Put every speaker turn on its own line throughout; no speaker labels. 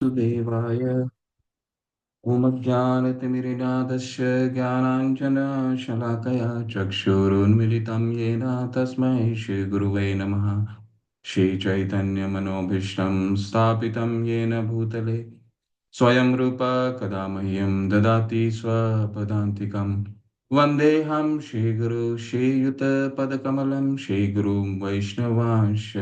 देवाय ओमज्ञानतिमिरिनादस्य ज्ञानाञ्जनशलाकया चक्षुरुन्मिलितं येन तस्मै श्रीगुरुवे नमः। श्रीचैतन्यमनोभीष्टं स्थापितं येन भूतले स्वयं रूप कदा मह्यं ददाति स्वपदान्तिकं। वन्देऽहं श्रीगुरु श्रीयुतपदकमलं श्रीगुरुं वैष्णवांश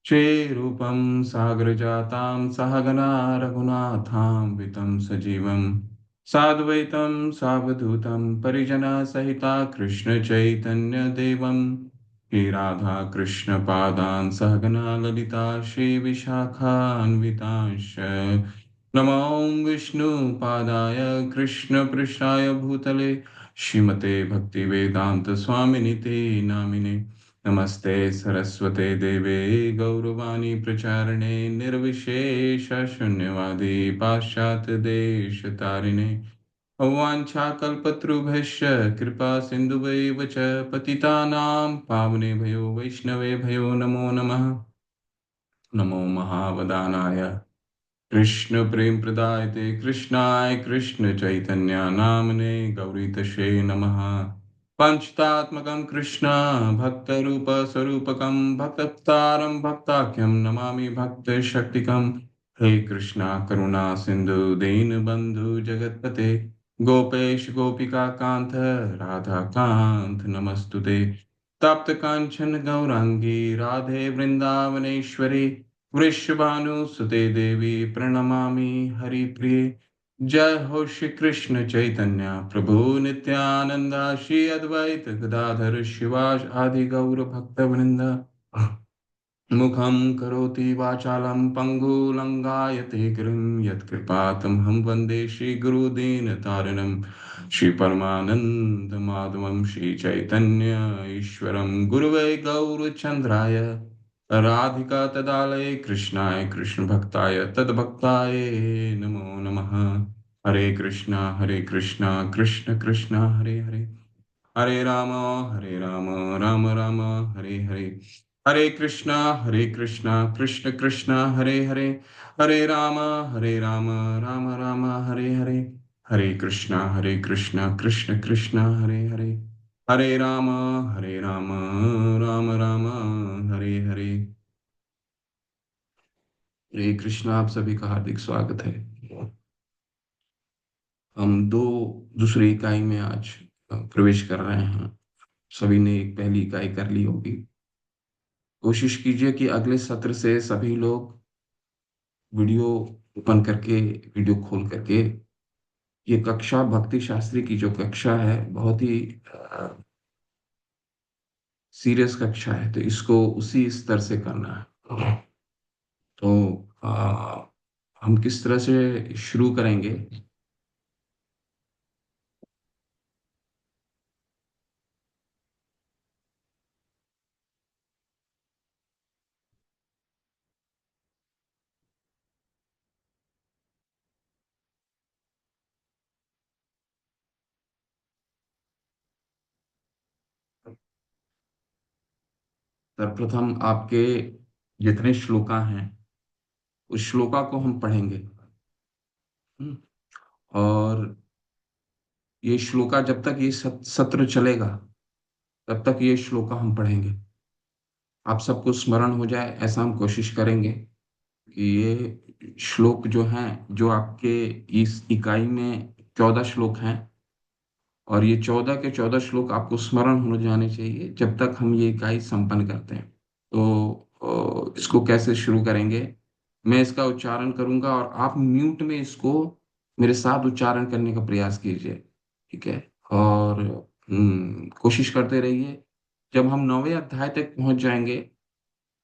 श्रीरूपं सागरजातां सहगना रघुनाथां वितं सजीवं साद्वैतं सावधूतं परिजनसहिता कृष्णचैतन्यदेवं श्रीराधा कृष्णपादान् सहगना ललिता श्रीविशाखान्वितांश्च नमो विष्णुपादाय कृष्णपृष्ठाय भूतले श्रीमते भक्तिवेदान्तस्वामिनिते नामिने। नमस्ते सरस्वते देवे गौरवाणी प्रचारिणे निर्विशेष शून्यवादी पाश्चात्य देश तारिणे वाञ्छाकल्पतरुभ्यश्च कृपा सिन्धुवैव च पतितानां पावनेभ्यो वैष्णवेभ्यो नमो नमः। नमो महावदानाय कृष्ण प्रेम प्रदायते कृष्णाय कृष्ण चैतन्य नामने गौरीतशे नमः। पंचतात्मकं कृष्ण भक्तरूप स्वरूपकं भक्तारं भक्ताख्यं नमामि भक्त शक्तिकं। हे कृष्णा करुणा सिंधु दीनबंधु जगतपते गोपेश गोपिका कांत राधा कांत नमस्तुते। तप्त कांचन गौरांगी राधे वृंदावनेश्वरी वृषभानुसुते देवी प्रणमामि हरिप्रिये। जय हो श्री कृष्ण चैतन्य प्रभु नित्यानंद श्री अद्वैत गदाधर शिवाज आदि गौर भक्त वृंद। मुखं करोति वाचालं पङ्गुलङ्गायते गिरिं यत्कृपातमहं वन्दे श्रीगुरुदीनतारिणं। श्रीपरमानन्दमाधवं श्रीचैतन्य ईश्वरं गुरुवे गौरचन्द्राय राधिका तदालये कृष्णाय कृष्णभक्ताय तद्भक्ताय नमो नमः। हरे कृष्णा कृष्ण कृष्ण हरे हरे हरे राम राम राम हरे हरे। हरे कृष्णा कृष्ण कृष्ण हरे हरे हरे राम राम राम हरे हरे। हरे कृष्णा कृष्ण कृष्ण हरे हरे हरे राम राम राम हरे हरे। हरे कृष्ण, आप सभी का हार्दिक स्वागत है। हम दूसरी इकाई में आज प्रवेश कर रहे हैं। सभी ने एक पहली इकाई कर ली होगी। कोशिश कीजिए कि अगले सत्र से सभी लोग वीडियो ओपन करके, वीडियो खोल करके, ये कक्षा भक्ति शास्त्री की जो कक्षा है बहुत ही सीरियस कक्षा है, तो इसको उसी स्तर से करना है। तो हम किस तरह से शुरू करेंगे? सर्वप्रथम आपके जितने श्लोका हैं उस श्लोका को हम पढ़ेंगे। हम्म, और ये श्लोका जब तक ये सत्र चलेगा तब तक ये श्लोका हम पढ़ेंगे। आप सबको स्मरण हो जाए ऐसा हम कोशिश करेंगे कि ये श्लोक जो हैं, जो आपके इस इकाई में 14 श्लोक हैं, और ये 14 के 14 श्लोक आपको स्मरण हो जाने चाहिए जब तक हम ये इकाई संपन्न करते हैं। तो इसको कैसे शुरू करेंगे? मैं इसका उच्चारण करूंगा और आप म्यूट में इसको मेरे साथ उच्चारण करने का प्रयास कीजिए। ठीक है? और कोशिश करते रहिए। जब हम 9वें अध्याय तक पहुंच जाएंगे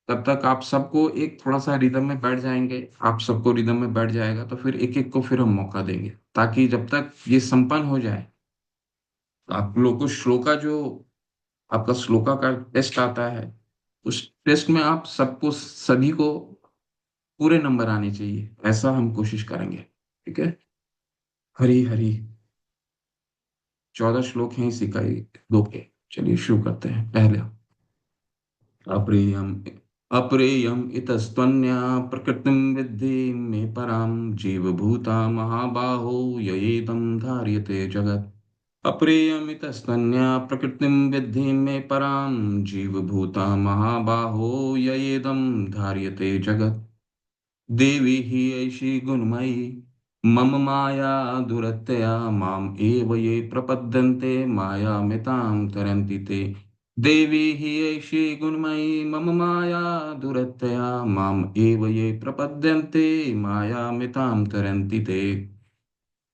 तब तक आप सबको एक थोड़ा सा रिदम में बैठ जाएंगे। आप सबको रिदम में बैठ जाएगा तो फिर एक एक को फिर हम मौका देंगे, ताकि जब तक ये संपन्न हो जाए तो आप लोग को श्लोका जो आपका श्लोका का टेस्ट आता है, उस टेस्ट में आप सबको सभी को पूरे नंबर आने चाहिए, ऐसा हम कोशिश करेंगे। ठीक है? हरी हरी। 14 श्लोक हैं इस इकाई 2 के। चलिए शुरू करते हैं। पहले अप्रियम अप्रेयम् इतस्त्वन्या प्रकृतिं विद्धि मे परां जीवभूता महाबाहो ययेदं धार्यते जगत्। अप्रेयमितस्तन्या प्रकृतिं विद्धि मे परां जीवभूता महाबाहो ययेदं धार्यते जगत्। देवी हि ऐषी गुणमयी मम माया दुरत्यया माम् एव ये प्रपद्यन्ते मायामितां तरन्ति ते। देवी हि ऐषी गुणमयी मम माया दुरत्यया माम् एव ये प्रपद्यन्ते मायामितां तरन्ति ते।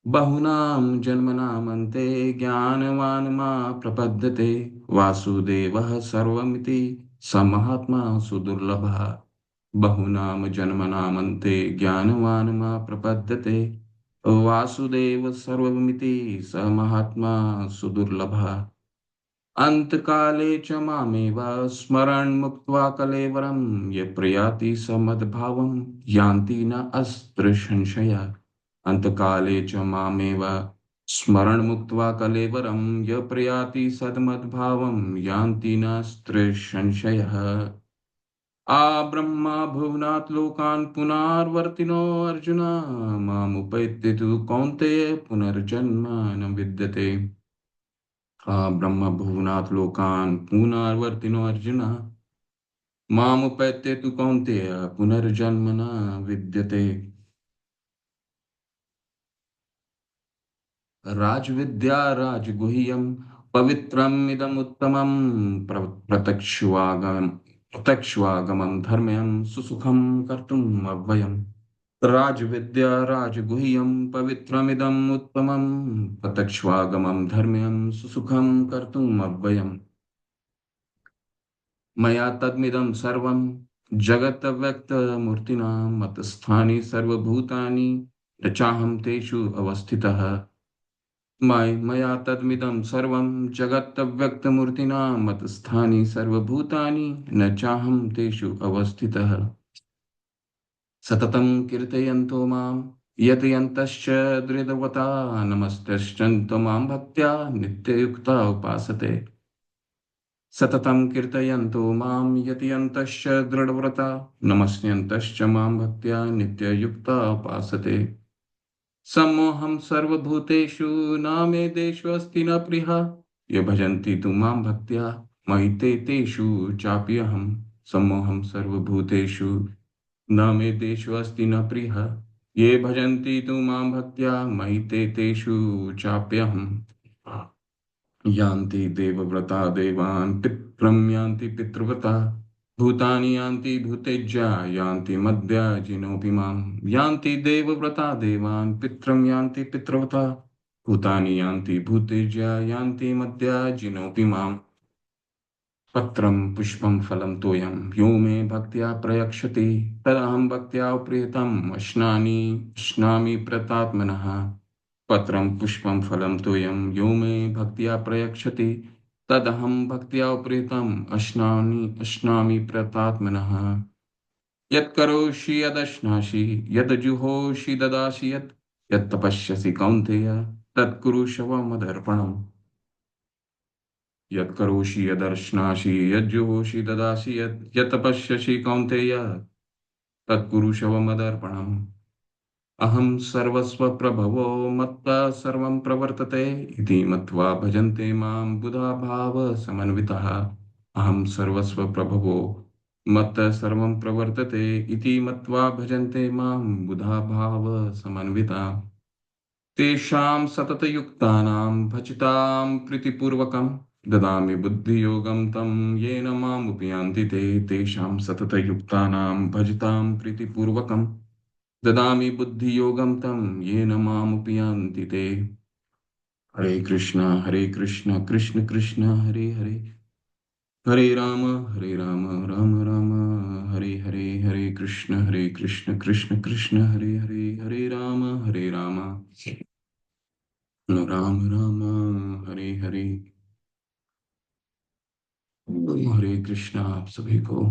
बहुनां जन्मनामन्ते ज्ञानवान् मा प्रपद्यते वासुदेवः सर्वमिति स महात्मा सुदुर्लभः। बहुनां जन्मनामन्ते ज्ञानवान् मा प्रपद्यते वासुदेव सर्वमिति स महात्मा सुदुर्लभः। अन्तकाले च मामेव स्मरन् मुक्त्वा कलेवरं ये प्रयाति स मद्भावं यान्ति न अस्त्र संशयः। अन्तकाले च मामेव स्मरन् मुक्त्वा कलेवरं य प्रयाति सद्मद्भावं यान्ति नास्त्र संशयः। आ ब्रह्मा भुवनात् लोकान् पुनर्वर्तिनो अर्जुन मामुपैत्य तु कौन्तेय पुनर्जन्म न विद्यते। आ ब्रह्म भुवनात् लोकान् पुनर्वर्तिनो अर्जुन मामुपैत्य तु कौन्तेय पुनर्जन्म न विद्यते। राजविद्या राजगुह्यं पवित्रमिदमुत्तमं प्रत्यक्ष्वागमं धर्म्यं सुसुखं कर्तुम् अव्ययम्। राजविद्या राजगुह्यं पवित्रमिदम् उत्तमं प्रत्यक्ष्वागमं धर्म्यं सुसुखं कर्तुम् अव्ययम्। मया तद्मिदं सर्वं जगत् व्यक्तमूर्तिना मतस्थानि सर्वभूतानि न चाहं तेषु अवस्थितः। मया तद्मिदं सर्वं जगत् व्यक्तमूर्तिना मतस्थानि सर्वभूतानि न चाहं तेषु अवस्थितः। सततं कीर्तयन्तो मां यतयन्तश्च दृढव्रता नमस्तश्चन्तो मां भक्त्या नित्ययुक्ता उपासते। सततं कीर्तयन्तो मां यतयन्तश्च दृढव्रता नमस्यन्तश्च मां भक्त्या नित्ययुक्ता उपासते। सम्मोहं सर्वभूतेषु न मे देषु अस्ति न प्रियः। ये भजन्ति तु मां भक्त्या मयि ते तेषु चाप्यहम्। सम्मोहं सर्वभूतेषु न मे देषु अस्ति न प्रियः। ये भजन्ति तु मां भक्त्या मयि ते तेषु चाप्यहम्। यान्ति देवव्रता देवान् पित्रं यान्ति पितृव्रता भूतानि यान्ति भूतेज्या यान्ति मद्याजिनोऽपि माम्। यान्ति देवव्रता देवान् पित्रं यान्ति पितृव्रता भूतानि यान्ति भूतेज्या यान्ति मद्याजिनोऽपि माम्। पत्रं पुष्पं फलं तोयं यो मे भक्त्या प्रयक्षति तदहं भक्त्या प्रीतम् अश्नामि प्रतात्मनः। पत्रं पुष्पं फलं तोयं यो मे भक्त्या प्रयक्षति तदहं भक्त्या प्रीतम् अश्नामि प्रतात्मनः। यत्करोषि यदश्नासि यद्जुहोषि ददासि यत् तपस्यसि कौन्तेय तत्कुरुष्व मदर्पणम्। यत्करोषि यदश्नासि यज्जुहोषि ददासि यत् तपस्यसि कौन्तेय तत्कुरुष्व मदर्पणम्। अहं सर्वस्वप्रभवो मत्तः सर्वं प्रवर्तते इति मत्वा भजन्ते मां बुधा भावसमन्वितः। अहं सर्वस्वप्रभवो मत्तः सर्वं प्रवर्तते इति मत्वा भजन्ते मां बुधा भावसमन्वितः। तेषां सततयुक्तानां भजतां प्रीतिपूर्वकं ददामि बुद्धियोगं तं येन माम् उपयान्ति ते। तेषां सततयुक्तानां भजतां प्रीतिपूर्वकं ददामि बुद्धियोगं तं येन मामुपयान्ति ते। हरे कृष्ण कृष्ण कृष्ण हरे हरे हरे राम राम राम हरे हरे। हरे कृष्ण कृष्ण कृष्ण हरे हरे हरे राम राम राम हरे हरे। हरे कृष्णा आप सभी को।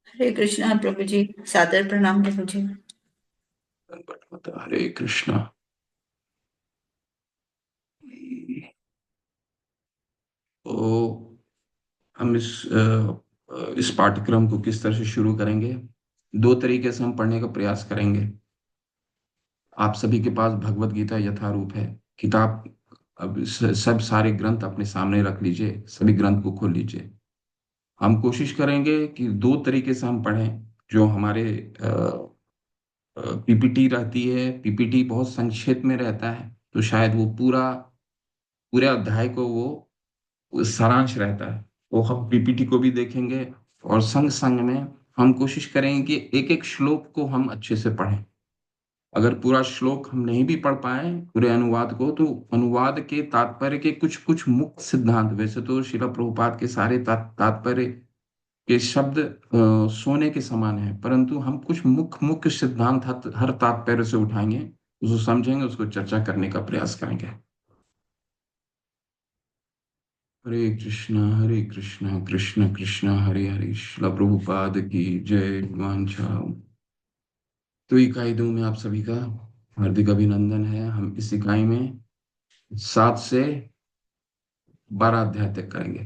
हरे कृष्णा प्रभु जी, सादर प्रणाम प्रभु जी।
हरे कृष्णा। हम इस पाठ्यक्रम को किस तरह से शुरू करेंगे? दो तरीके से हम पढ़ने का प्रयास करेंगे। आप सभी के पास भगवत गीता यथारूप है, किताब। अब सब सारे ग्रंथ अपने सामने रख लीजिए, सभी ग्रंथ को खोल लीजिए। हम कोशिश करेंगे कि दो तरीके से हम पढ़ें। जो हमारे पीपीटी रहती है, पीपीटी बहुत संक्षेप में रहता है, तो शायद वो पूरे अध्याय को वो सारांश रहता है। तो हम पीपीटी को भी देखेंगे, और संग संग में हम कोशिश करेंगे कि एक एक श्लोक को हम अच्छे से पढ़ें। अगर पूरा श्लोक हम नहीं भी पढ़ पाए पूरे अनुवाद को, तो अनुवाद के तात्पर्य के कुछ कुछ मुख्य सिद्धांत, वैसे तो शिला प्रभुपाद के सारे तात्पर्य के शब्द सोने के समान है, परंतु हम कुछ मुख्य मुख्य सिद्धांत हर तात्पर्य से उठाएंगे, उसको समझेंगे, उसको चर्चा करने का प्रयास करेंगे। हरे कृष्णा कृष्ण कृष्ण हरे हरे, शिला प्रभुपाद की जय। वांछा तो इकाई 2 में आप सभी का हार्दिक अभिनंदन है। हम इस इकाई में 7 से 12 अध्याय तक करेंगे।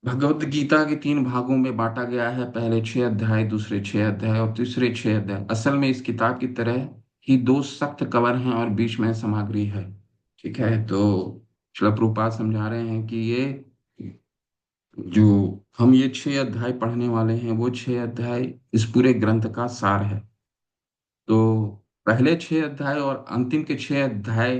भगवत गीता के 3 भागों में बांटा गया है। पहले 6 अध्याय, दूसरे 6 अध्याय और तीसरे 6 अध्याय। असल में इस किताब की तरह ही 2 सख्त कवर हैं और बीच में सामग्री है। ठीक है, तो श्रील प्रभुपाद समझा रहे हैं कि ये जो हम ये 6 अध्याय पढ़ने वाले हैं, वो 6 अध्याय इस पूरे ग्रंथ का सार है। तो पहले 6 अध्याय और अंतिम के 6 अध्याय,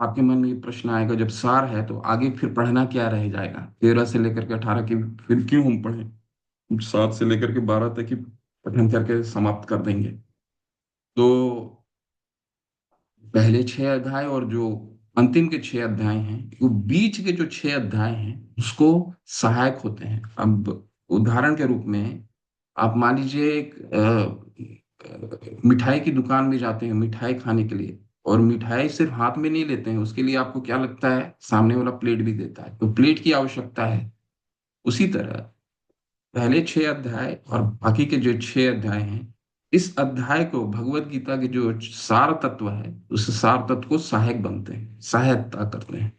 आपके मन में ये प्रश्न आएगा, जब सार है तो आगे फिर पढ़ना क्या रह जाएगा? 13 से लेकर के 18 की फिर क्यों हम पढ़ें? 7 से लेकर के 12 तक ही पठन करके समाप्त कर देंगे। तो पहले 6 अध्याय और जो अंतिम के 6 अध्याय हैं, वो बीच के जो 6 अध्याय हैं उसको सहायक होते हैं। अब उदाहरण के रूप में आप मान लीजिए एक मिठाई की दुकान में जाते हैं मिठाई खाने के लिए, और मिठाई सिर्फ हाथ में नहीं लेते हैं, उसके लिए आपको क्या लगता है? सामने वाला प्लेट भी देता है, तो प्लेट की आवश्यकता है। उसी तरह पहले 6 अध्याय और बाकी के जो 6 अध्याय हैं, इस अध्याय को भगवत गीता के जो सार तत्व है, उस सार तत्व को सहायक बनते हैं, सहायता करते हैं।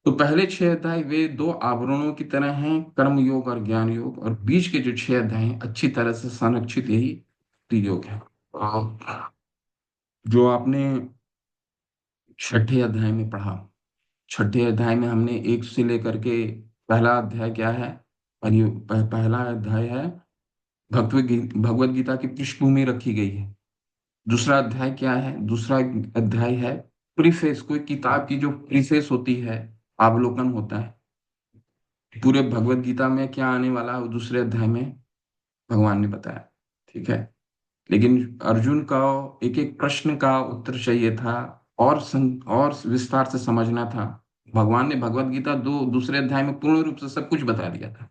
तो पहले 6 अध्याय वे 2 आवरणों की तरह हैं, कर्म योग और ज्ञान योग, और बीच के जो 6 अध्याय हैं अच्छी तरह से संरक्षित यही भक्ति योग है। और जो आपने 6ठे अध्याय में पढ़ा, 6ठे अध्याय में हमने 1 से लेकर के पहला अध्याय क्या है? पहला अध्याय है भगवत गीता की पृष्ठभूमि रखी गई है। दूसरा अध्याय क्या है? दूसरा अध्याय है प्रीफेस। कोई किताब की जो प्रीफेस होती है, अवलोकन होता है, पूरे भगवत गीता में क्या आने वाला है वो दूसरे अध्याय में भगवान ने बताया। ठीक है, लेकिन अर्जुन का एक एक प्रश्न का उत्तर चाहिए था, और विस्तार से समझना था। भगवान ने भगवत गीता दो दूसरे अध्याय में पूर्ण रूप से सब कुछ बता दिया था।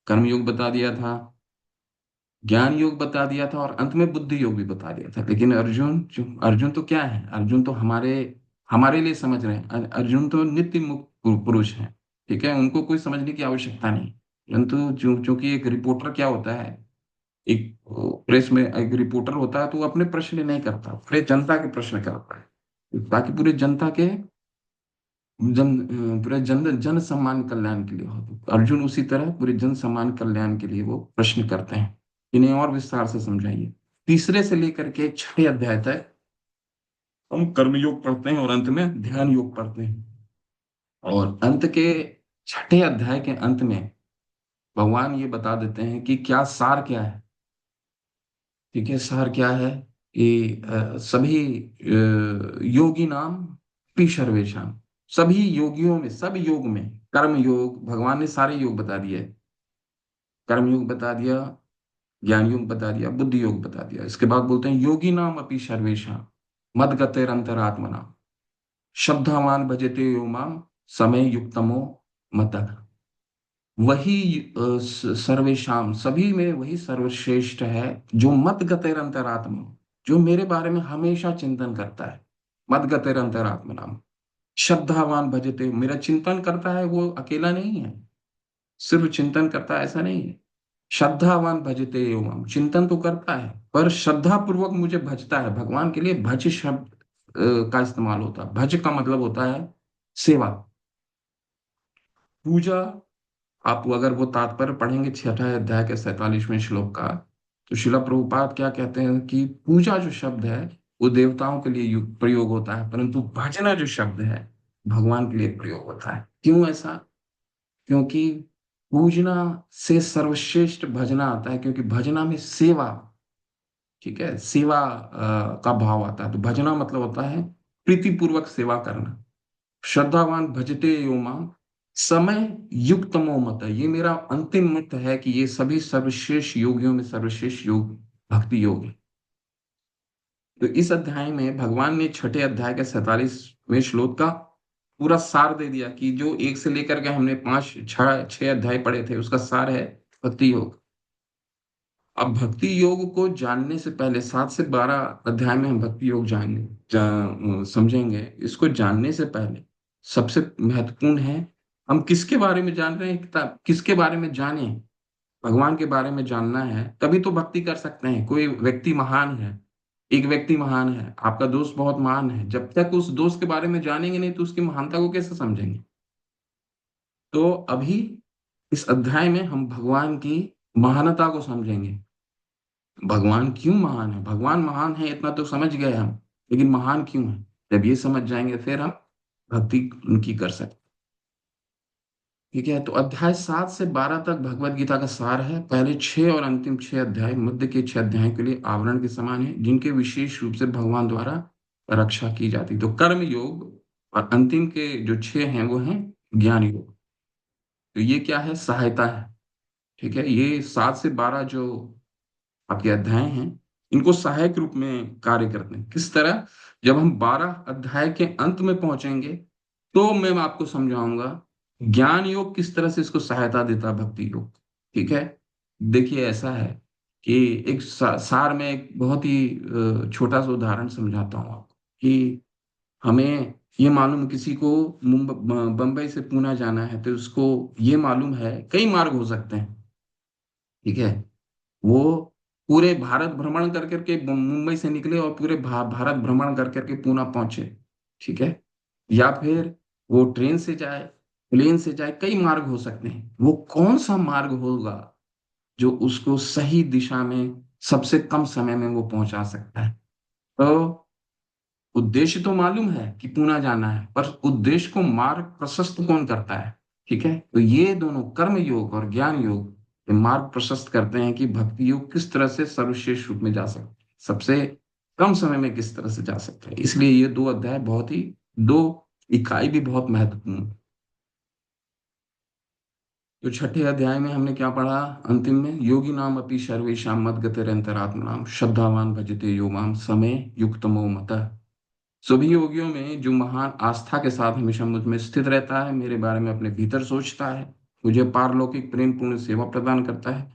कर्म योग बता दिया था, ज्ञान योग बता दिया था, और अंत में बुद्धि योग भी बता दिया था। लेकिन अर्जुन तो क्या है? अर्जुन तो हमारे हमारे लिए समझ रहे हैं। अर्जुन तो नित्य मुक्त पुरुष हैं। ठीक है, उनको कोई समझने की आवश्यकता नहीं। परंतु चूंकि एक रिपोर्टर क्या होता है, एक प्रेस में एक रिपोर्टर होता है, तो वो अपने प्रश्न नहीं करता, पूरे जनता के प्रश्न करता है, ताकि पूरे जनता के पूरे जन सम्मान कल्याण के लिए हो। तो अर्जुन उसी तरह पूरे जन सम्मान कल्याण के लिए वो प्रश्न करते हैं। इन्हें और विस्तार से समझाइए। तीसरे से लेकर के 6 अध्याय तक हम कर्मयोग पढ़ते हैं और अंत में ध्यान योग पढ़ते हैं। और अंत के 6ठे अध्याय के अंत में भगवान ये बता देते हैं कि क्या सार क्या है। ठीक है, सार क्या है? कि सभी योगी नाम पी सर्वेशम, सभी योगियों में, सब योग में, कर्म योग भगवान ने सारे योग बता दिए। कर्म योग बता दिया, ज्ञान योग बता दिया, बुद्धि योग बता दिया। इसके बाद बोलते हैं योगी नाम अपि सर्वेशम मद गतेरंतरात्मना श्रद्धावान भजते यो माम समय युक्तमो मतः। वही सर्वेशाम, सभी में वही सर्वश्रेष्ठ है, जो मत गतेर अंतरात्मा, जो मेरे बारे में हमेशा चिंतन करता है। मत गतेर अंतरात्मा नाम श्रद्धावान भजते, मेरा चिंतन करता है, वो अकेला नहीं है, सिर्फ चिंतन करता है ऐसा नहीं है। श्रद्धावान भजते एवं, चिंतन तो करता है पर श्रद्धा पूर्वक मुझे भजता है। भगवान के लिए भज शब्द का इस्तेमाल होता है। भज का मतलब होता है सेवा। पूजा, आप अगर वो तात्पर्य पढ़ेंगे छठा अध्याय के 47वें श्लोक का, तो शिला प्रभुपाद क्या कहते हैं कि पूजा जो शब्द है वो देवताओं के लिए प्रयोग होता है, परंतु भजना जो शब्द है भगवान के लिए प्रयोग होता है। क्यों ऐसा? क्योंकि पूजना से सर्वश्रेष्ठ भजना आता है, क्योंकि भजना में सेवा, ठीक है, सेवा का भाव आता है। तो भजना मतलब होता है प्रीतिपूर्वक सेवा करना। श्रद्धावान भजते यो माम समय युक्तमो मत, ये मेरा अंतिम मत है कि ये सभी सर्वश्रेष्ठ योगियों में सर्वश्रेष्ठ योग भक्ति योग है। तो इस अध्याय में भगवान ने छठे अध्याय के 47वें श्लोक का पूरा सार दे दिया, कि जो एक से लेकर के हमने पांच छह छह अध्याय पढ़े थे उसका सार है भक्ति योग। अब भक्ति योग को जानने से पहले 7 से 12 अध्याय में हम भक्ति योग समझेंगे। इसको जानने से पहले सबसे महत्वपूर्ण है हम किसके बारे में जान रहे हैं, किताब किसके बारे में जाने, भगवान के बारे में जानना है, तभी तो भक्ति कर सकते हैं। कोई व्यक्ति महान है, एक व्यक्ति महान है, आपका दोस्त बहुत महान है, जब तक उस दोस्त के बारे में जानेंगे नहीं तो उसकी महानता को कैसे समझेंगे? तो अभी इस अध्याय में हम भगवान की महानता को समझेंगे। भगवान क्यों महान है? भगवान महान है इतना तो समझ गए हम, लेकिन महान क्यों है जब ये समझ जाएंगे फिर हम भक्ति उनकी कर सकते। ठीक है, तो अध्याय 7 से 12 तक भगवत गीता का सार है। पहले 6 और अंतिम 6 अध्याय मध्य के 6 अध्याय के लिए आवरण के समान है, जिनके विशेष रूप से भगवान द्वारा रक्षा की जाती। तो कर्म योग और अंतिम के जो 6 हैं वो हैं ज्ञान योग। तो ये क्या है? सहायता है। ठीक है, ये 7 से 12 जो आपके अध्याय हैं इनको सहायक रूप में कार्य करते हैं। किस तरह? जब हम 12 अध्याय के अंत में पहुंचेंगे तो मैं आपको समझाऊंगा ज्ञान योग किस तरह से इसको सहायता देता है भक्ति योग। ठीक है, देखिए ऐसा है कि एक सार में एक बहुत ही छोटा सा उदाहरण समझाता हूँ आपको कि हमें ये मालूम किसी को बंबई से पुणे जाना है, तो उसको ये मालूम है कई मार्ग हो सकते हैं। ठीक है, वो पूरे भारत भ्रमण कर करके मुंबई से निकले और पूरे भारत भ्रमण कर करके पुणे पहुंचे। ठीक है, या फिर वो ट्रेन से जाए, प्लेन से जाए, कई मार्ग हो सकते हैं। वो कौन सा मार्ग होगा जो उसको सही दिशा में सबसे कम समय में वो पहुंचा सकता है? तो उद्देश्य तो मालूम है कि पुणे जाना है, पर उद्देश्य को मार्ग प्रशस्त कौन करता है? ठीक है, तो ये दोनों कर्म योग और ज्ञान योग ये मार्ग प्रशस्त करते हैं कि भक्ति योग किस तरह से सर्वश्रेष्ठ रूप में जा सकते हैं, सबसे कम समय में किस तरह से जा सकते हैं। इसलिए ये 2 अध्याय बहुत ही, 2 इकाई भी बहुत महत्वपूर्ण है। तो छठे अध्याय में हमने क्या पढ़ा? अंतिम में योगी नाम अपि सर्वेशा मद्गतिरंतरात्मनाम श्रद्धावान भजते यो माम समय युक्तमो मतः। सभी योगियों में जो महान आस्था के साथ हमेशा मुझ में स्थित रहता है, मेरे बारे में अपने भीतर सोचता है, मुझे पारलौकिक प्रेम पूर्ण सेवा प्रदान करता है,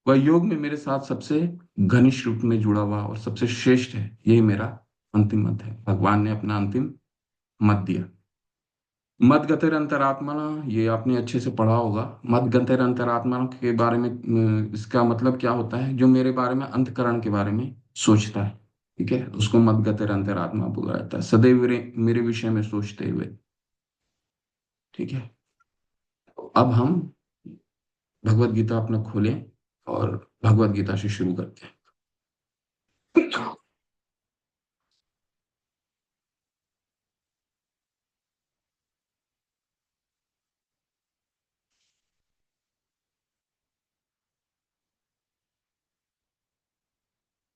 वह योग में मेरे साथ सबसे घनिष्ठ रूप में जुड़ा हुआ और सबसे श्रेष्ठ है। यही मेरा अंतिम मत है। भगवान ने अपना अंतिम मत दिया। मद गतिर अंतरात्मा, ये आपने अच्छे से पढ़ा होगा। मद गतिर अंतरात्मा के बारे में इसका मतलब क्या होता है? जो मेरे बारे में अंतकरण के बारे में सोचता है। ठीक है, उसको मद गतिर अंतरात्मा बोला जाता है, सदैव मेरे विषय में सोचते हुए। ठीक है, तो अब हम भगवत गीता अपना खोलें और भगवत गीता से शुरू करते हैं।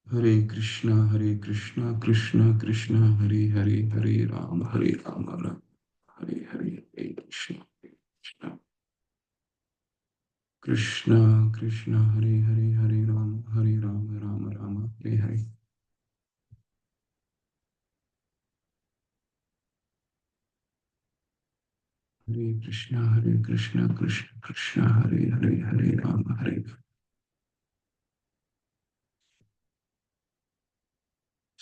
हरे कृष्णा कृष्ण कृष्ण हरे हरे, हरे राम राम हरे हरे, हरे कृष्ण कृष्ण कृष्ण हरे हरे, हरे राम राम राम हरे हरे। हरे कृष्ण कृष्ण कृष्ण हरे हरे, हरे राम हरे राम।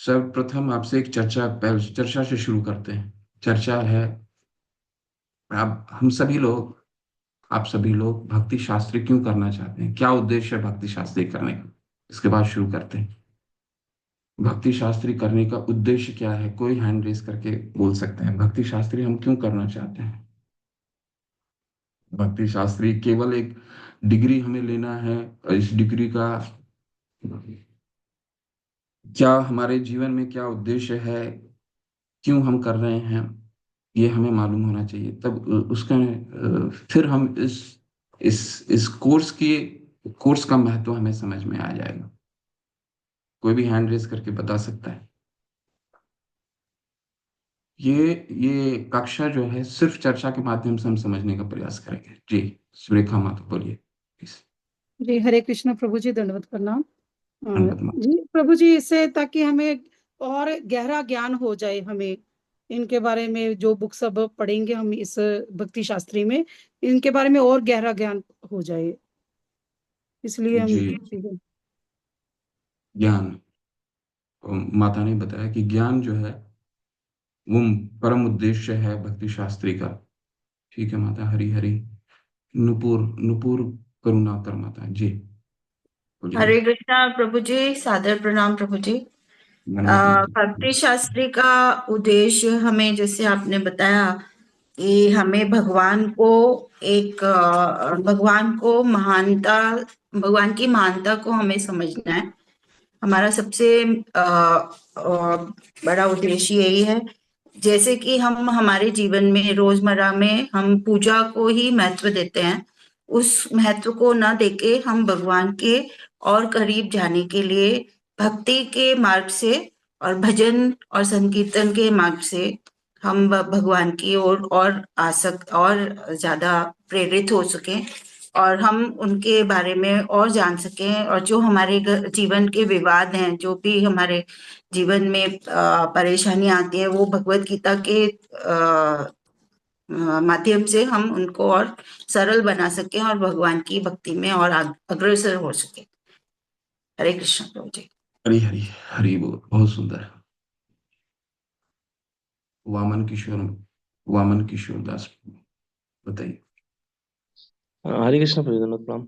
सर्वप्रथम आपसे एक पहले चर्चा से शुरू करते हैं। चर्चा है, आप हम सभी लोग आप सभी लोग भक्ति शास्त्री क्यों करना चाहते हैं? क्या उद्देश्य है भक्ति शास्त्री करने का? इसके बाद शुरू करते हैं। भक्ति शास्त्री करने का उद्देश्य क्या है? कोई हैंड रेस करके बोल सकते हैं, भक्ति शास्त्री हम क्यों करना चाहते हैं? भक्ति शास्त्री केवल एक डिग्री हमें लेना है, और इस डिग्री का क्या हमारे जीवन में क्या उद्देश्य है, क्यों हम कर रहे हैं, ये हमें मालूम होना चाहिए। तब उसका फिर हम इस कोर्स का महत्व हमें समझ में आ जाएगा। कोई भी हैंड रेस करके बता सकता है। ये कक्षा जो है सिर्फ चर्चा के माध्यम से हम समझने का प्रयास करेंगे। जी, सुरेखा माता बोलिए प्लीज।
जी हरे कृष्ण प्रभु जी, दंडवत प्रणाम।
धन्यवाद माता।
जी प्रभु जी, इससे ताकि हमें और गहरा ज्ञान हो जाए, हमें इनके बारे में जो बुक सब पढ़ेंगे हम इस भक्ति शास्त्री में, इनके बारे में और गहरा ज्ञान हो जाए, इसलिए हम।
जी, ज्ञान, माता ने बताया कि ज्ञान जो है वो परम उद्देश्य है भक्ति शास्त्री का। ठीक है माता, हरी हरी। नुपुर नुपुर करुणाकर माता जी, बोलिए
हरे
माता।
कृष्णा प्रभु जी, सादर प्रणाम प्रभु जी।
धन्यवाद माता।
भक्ति शास्त्री का उद्देश्य हमें, जैसे आपने बताया, कि हमें भगवान को महानता, भगवान की महानता को हमें समझना है। हमारा सबसे बड़ा उद्देश्य यही है। जैसे कि हम हमारे जीवन में रोजमर्रा में हम पूजा को ही महत्व देते हैं, उस महत्व को न देके हम भगवान के और करीब जाने के लिए भक्ति के मार्ग से और भजन और संकीर्तन के मार्ग से हम भगवान की ओर और आसक्त और ज्यादा प्रेरित हो सकें, और हम उनके बारे में और जान सकें, और जो हमारे जीवन के विवाद हैं, जो भी हमारे जीवन में परेशानियां आती हैं, वो भगवत गीता के माध्यम से हम उनको और सरल बना सकें और भगवान की भक्ति में और अग्रसर हो सके। हरे कृष्ण प्रभु जी।
हरी हरी, हरी बोल, बहुत सुंदर। वामन किशोर, वामन किशोर दास, बताइए।
हरे कृष्ण परिजनों प्रणाम।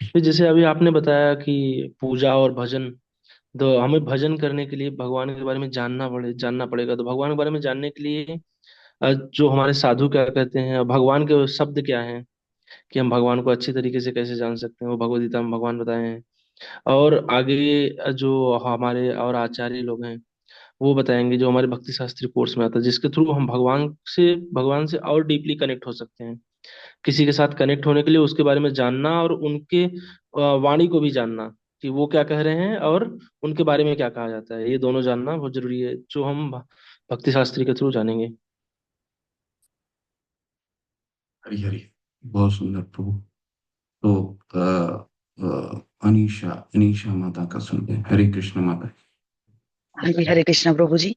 फिर जैसे अभी आपने बताया कि पूजा और भजन, तो हमें भजन करने के लिए भगवान के बारे में जानना पड़ेगा। तो भगवान के बारे में जानने के लिए जो हमारे साधु क्या कहते हैं, भगवान के शब्द क्या हैं, कि हम भगवान को अच्छी तरीके से कैसे जान सकते हैं, वो भगवद गीता में भगवान बताए हैं। और आगे जो हमारे और आचार्य लोग हैं वो बताएंगे, जो हमारे भक्ति शास्त्री कोर्स में आता है, जिसके थ्रू हम भगवान से और डीपली कनेक्ट हो सकते हैं। किसी के साथ कनेक्ट होने के लिए उसके बारे में जानना, और उनके वाणी को भी जानना कि वो क्या कह रहे हैं और उनके बारे में क्या कहा जाता है, ये दोनों जानना बहुत जरूरी है, जो हम भक्ति शास्त्री के थ्रू जानेंगे।
हरी हरी, बहुत सुंदर प्रभु। तो अनीशा, अनीशा माता का सुनते हैं। हरे कृष्ण माता।
हाँ जी हरे कृष्णा प्रभु जी।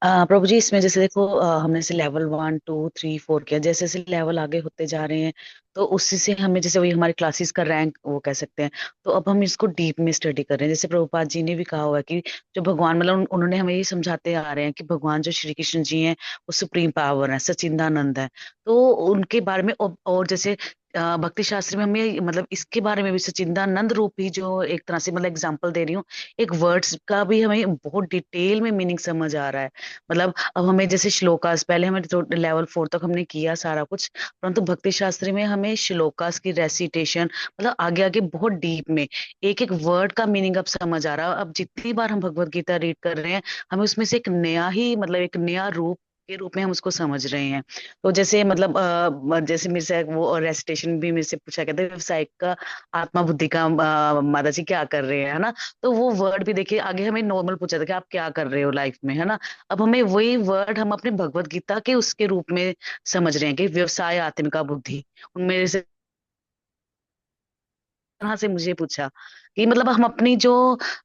प्रभु जी, इसमें जैसे देखो, हमने से लेवल 1 2 3 4 किया, जैसे जैसे लेवल आगे होते जा रहे हैं तो उससे से हमें जैसे वही हमारी क्लासेस का रैंक वो कह सकते हैं। तो अब हम इसको डीप में स्टडी कर रहे हैं, जैसे प्रभुपाद जी ने भी कहा हुआ है कि जो भगवान, मतलब उन्होंने हमें ये समझाते आ रहे हैं कि भगवान जो श्री कृष्ण जी हैं वो सुप्रीम पावर है, सचिंदानंद है। तो उनके बारे में और जैसे भक्ति शास्त्र में हमें मतलब इसके बारे में भी सचिंदानंद रूप ही, जो एक तरह से मतलब एग्जांपल दे रही हूँ, एक वर्ड्स का भी हमें बहुत डिटेल में मीनिंग समझ आ रहा है। मतलब अब हमें जैसे श्लोकास, पहले हमें तो लेवल 4 तक हमने किया सारा कुछ, परंतु भक्ति शास्त्र में हमें श्लोकास की रेसिटेशन, मतलब आगे आगे बहुत डीप में एक एक वर्ड का मीनिंग अब समझ आ रहा है। अब जितनी बार हम भगवत गीता रीड कर रहे हैं, हमें उसमें से एक नया ही, मतलब एक नया रूप के रूप में हम उसको समझ रहे हैं। तो जैसे मतलब जैसे मेरे से वो रेसिटेशन भी मेरे से पूछा कहते हैं, व्यवसायिक का आत्मा बुद्धि का माता जी क्या कर रहे हैं, है ना। तो वो वर्ड भी देखिए, आगे हमें नॉर्मल पूछा था कि आप क्या कर रहे हो लाइफ में, है ना। अब हमें वही वर्ड हम अपने भगवत गीता के उसके रूप में समझ रहे हैं कि व्यवसाय आत्मिका बुद्धि। उनमें से तरह से मुझे पूछा कि मतलब हम अपनी जो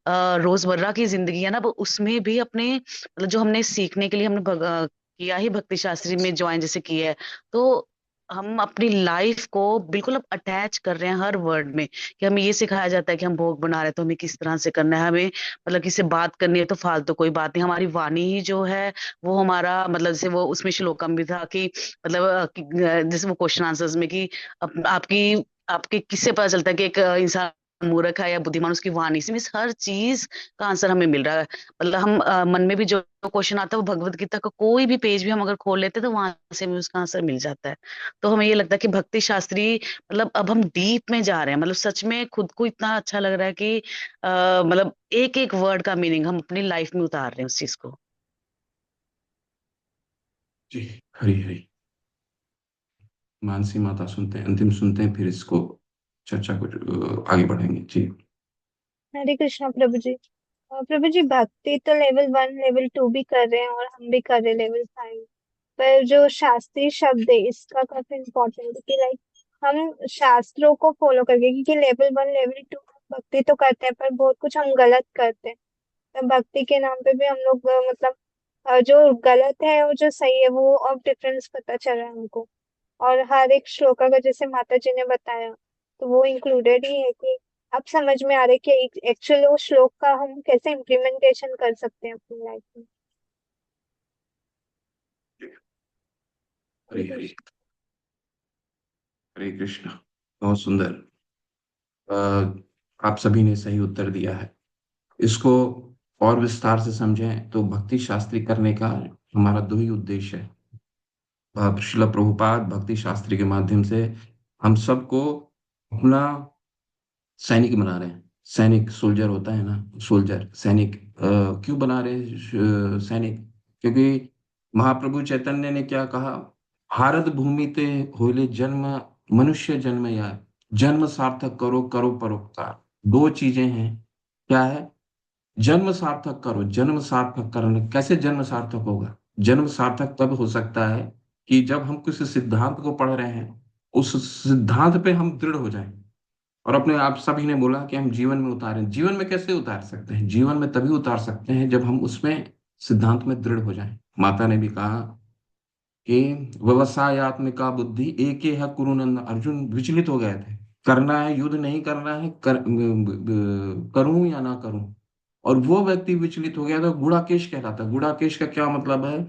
रोजमर्रा की जिंदगी है ना, वो उसमें भी अपने मतलब जो हमने सीखने के लिए हमने किया ही भक्ति शास्त्री में ज्वाइन जैसे किया है, तो हम अपनी लाइफ को बिल्कुल अब अटैच कर रहे हैं हर वर्ड में, कि हमें ये सिखाया जाता है कि हम भोग बना रहे हैं तो हमें किस तरह से करना है, हमें मतलब किसी से बात करनी है तो फालतू कोई बात नहीं, हमारी वाणी ही जो है वो हमारा, मतलब जैसे वो उसमें श्लोकम भी था कि मतलब जैसे वो क्वेश्चन आंसर्स में कि आपकी आपके किससे पता चलता है कि एक इंसान मूर्ख है या बुद्धिमान, उसकी वाणी से मीन्स हर चीज का आंसर हमें मिल रहा है। मतलब हम मन में भी जो क्वेश्चन आता है वो भगवत गीता का कोई भी पेज भी हम अगर खोल लेते हैं तो वहां से हमें उसका आंसर मिल जाता है। तो हमें ये लगता है कि भक्ति शास्त्री मतलब अब हम डीप में जा रहे हैं, मतलब सच में खुद को इतना अच्छा लग रहा है कि मतलब एक एक वर्ड का मीनिंग हम अपनी लाइफ में उतार रहे हैं उस चीज को।
जी। हरी हरी। मानसी माता सुनते हैं, अंतिम सुनते हैं, फिर इसको चर्चा को आगे बढ़ेंगे जी।
हरे कृष्णा प्रभु जी। प्रभु जी, भक्ति तो लेवल 1 लेवल 2 भी कर रहे हैं और हम भी कर रहे हैं लेवल 5। पर जो शास्त्रीय शब्द है इसका काफी इम्पोर्टेंट है कि लाइक हम शास्त्रों को फॉलो करके, क्योंकि लेवल 1 लेवल 2 भक्ति तो करते हैं पर बहुत कुछ हम गलत करते हैं। तो भक्ति के नाम पे भी हम लोग मतलब जो गलत है और जो सही है वो अब डिफरेंस पता चल रहा है हमको। और हर एक श्लोका का जैसे माता जी ने बताया तो वो इंक्लूडेड ही है कि अब समझ में आ रहा है कि एक्चुअली वो श्लोक का हम कैसे इम्प्लीमेंटेशन कर सकते हैं अपनी लाइफ में। हरे
हरी हरी।
कृष्ण।
हरे कृष्ण। बहुत सुंदर। आप सभी ने सही उत्तर दिया है। इसको और विस्तार से समझें तो भक्ति शास्त्री करने का हमारा दो ही उद्देश्य है। श्रील प्रभुपाद भक्ति शास्त्री के माध्यम से हम सबको अपना सैनिक बना रहे हैं। सैनिक सोल्जर होता है ना, सोल्जर सैनिक। क्यों बना रहे हैं सैनिक? क्योंकि महाप्रभु चैतन्य ने क्या कहा, भारत भूमि ते होले जन्म, मनुष्य जन्म या जन्म सार्थक करो करो परोपकार। दो चीजें हैं। क्या है? जन्म सार्थक करो। जन्म सार्थक करने कैसे जन्म सार्थक होगा? जन्म सार्थक तब हो सकता है कि जब हम किसी सिद्धांत को पढ़ रहे हैं, उस सिद्धांत पे हम दृढ़ हो जाएं और अपने आप सभी ने बोला कि हम जीवन में उतारें। जीवन में कैसे उतार सकते हैं? जीवन में तभी उतार सकते हैं जब हम उसमें सिद्धांत में दृढ़ हो जाएं। माता ने भी कहा कि व्यवसायत्मिका बुद्धि एक है कुरुनंद। अर्जुन विचलित हो गए थे, करना है युद्ध नहीं करना है, करूं या ना करूं। और वो व्यक्ति विचलित हो गया तो गुड़ाकेश कहलाता है। गुड़ाकेश का क्या मतलब है?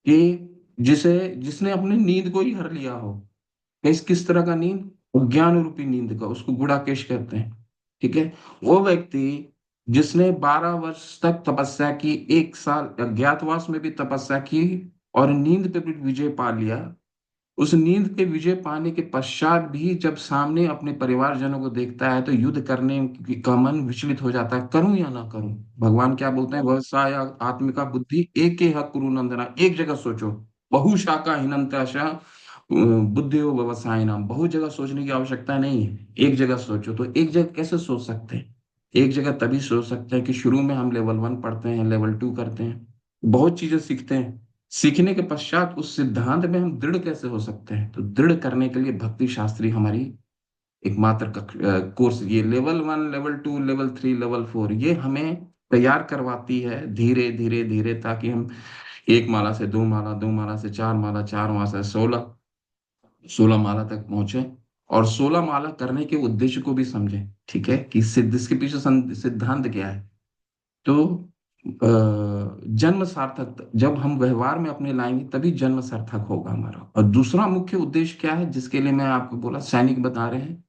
कि जिसने अपनी नींद को ही हर लिया हो। किस तरह का नींद? ज्ञान रूपी नींद का, उसको गुड़ाकेश कहते हैं। ठीक है। वो व्यक्ति जिसने 12 वर्ष तक तपस्या की, 1 साल अज्ञातवास में भी तपस्या की और नींद पे भी विजय पा लिया, उस नींद पे विजय पाने के पश्चात भी जब सामने अपने परिवारजनों को देखता है तो युद्ध करने का मन विचलित हो जाता है, करूं या ना करूं। भगवान क्या बोलते हैं? व्यवसाय आत्मिका बुद्धि एक कुरु नंदना। एक जगह सोचो। बहुशाखा हिनंताशा बुद्धि हो व्यवसाय नाम। बहुत जगह सोचने की आवश्यकता नहीं है, एक जगह सोचो। तो एक जगह कैसे सोच सकते हैं? एक जगह तभी सोच सकते हैं कि शुरू में हम लेवल 1 पढ़ते हैं, लेवल 2 करते हैं, बहुत चीजें सीखते हैं। सीखने के पश्चात उस सिद्धांत में हम दृढ़ कैसे हो सकते हैं? तो दृढ़ करने के लिए भक्ति शास्त्री हमारी एकमात्र कोर्स। ये लेवल 1 लेवल 2 लेवल 3 लेवल 4 ये हमें तैयार करवाती है धीरे धीरे धीरे, ताकि हम एक माला से दो माला, दो माला से चार माला, चार माला से 16, 16 माला तक पहुंचे। और 16 माला करने के उद्देश्य को भी समझें। ठीक है, कि सिद्ध इसके पीछे सिद्धांत क्या है। तो जन्म सार्थक जब हम व्यवहार में अपने लाएंगे तभी जन्म सार्थक होगा हमारा। और दूसरा मुख्य उद्देश्य क्या है जिसके लिए मैं आपको बोला सैनिक बता रहे हैं?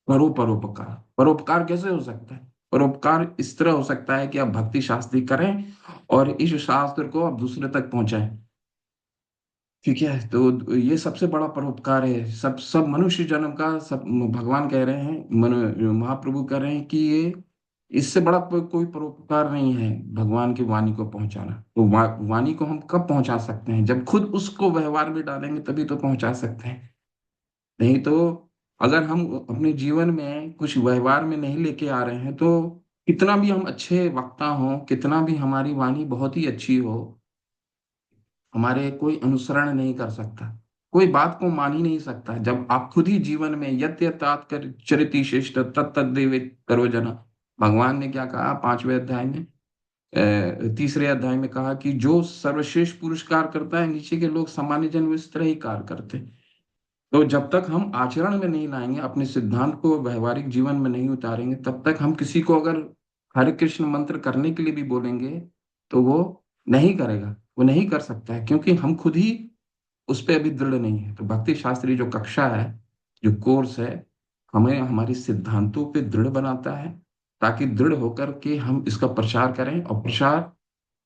परोपकार। परोपकार कैसे हो सकता है? परोपकार इस तरह हो सकता है कि आप भक्ति शास्त्री करें और इस शास्त्र को आप दूसरे तक पहुंचाएं। ठीक है, तो ये सबसे बड़ा परोपकार है। सब सब मनुष्य जन्म का सब भगवान कह रहे हैं, महाप्रभु कह रहे हैं कि ये इससे बड़ा कोई परोपकार नहीं है भगवान की वाणी को पहुंचाना। तो वाणी को हम कब पहुंचा सकते हैं? जब खुद उसको व्यवहार में डालेंगे तभी तो पहुंचा सकते हैं। नहीं तो अगर हम अपने जीवन में कुछ व्यवहार में नहीं लेके आ रहे हैं तो कितना भी हम अच्छे वक्ता हों, कितना भी हमारी वाणी बहुत ही अच्छी हो, हमारे कोई अनुसरण नहीं कर सकता, कोई बात को मान ही नहीं सकता जब आप खुद ही जीवन में यत यत कर चरिति शिष्ट तत्त देवित करो जना। भगवान ने क्या कहा 5वें अध्याय में, तीसरे अध्याय में कहा कि जो सर्वश्रेष्ठ पुरस्कार करता है नीचे के लोग सामान्य जन इस तरह ही कार्य करते हैं। तो जब तक हम आचरण में नहीं लाएंगे, अपने सिद्धांत को व्यवहारिक जीवन में नहीं उतारेंगे, तब तक हम किसी को अगर हरे कृष्ण मंत्र करने के लिए भी बोलेंगे तो वो नहीं करेगा, वो नहीं कर सकता है, क्योंकि हम खुद ही उस पर अभी दृढ़ नहीं है। तो भक्ति शास्त्री जो कक्षा है, जो कोर्स है, हमें हमारे सिद्धांतों पे दृढ़ बनाता है, ताकि दृढ़ होकर के हम इसका प्रचार करें, और प्रचार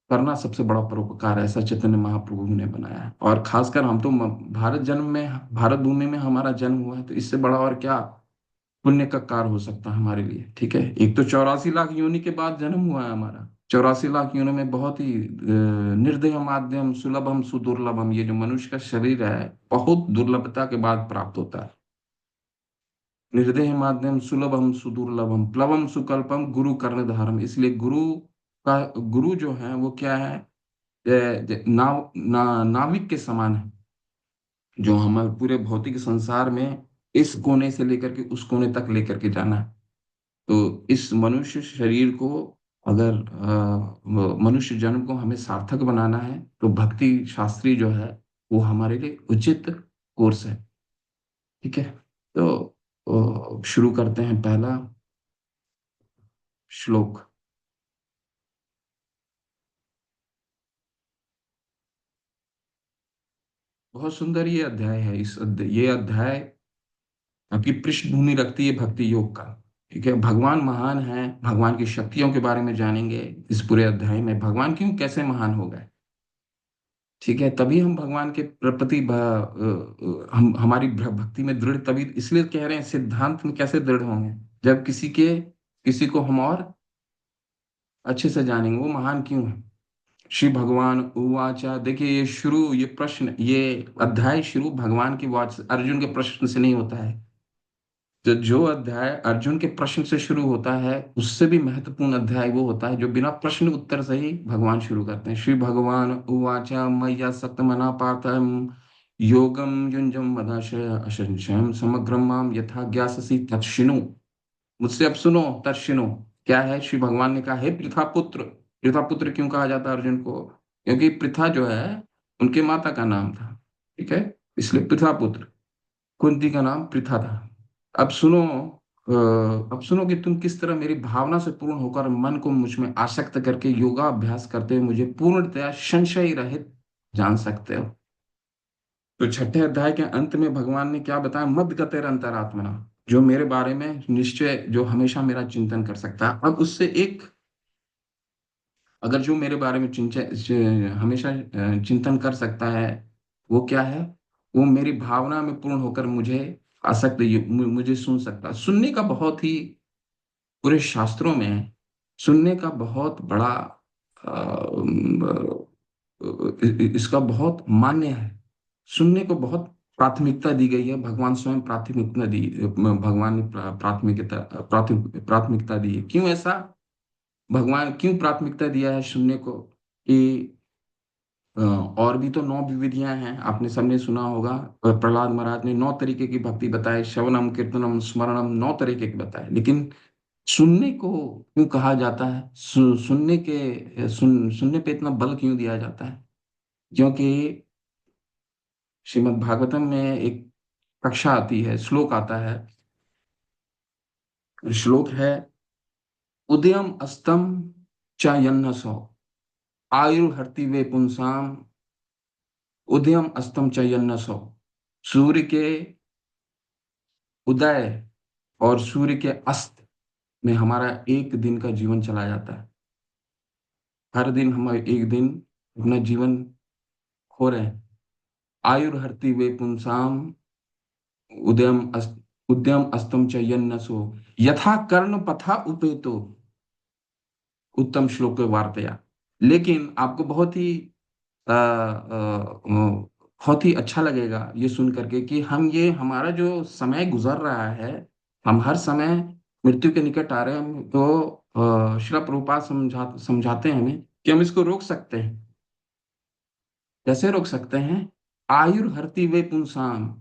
करना सबसे बड़ा परोपकार है, ऐसा चैतन्य महाप्रभु ने बनाया है। और खासकर हम तो भारत भूमि में हमारा जन्म हुआ है, तो इससे बड़ा और क्या पुण्य का कार्य हो सकता है हमारे लिए। ठीक है, एक तो 84 लाख योनि के बाद जन्म हुआ है हमारा। 84 लाख योनि में बहुत ही निर्दय माध्यम सुलभम सुदुर्लभम, ये जो मनुष्य का शरीर है बहुत दुर्लभता के बाद प्राप्त होता है। निर्देह माध्यम सुलभम सुदुर्लभम प्लवम सुकल्पम गुरु कर्णधारम, इसलिए गुरु जो है वो क्या है, नाविक के समान है, जो हमारे पूरे भौतिक संसार में इस कोने से लेकर के उस कोने तक लेकर के जाना है। तो इस मनुष्य शरीर को, अगर मनुष्य जन्म को हमें सार्थक बनाना है, तो भक्ति शास्त्री जो है वो हमारे लिए उचित कोर्स है। ठीक है, तो शुरू करते हैं पहला श्लोक। बहुत सुंदर ये अध्याय है। ये अध्याय की पृष्ठभूमि रखती है भक्ति योग का। ठीक है, भगवान महान है, भगवान की शक्तियों के बारे में जानेंगे इस पूरे अध्याय में। भगवान क्यों कैसे महान हो गए, ठीक है, तभी हम भगवान के प्रति हम हमारी भक्ति में दृढ़, तभी इसलिए कह रहे हैं सिद्धांत में कैसे दृढ़ होंगे, जब किसी को हम और अच्छे से जानेंगे वो महान क्यों है। श्री भगवान उवाचा, देखिए ये प्रश्न, ये अध्याय शुरू भगवान की वाच अर्जुन के प्रश्न से नहीं होता है। जो अध्याय अर्जुन के प्रश्न से शुरू होता है, उससे भी महत्वपूर्ण अध्याय वो होता है जो बिना प्रश्न उत्तर से ही भगवान शुरू करते हैं। श्री भगवान उवाचा मय्या सप्तमना पार्थ योगम युंजम मदाशय असंशयम समग्रम माम यथा ज्ञाससि तत्शिनु, मुझसे अब सुनो तत्शिनु। क्या है, श्री भगवान ने कहा, हे पृथा पुत्र। पृथा पुत्र क्यों कहा जाता है अर्जुन को, क्योंकि पृथा जो है उनके माता का नाम था। ठीक है, इसलिए पृथा पुत्र, कुंती का नाम पृथा था। अब सुनो, अब सुनो कि तुम किस तरह मेरी भावना से पूर्ण होकर मन को मुझ में आसक्त करके योगाभ्यास करते हुए मुझे पूर्णतया संशय रहित जान सकते हो। तो छठे अध्याय के अंत में भगवान ने क्या बताया, मद गतेर अंतरात्मना, जो मेरे बारे में निश्चय, जो हमेशा मेरा चिंतन कर सकता है। अब उससे एक, अगर जो मेरे बारे में हमेशा चिंतन कर सकता है, वो क्या है, वो मेरी भावना में पूर्ण होकर मुझे आसक्त, मुझे सुन सकता है। सुनने का बहुत ही, पूरे शास्त्रों में सुनने का बहुत बड़ा इसका बहुत मान्य है। सुनने को बहुत प्राथमिकता दी गई है, भगवान स्वयं प्राथमिकता दी, भगवान ने प्राथमिकता दी है। क्यों ऐसा, भगवान क्यों प्राथमिकता दिया है सुनने को, कि और भी तो 9 विधियां हैं, आपने सबने सुना होगा। प्रहलाद महाराज ने 9 तरीके की भक्ति बताए, श्रवणम कीर्तनम स्मरणम, 9 तरीके के बताए। लेकिन सुनने को क्यों कहा जाता है, सुनने पे इतना बल क्यों दिया जाता है, क्योंकि श्रीमद् भागवतम में एक कक्षा आती है, श्लोक आता है। श्लोक है, उदयम अस्तम च यन्नसो आयुर्हर्ति वे पुंसाम, उदयम अस्तम च यन्नसो, सूर्य के उदय और सूर्य के अस्त में हमारा एक दिन का जीवन चला जाता है। हर दिन हम एक दिन अपना जीवन खो रहे हैं। आयुर्हर्ति वे पुंसाम उद्यम अस्तम च यन्नसो यथा कर्ण पथा उपेतो, उत्तम श्लोक वार्तया। लेकिन आपको बहुत ही अच्छा लगेगा ये सुन करके कि ये हमारा जो समय गुजर रहा है, हम हर समय मृत्यु के निकट आ रहे हैं। तो श्रील प्रभुपाद समझाते हैं हमें कि हम इसको रोक सकते हैं। कैसे रोक सकते हैं, आयुर्हर्ति वे पुंसाम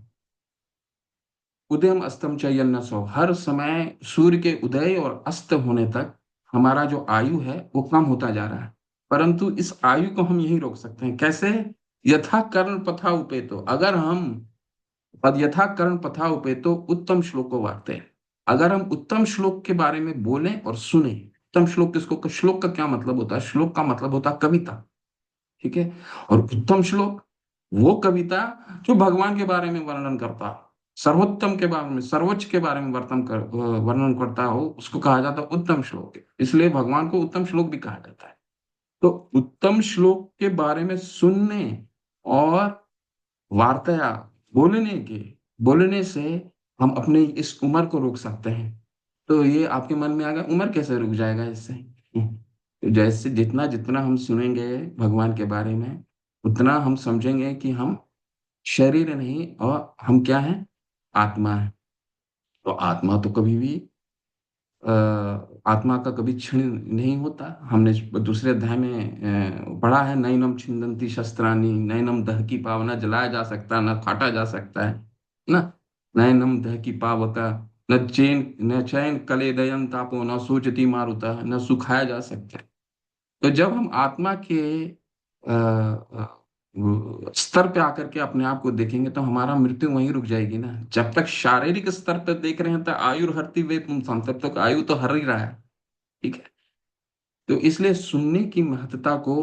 उदयम अस्तम च यन्नसो, हर समय सूर्य के उदय और अस्त होने तक हमारा जो आयु है वो कम होता जा रहा है। परंतु इस आयु को हम यही रोक सकते हैं। कैसे, यथा कर्ण पथा उपेतो, अगर हम यथा कर्ण पथा उपेतो उत्तम श्लोक को वार्ते हैं। अगर हम उत्तम श्लोक के बारे में बोलें और सुने। उत्तम श्लोक किसको, श्लोक का क्या मतलब होता है, श्लोक का मतलब होता है कविता। ठीक है, और उत्तम श्लोक वो कविता जो भगवान के बारे में वर्णन करता है। सर्वोत्तम के बारे में, सर्वोच्च के बारे में वर्णन करता हो, उसको कहा जाता है उत्तम श्लोक। इसलिए भगवान को उत्तम श्लोक भी कहा जाता है। तो उत्तम श्लोक के बारे में सुनने और वार्ता बोलने से हम अपने इस उम्र को रोक सकते हैं। तो ये आपके मन में आ गया, उम्र कैसे रुक जाएगा इससे? तो जैसे जितना जितना हम सुनेंगे भगवान के बारे में, उतना हम समझेंगे कि हम शरीर नहीं, और हम क्या हैं? आत्मा है। तो आत्मा तो कभी भी अ, आत्मा का कभी क्षीण नहीं होता। हमने दूसरे अध्याय में पढ़ा है, नैनम छिन्दन्ति शस्त्राणि नैनम दहकी पाव, न जलाया जा सकता, न काटा जा सकता है ना। नैनम दहकी पावक, न चैन कलेदयन तापो, न सोचती मारुता, न सुखाया जा सकता है। तो जब हम आत्मा के स्तर पे आकर के अपने आप को देखेंगे, तो हमारा मृत्यु वहीं रुक जाएगी ना। जब तक शारीरिक स्तर पे देख रहे हैं तो आयु हरति वे पुंसम, तब तक आयु तो हर ही रहा है। ठीक है। तो इसलिए सुनने की महत्ता को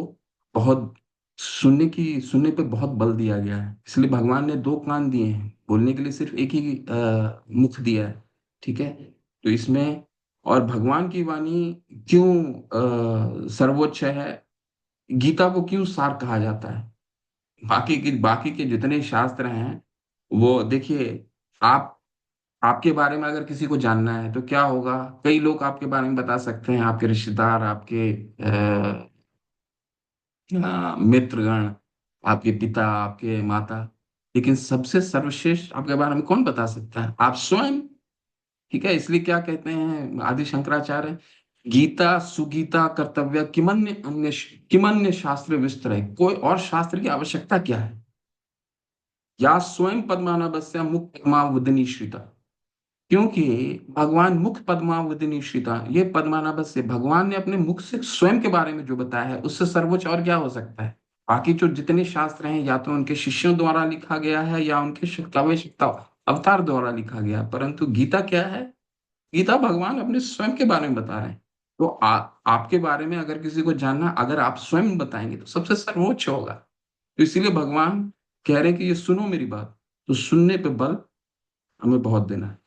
बहुत, सुनने पे बहुत बल दिया गया है। इसलिए भगवान ने दो कान दिए हैं, बोलने के लिए सिर्फ एक ही मुख दिया है। ठीक है। तो इसमें, और भगवान की वाणी क्यों सर्वोच्च है, गीता को क्यों सार कहा जाता है? बाकी के जितने शास्त्र हैं, वो देखिए, आप आपके बारे में अगर किसी को जानना है तो क्या होगा, कई लोग आपके बारे में बता सकते हैं, आपके रिश्तेदार, आपके मित्रगण, आपके पिता, आपके माता। लेकिन सबसे सर्वश्रेष्ठ आपके बारे में कौन बता सकता है? आप स्वयं। ठीक है। इसलिए क्या कहते हैं आदि शंकराचार्य, गीता सुगीता कर्तव्य किमन्य शास्त्र विस्तर है, कोई और शास्त्र की आवश्यकता क्या है? या स्वयं पद्मानाभस्य मुख पद्मावदनी श्रिता, क्योंकि भगवान मुख पद्मावदनी श्रिता, ये पद्मानाभ से भगवान ने अपने मुख से स्वयं के बारे में जो बताया है, उससे सर्वोच्च और क्या हो सकता है? बाकी जो जितने शास्त्र हैं, या तो उनके शिष्यों द्वारा लिखा गया है, या उनके शक्तावे शक्ता अवतार द्वारा लिखा गया है। परंतु गीता क्या है? गीता भगवान अपने स्वयं के बारे में बता रहे हैं। तो आपके बारे में अगर किसी को जानना, अगर आप स्वयं बताएंगे तो सबसे सर्वोच्च होगा। तो इसीलिए भगवान कह रहे हैं कि ये सुनो मेरी बात। तो सुनने पे बल हमें बहुत देना है।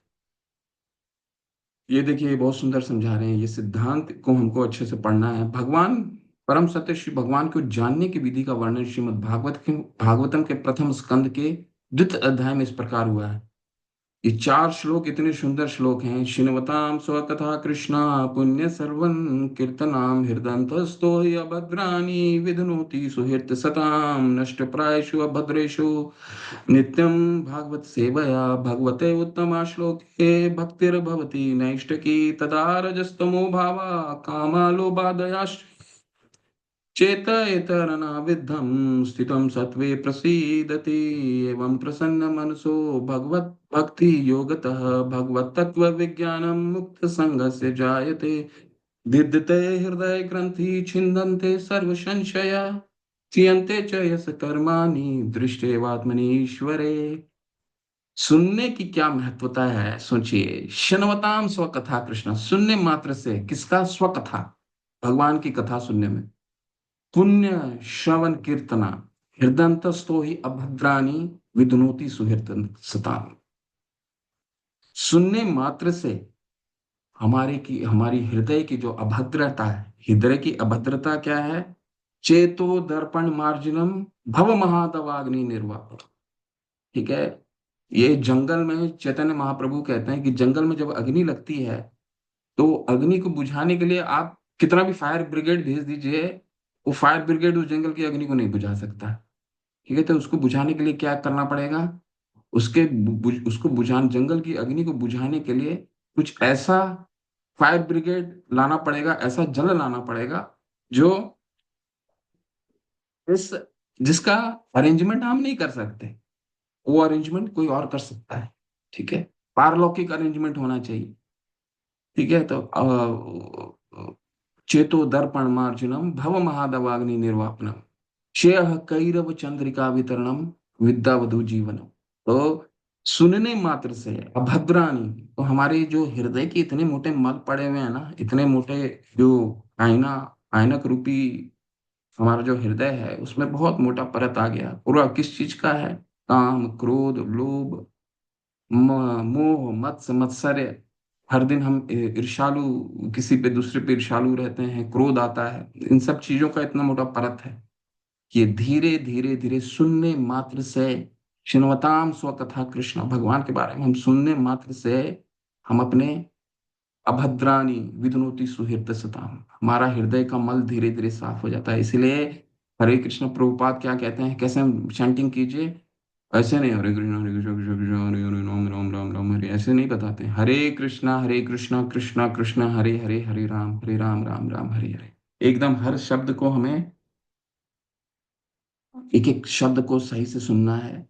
ये देखिए, ये बहुत सुंदर समझा रहे हैं। ये सिद्धांत को हमको अच्छे से पढ़ना है। भगवान, परम सत्य श्री भगवान को जानने की विधि का वर्णन श्रीमद् भागवतम के प्रथम स्कंद के द्वितीय अध्याय में इस प्रकार हुआ है। ये 4 श्लोक इतने सुंदर श्लोक हैं। श्रृण्वतां स्वकथा कृष्णा पुण्य सर्वं कीर्तनाम हृदयन्तस्तो हि अभद्राणि विधनोति सुहृत् सतां नष्ट प्रायेषु अभद्रेषु नित्यं भागवत सेवया भगवते उत्तमा श्लोके भक्तिर्भवति नैष्ठकी तदा रजस्तमो भावा कामालोपादयाश्च चेतयेतरनाविद्धं स्थितं सत्त्वे प्रसीदति एवं प्रसन्न मनसो भगवत भक्ति योगतः भगवत तत्व विज्ञानं मुक्त संगस्य जायते विद्यते हृदय ग्रंथि छिन्दन्ते सर्व संशया क्षीयन्ते च यस कर्माणि दृष्टेवात्मनीश्वरे। सुनने की क्या महत्वता है, सोचिए। शृण्वताम स्वकथा कृष्ण, सुनने मात्र से किसका? स्वकथा, भगवान की कथा सुनने में। पुण्य श्रवण कीर्तना हृदयंतस्तो ही अभद्राणी विधुनोति सुहृत सताम। सुनने मात्र से हमारी हृदय की जो अभद्रता है, हृदय की अभद्रता क्या है? चेतो दर्पण मार्जनम भव महादवाग्नि निर्वापन। ठीक है। ये जंगल में चैतन्य महाप्रभु कहते हैं कि जंगल में जब अग्नि लगती है, तो अग्नि को बुझाने के लिए आप कितना भी फायर ब्रिगेड भेज दीजिए, वो फायर ब्रिगेड उस जंगल की अग्नि को नहीं बुझा सकता। ठीक है। तो उसको बुझाने के लिए क्या करना पड़ेगा? उसको बुझाने, जंगल की अग्नि को बुझाने के लिए कुछ ऐसा फायर ब्रिगेड लाना पड़ेगा, ऐसा जल लाना पड़ेगा जो इस जिसका अरेंजमेंट हम नहीं कर सकते। वो अरेंजमेंट कोई और कर सकता है। ठीक है। पारलौकिक अरेंजमेंट होना चाहिए। ठीक है। तो चेतो दर्पण मार्जनम भव महादवाग्नि निर्वापनम श्रेय कैरव चंद्रिका वितरणम विद्यावधु जीवनम। तो सुनने मात्र से अभद्राणी, तो हमारे जो हृदय के इतने मोटे मल पड़े हुए हैं ना, इतने मोटे, जो आयनक रूपी हमारा जो हृदय है, उसमें बहुत मोटा परत आ गया। पूरा किस चीज का है? काम, क्रोध, लोभ, मोह, मत्स्य, मत्सर्य, हर दिन हम ईर्ष्यालु, किसी पे दूसरे पे ईर्ष्यालु रहते हैं, क्रोध आता है, इन सब चीजों का इतना मोटा परत है कि ये धीरे धीरे धीरे सुनने मात्र से, शिणवताम स्वकथा कृष्ण, भगवान के बारे में हम सुनने मात्र से हम अपने अभद्रानी विदनोति सुहृत सताम, हमारा हृदय का मल धीरे धीरे साफ हो जाता है। इसलिए हरे कृष्ण प्रभुपाद क्या कहते हैं, कैसे हम चैंटिंग कीजिए, ऐसे नहीं हरे कृष्ण हरे कृष्ण कृष्ण कृष्ण हरे हरे राम राम राम राम हरे, ऐसे नहीं बताते, हरे कृष्णा कृष्णा कृष्णा हरे हरे हरे राम राम राम हरे हरे। एकदम हर शब्द को हमें, एक एक शब्द को सही से सुनना है।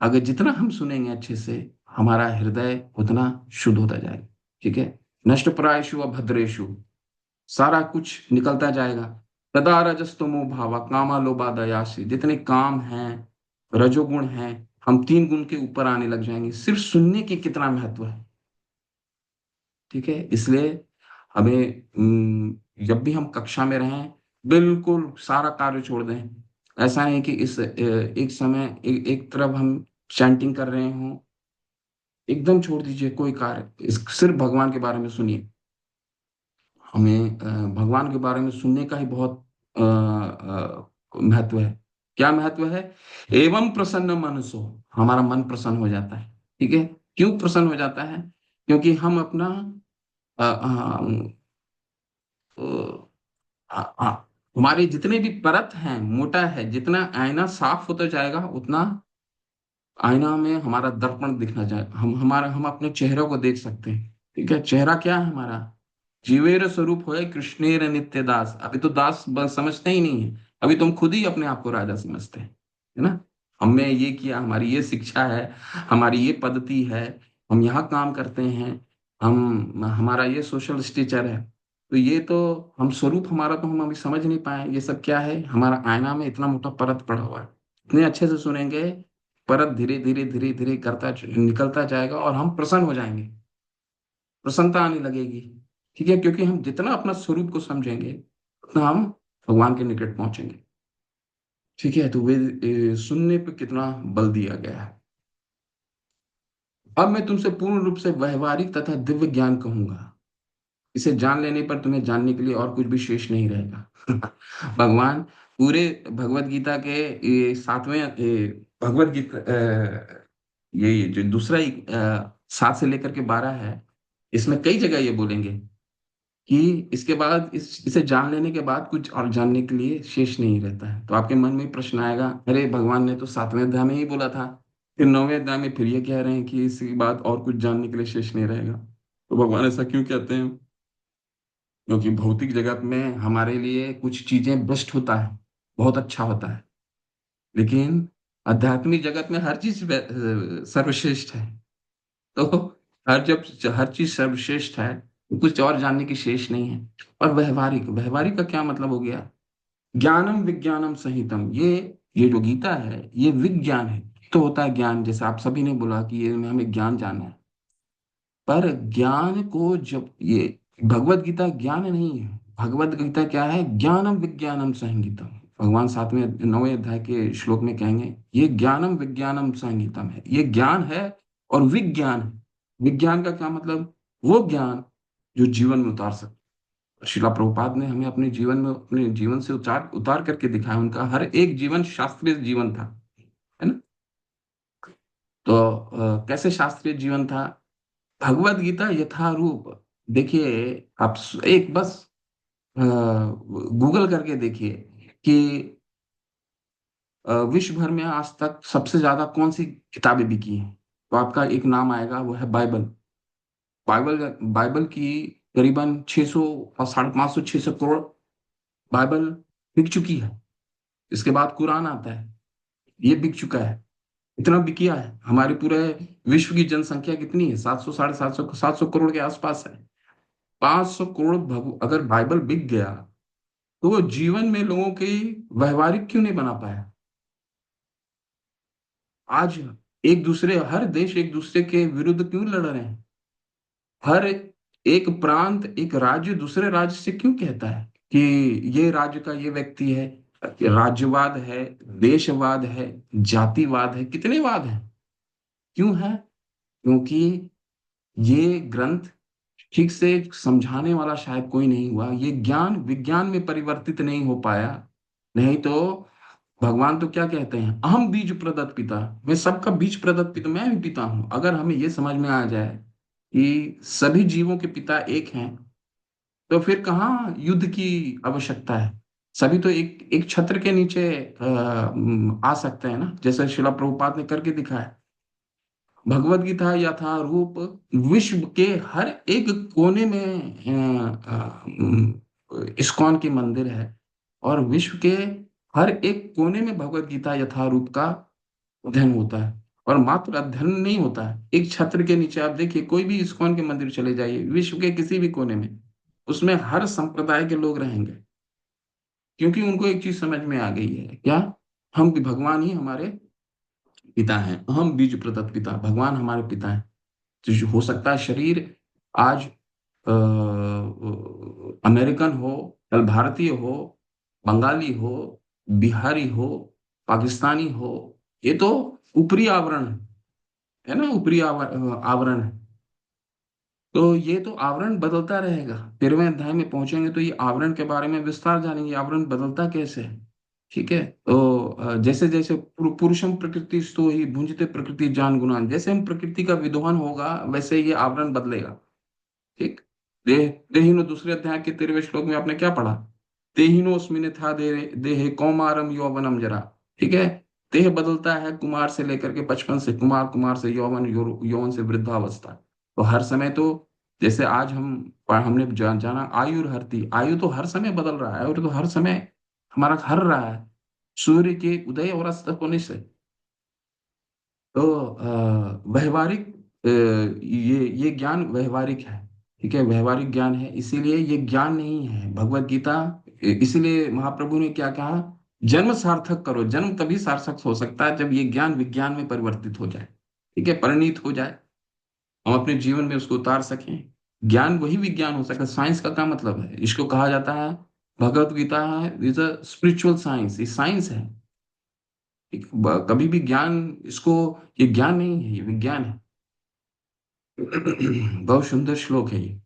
अगर जितना हम सुनेंगे अच्छे से, हमारा हृदय उतना शुद्ध होता जाएगा। ठीक है। नष्ट प्रायशु अभद्रेशु, सारा कुछ निकलता जाएगा। तदा रजस्तमो भावा कामा लोभा दयासी, जितने काम हैं, रजोगुण हैं, हम 3 गुण के ऊपर आने लग जाएंगे। सिर्फ सुनने की कितना महत्व है। ठीक है। इसलिए हमें जब भी हम कक्षा में रहें, बिल्कुल सारा कार्य छोड़ दें। ऐसा नहीं कि इस एक समय एक तरफ हम चैंटिंग कर रहे हों, एकदम छोड़ दीजिए कोई कार्य, सिर्फ भगवान के बारे में सुनिए। हमें भगवान के बारे में सुनने का ही बहुत महत्व है। क्या महत्व है? एवं प्रसन्न मनसो, हमारा मन प्रसन्न हो जाता है। ठीक है। क्यों प्रसन्न हो जाता है? क्योंकि हम अपना अ, अ, अ, हमारे जितने भी परत हैं, मोटा है, जितना आईना साफ होता जाएगा उतना आईना में हमारा दर्पण दिखना जाए, हम अपने चेहरे को देख सकते हैं। ठीक है। चेहरा क्या है हमारा? जीवेर स्वरूप है कृष्णेर नित्य दास। अभी तो दास बस समझते ही नहीं है, अभी तुम खुद ही अपने आप को राजा समझते हैं, है ना। हमने ये किया, हमारी ये शिक्षा है, हमारी ये पद्धति है, हम यहाँ काम करते हैं, हम हमारा ये सोशल स्टेचर है। तो ये तो हम स्वरूप हमारा तो हम अभी समझ नहीं पाए। ये सब क्या है? हमारा आईना में इतना मोटा परत पड़ा हुआ है। इतने अच्छे से सुनेंगे, परत धीरे धीरे धीरे धीरे निकलता जाएगा और हम प्रसन्न हो जाएंगे, प्रसन्नता आने लगेगी। ठीक है। क्योंकि हम जितना अपना स्वरूप को समझेंगे, उतना हम भगवान के निकट पहुंचेंगे। ठीक है। तो वे सुनने पे कितना बल दिया गया है। अब मैं तुमसे पूर्ण रूप से व्यवहारिक तथा दिव्य ज्ञान कहूंगा। इसे जान लेने पर तुम्हें जानने के लिए और कुछ भी शेष नहीं रहेगा। भगवान पूरे भगवत गीता के ये 7वें भगवत गीता, ये जो दूसरा ही 7 से लेकर के 12 है, इसमें कई जगह ये बोलेंगे कि इसके बाद इसे जान लेने के बाद कुछ और जानने के लिए शेष नहीं रहता है। तो आपके मन में प्रश्न आएगा, अरे भगवान ने तो 7वें अध्याय में ही बोला था, फिर 9वें अध्याय में फिर ये कह रहे हैं कि इसके बाद और कुछ जानने के लिए शेष नहीं रहेगा। तो भगवान ऐसा क्यों कहते हैं? क्योंकि भौतिक जगत में हमारे लिए कुछ चीजें बेस्ट होता है, बहुत अच्छा होता है, लेकिन आध्यात्मिक जगत में हर चीज सर्वश्रेष्ठ है। तो हर चीज सर्वश्रेष्ठ है, तो कुछ और जानने की शेष नहीं है। और व्यवहारिक, व्यवहारिक का क्या मतलब हो गया? ज्ञानम विज्ञानम संहितम, ये जो गीता है ये विज्ञान है। तो होता है ज्ञान, जैसे आप सभी ने बोला कि ये हमें ज्ञान जानना है, पर ज्ञान को जब ये भगवत गीता ज्ञान नहीं है। भगवत गीता क्या है? ज्ञानम विज्ञानम संहितम। भगवान 9वें अध्याय के श्लोक में कहेंगे ये ज्ञानम विज्ञानम संहितम है, ये ज्ञान है और विज्ञान है। विज्ञान का क्या मतलब? वो ज्ञान जो जीवन में उतार सकते। शिला प्रभुपाद ने हमें अपने जीवन में, अपने जीवन से उतार उतार करके दिखाया। उनका हर एक जीवन शास्त्रीय जीवन था, है ना। तो कैसे शास्त्रीय जीवन था? भगवत गीता यथारूप। देखिए, आप एक बस गूगल करके देखिए कि विश्व भर में आज तक सबसे ज्यादा कौन सी किताबें बिकी हैं, तो आपका एक नाम आएगा, वो है बाइबल। बाइबल बाइबल की करीबन 600 और 550 600 करोड़ बाइबल बिक चुकी है। इसके बाद कुरान आता है, ये बिक चुका है। इतना बिकिया है। हमारे पूरे विश्व की जनसंख्या कितनी है? 700 750 700 करोड़ के आसपास है। 500 करोड़ अगर बाइबल बिक गया, तो वो जीवन में लोगों की व्यवहारिक क्यों नहीं बना पाया? आज हर देश एक दूसरे के विरुद्ध क्यों लड़ रहे हैं? हर एक प्रांत, एक राज्य दूसरे राज्य से क्यों कहता है कि ये राज्य का ये व्यक्ति है? राज्यवाद है, देशवाद है, जातिवाद है, कितने वाद हैं? क्यों है? क्योंकि ये ग्रंथ ठीक से समझाने वाला शायद कोई नहीं हुआ, ये ज्ञान विज्ञान में परिवर्तित नहीं हो पाया। नहीं तो भगवान तो क्या कहते हैं, अहम बीज प्रदत्त पिता, मैं सबका बीज प्रदत्त पिता, मैं भी पिता हूं। अगर हमें ये समझ में आ जाए कि सभी जीवों के पिता एक हैं, तो फिर कहाँ युद्ध की आवश्यकता है। सभी तो एक एक छत्र के नीचे आ सकते हैं ना, जैसे शिला प्रभुपाद ने करके दिखाया। भगवत गीता यथारूप विश्व के हर एक कोने में इस्कॉन के मंदिर है, और विश्व के हर एक कोने में भगवत गीता यथारूप का अध्ययन होता है। और मात्र अध्ययन नहीं होता है, एक छत्र के नीचे आप देखिए, कोई भी इस्कॉन के मंदिर चले जाइए विश्व के किसी भी कोने में, उसमें हर संप्रदाय के लोग रहेंगे, क्योंकि उनको एक चीज समझ में आ गई है, क्या, हम भी भगवान ही हमारे पिता हैं, हम बीज प्रदत्त पिता, भगवान हमारे पिता हैं। तो हो सकता है शरीर आज अमेरिकन हो, कल भारतीय हो, बंगाली हो, बिहारी हो, पाकिस्तानी हो, ये तो ऊपरी आवरण है ना, ऊपरी आवरण है। तो ये तो आवरण बदलता रहेगा। 13वें अध्याय में पहुंचेंगे तो ये आवरण के बारे में विस्तार जानेंगे, आवरण बदलता कैसे है। ठीक है, तो जैसे जैसे पुरुषम प्रकृति तो ही भुंजते प्रकृति जान गुणान, जैसे हम प्रकृति का विद्वान होगा वैसे ये आवरण बदलेगा। ठीक, देह देहिनो दूसरे अध्याय के 13वें श्लोक में आपने क्या पढ़ा, देहिनोस्मिन था देहे कौमारम यौवनम जरा। ठीक है, देह बदलता है कुमार से लेकर के बचपन से कुमार, कुमार से यौवन, यौवन से वृद्धावस्था। तो हर समय तो जैसे आज हमने जाना आयु हरती, आयु तो हर समय बदल रहा है, और तो हर समय हमारा हर रहा है सूर्य के उदय और अस्त होने से। तो व्यवहारिक ये ज्ञान व्यवहारिक है। ठीक है, व्यवहारिक ज्ञान है, इसीलिए ये ज्ञान नहीं है भगवत गीता। इसीलिए महाप्रभु ने क्या कहा, जन्म सार्थक करो। जन्म तभी सार्थक हो सकता है जब ये ज्ञान विज्ञान में परिवर्तित हो जाए, ठीक है, परिणित हो जाए, हम अपने जीवन में उसको उतार सकें। ज्ञान वही विज्ञान हो सकता है। साइंस का क्या मतलब है, इसको कहा जाता है, भगवत गीता है इज अ स्पिरिचुअल साइंस, ये साइंस है। ठीक, कभी भी ज्ञान इसको, ये ज्ञान नहीं है, ये विज्ञान है। बहुत सुंदर श्लोक है ये।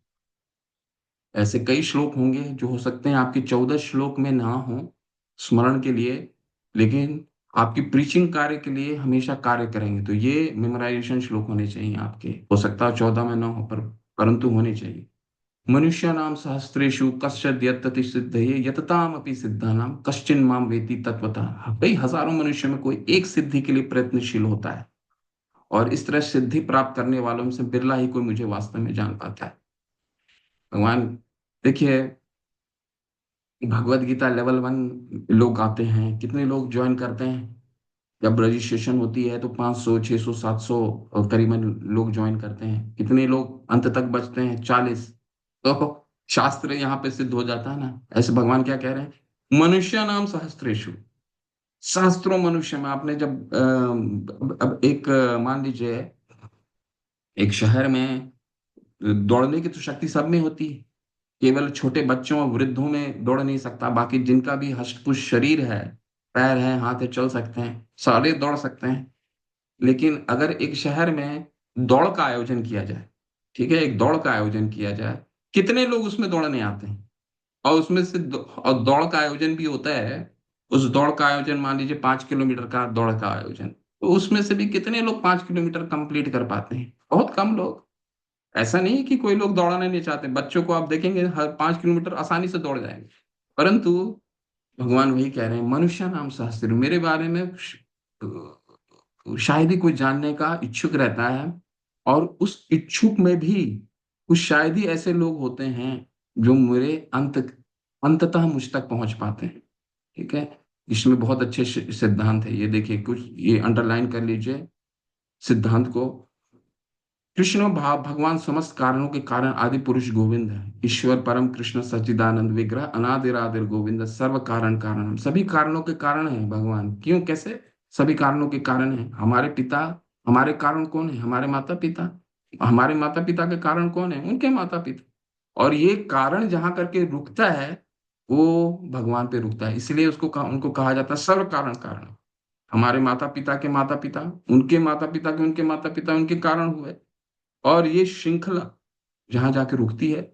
ऐसे कई श्लोक होंगे जो हो सकते हैं आपके 14 श्लोक में ना हो स्मरण के लिए, लेकिन आपकी प्रीचिंग कार्य के लिए हमेशा कार्य करेंगे। तो ये मेमोराइजेशन श्लोक होने चाहिए आपके, हो सकता है 14 में ना हो पर परंतु होने चाहिए। मनुष्य नाम सहस्त्रेषु कश्चिद् यत्तति सिद्धये यतताम अपि सिद्धानाम कश्चिन् माम वेति तत्वतः। कई हजारों मनुष्य में कोई एक सिद्धि के लिए प्रयत्नशील होता है, और इस तरह सिद्धि प्राप्त करने वालों में से बिरला ही कोई मुझे वास्तव में जान पाता है। भगवान, देखिए, भगवत गीता लेवल 1 लोग आते हैं, कितने लोग ज्वाइन करते हैं। जब रजिस्ट्रेशन होती है तो 500 600 700 करीबन लोग ज्वाइन करते हैं। कितने लोग अंत तक बचते हैं, 40। तो शास्त्र यहाँ पे सिद्ध हो जाता है ना। ऐसे भगवान क्या कह रहे हैं, मनुष्य नाम सहस्त्रेषु, सहस्त्रों मनुष्य में। आपने जब अब एक मान लीजिए एक शहर में दौड़ने की तो शक्ति सब में होती है, केवल छोटे बच्चों और वृद्धों में दौड़ नहीं सकता, बाकी जिनका भी हष्टपुष्ट शरीर है, पैर है, हाथ है, चल सकते हैं, सारे दौड़ सकते हैं। लेकिन अगर एक शहर में दौड़ का आयोजन किया जाए, ठीक है, एक दौड़ का आयोजन किया जाए, कितने लोग उसमें दौड़ने आते हैं, और उसमें से और दौड़ का आयोजन भी होता है, उस दौड़ का आयोजन मान लीजिए 5 किलोमीटर का दौड़ का आयोजन, तो उसमें से भी कितने लोग 5 किलोमीटर कंप्लीट कर पाते हैं, बहुत कम लोग। ऐसा नहीं है कि कोई लोग दौड़ना नहीं चाहते, बच्चों को आप देखेंगे हर 5 किलोमीटर आसानी से दौड़ जाएंगे। परंतु भगवान वही कह रहे हैं, मनुष्य नाम शास्त्र, मेरे बारे में शायद ही कोई जानने का इच्छुक रहता है, और उस इच्छुक में भी कुछ शायद ही ऐसे लोग होते हैं जो मेरे अंततः मुझ तक पहुंच पाते हैं। ठीक है, इसमें बहुत अच्छे सिद्धांत है, ये देखिए, कुछ ये अंडरलाइन कर लीजिए सिद्धांत को। कृष्ण भाव भगवान समस्त कारणों के कारण आदि पुरुष गोविंद है, ईश्वर परम कृष्ण सच्चिदानंद विग्रह अनादिर आदिर गोविंद सर्व कारण कारण, सभी कारणों के कारण है भगवान। क्यों, कैसे सभी कारणों के कारण है, हमारे पिता, हमारे कारण कौन है, हमारे माता पिता, हमारे माता पिता के कारण कौन है, उनके माता पिता। और ये कारण जहां करके रुकता है वो भगवान पे रुकता है, इसलिए उनको कहा जाता है सर्व कारण कारण। हमारे माता पिता के माता पिता, उनके माता पिता के उनके माता पिता उनके कारण हुए, और ये श्रृंखला जहां जाके रुकती है